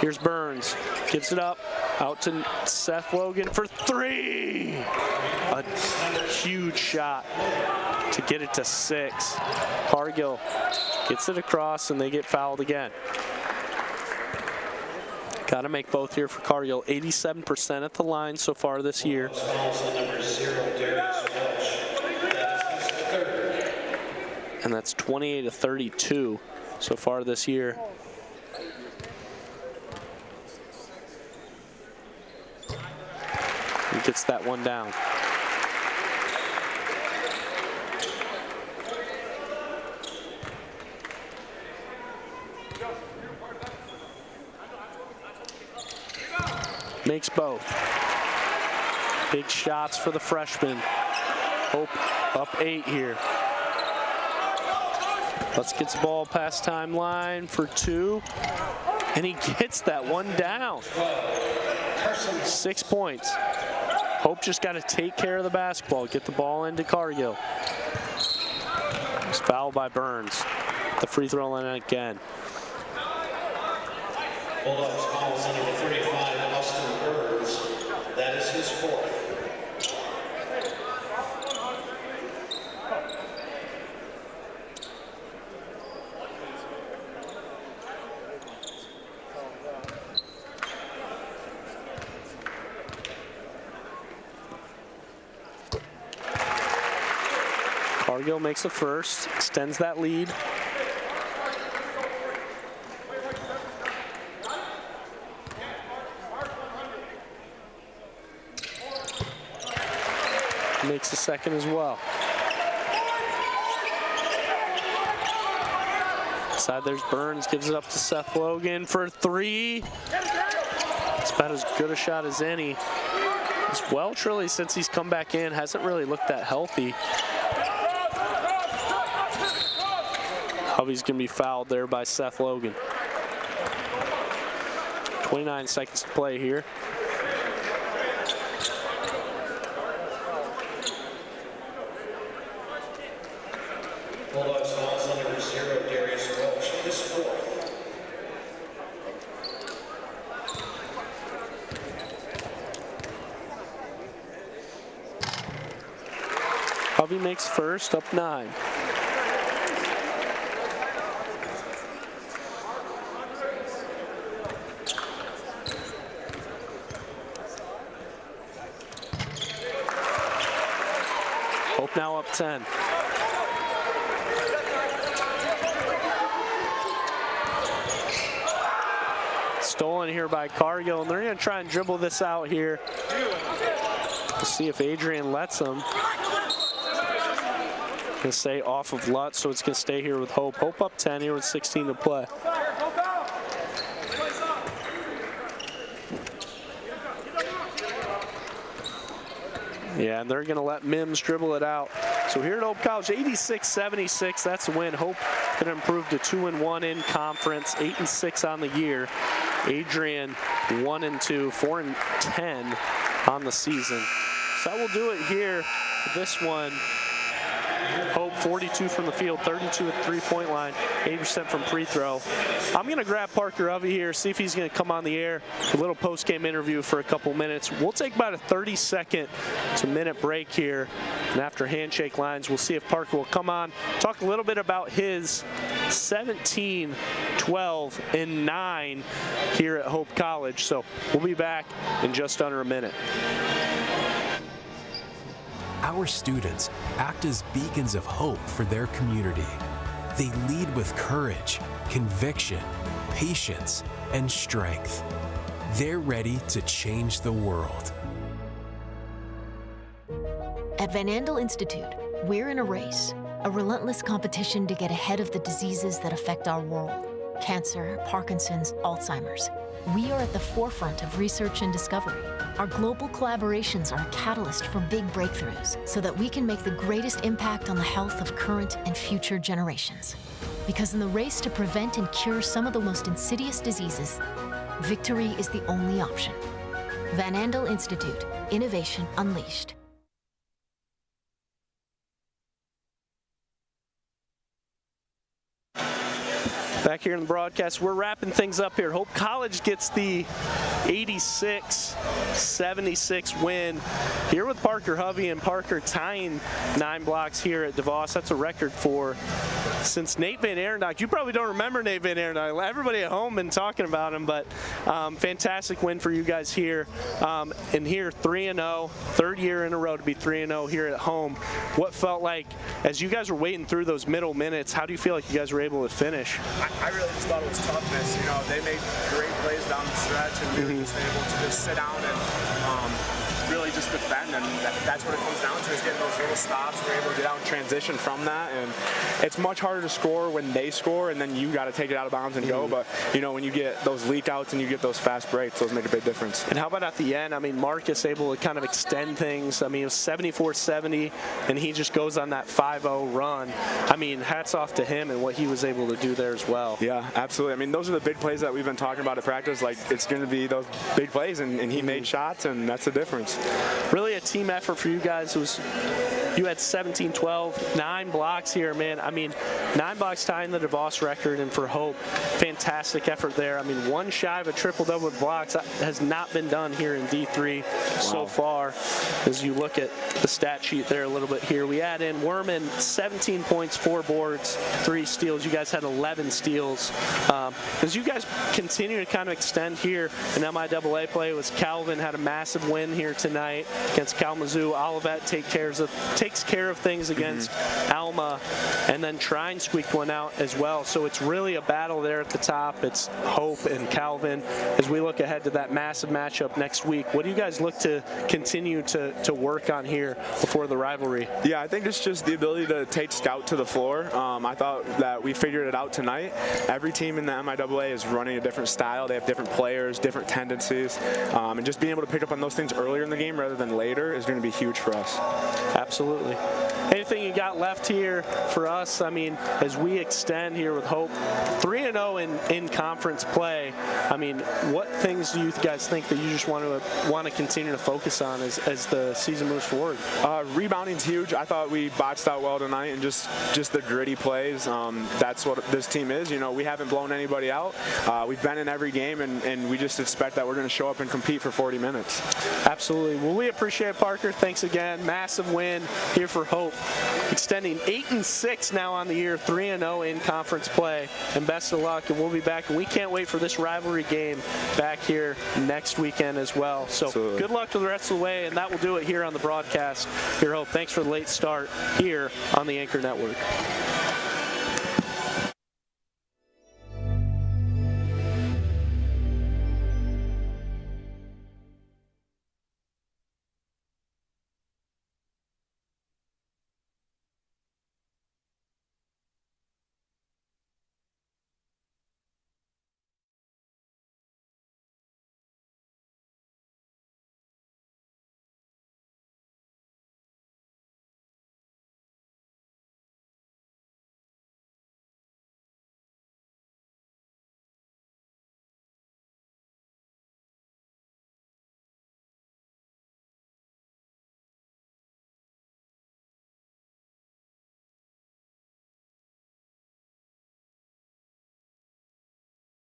Here's Burns, gives it up, out to Seth Logan for 3. A huge shot to get it to 6. Cargill gets it across and they get fouled again. Got to make both here for Cargill. 87% at the line so far this year. And that's 28-32 so far this year. He gets that one down. Makes both. Big shots for the freshman. Hope up 8 here. Let's get the ball past timeline for 2. And he gets that one down. 6 points. Hope just got to take care of the basketball, get the ball into Cargill. It's fouled by Burns. The free throw line again. Bulldogs fouls on number 35, Austin Burns. That is his 4th. Cargill makes the first, extends that lead. Makes the second as well. Inside there's Burns, gives it up to Seth Logan for 3. It's about as good a shot as any. As Welch really, since he's come back in, hasn't really looked that healthy. Hovey's gonna be fouled there by Seth Logan. 29 seconds to play here. Bulldogs fouls on number 0, Darius Welch, his 4th. Hovey makes first, up 9. Hope now up 10. Stolen here by Cargill, and they're going to try and dribble this out here. We'll see if Adrian lets them. Going to stay off of Lutz, so it's going to stay here with Hope. Hope up 10 here with 16 to play. Yeah, and they're going to let Mims dribble it out. So here at Hope College, 86-76, that's the win. Hope going to improve to 2-1 in conference, 8-6 on the year. Adrian 1-2, 4-10 on the season. So that will do it here. This one, Hope 42 from the field, 32 at the three-point line, 80% from free throw. I'm going to grab Parker Hovey here, see if he's going to come on the air. A little post-game interview for a couple minutes. We'll take about a 30-second to minute break here. And after handshake lines, we'll see if Parker will come on, talk a little bit about his 17, 12, and 9 here at Hope College. So we'll be back in just under a minute. Our students act as beacons of hope for their community. They lead with courage, conviction, patience, and strength. They're ready to change the world. At Van Andel Institute, we're in a race, a relentless competition to get ahead of the diseases that affect our world. Cancer, Parkinson's, Alzheimer's. We are at the forefront of research and discovery. Our global collaborations are a catalyst for big breakthroughs so that we can make the greatest impact on the health of current and future generations. Because in the race to prevent and cure some of the most insidious diseases, victory is the only option. Van Andel Institute, Innovation Unleashed. Back here in the broadcast, we're wrapping things up here. Hope College gets the 86-76 win here with Parker Hovey, and Parker tying 9 blocks here at DeVos. That's a record for since Nate Van Arendijk. You probably don't remember Nate Van Arendijk. Everybody at home been talking about him, but fantastic win for you guys here. And here 3-0, third year in a row to be 3-0 here at home. What felt like as you guys were waiting through those middle minutes, how do you feel like you guys were able to finish? I really just thought it was toughness. You know, they made great plays down the stretch, and we were just able to just sit down and really just defend, and that's what it comes down to, is getting those little stops. We're able to get out and transition from that, and it's much harder to score when they score, and then you got to take it out of bounds and go. But you know, when you get those leak outs and you get those fast breaks, those make a big difference. And how about at the end? I mean, Marcus able to kind of extend things. I mean, it was 74-70, and he just goes on that 5-0 run. I mean, hats off to him and what he was able to do there as well. Yeah, absolutely. I mean, those are the big plays that we've been talking about at practice. Like, it's going to be those big plays, and he made shots, and that's the difference. Really a team effort for you guys. You had 17-12, 9 blocks here, man. I mean, 9 blocks tying the DeVos record, and for Hope, fantastic effort there. I mean, 1 shy of a triple-double with blocks. That has not been done here in D3 so far. As you look at the stat sheet there a little bit here, we add in Werman, 17 points, 4 boards, 3 steals. You guys had 11 steals. As you guys continue to kind of extend here in MIAA play, was Calvin had a massive win here tonight against Kalamazoo. Olivet takes care of things against Alma, and then Trine squeaked one out as well. So it's really a battle there at the top. It's Hope and Calvin. As we look ahead to that massive matchup next week, what do you guys look to continue to work on here before the rivalry? Yeah, I think it's just the ability to take Scout to the floor. I thought that we figured it out tonight. Every team in the MIAA is running a different style. They have different players, different tendencies, and just being able to pick up on those things earlier in the game rather than later is going to be huge for us. Absolutely. Anything you got left here for us? I mean, as we extend here with Hope, 3-0 in conference play. I mean, what things do you guys think that you just want to continue to focus on as the season moves forward? Rebounding's huge. I thought we boxed out well tonight, and just the gritty plays. That's what this team is. You know, we haven't blown anybody out. We've been in every game, and we just expect that we're going to show up and compete for 40 minutes. Absolutely. Well, we appreciate it, Parker. Thanks again. Massive win here for Hope. extending 8-6 now on the year, 3-0 in conference play. And best of luck, and we'll be back. And we can't wait for this rivalry game back here next weekend as well. So good luck to the rest of the way, and that will do it here on the broadcast. Here, Hope, thanks for the late start here on the Anchor Network.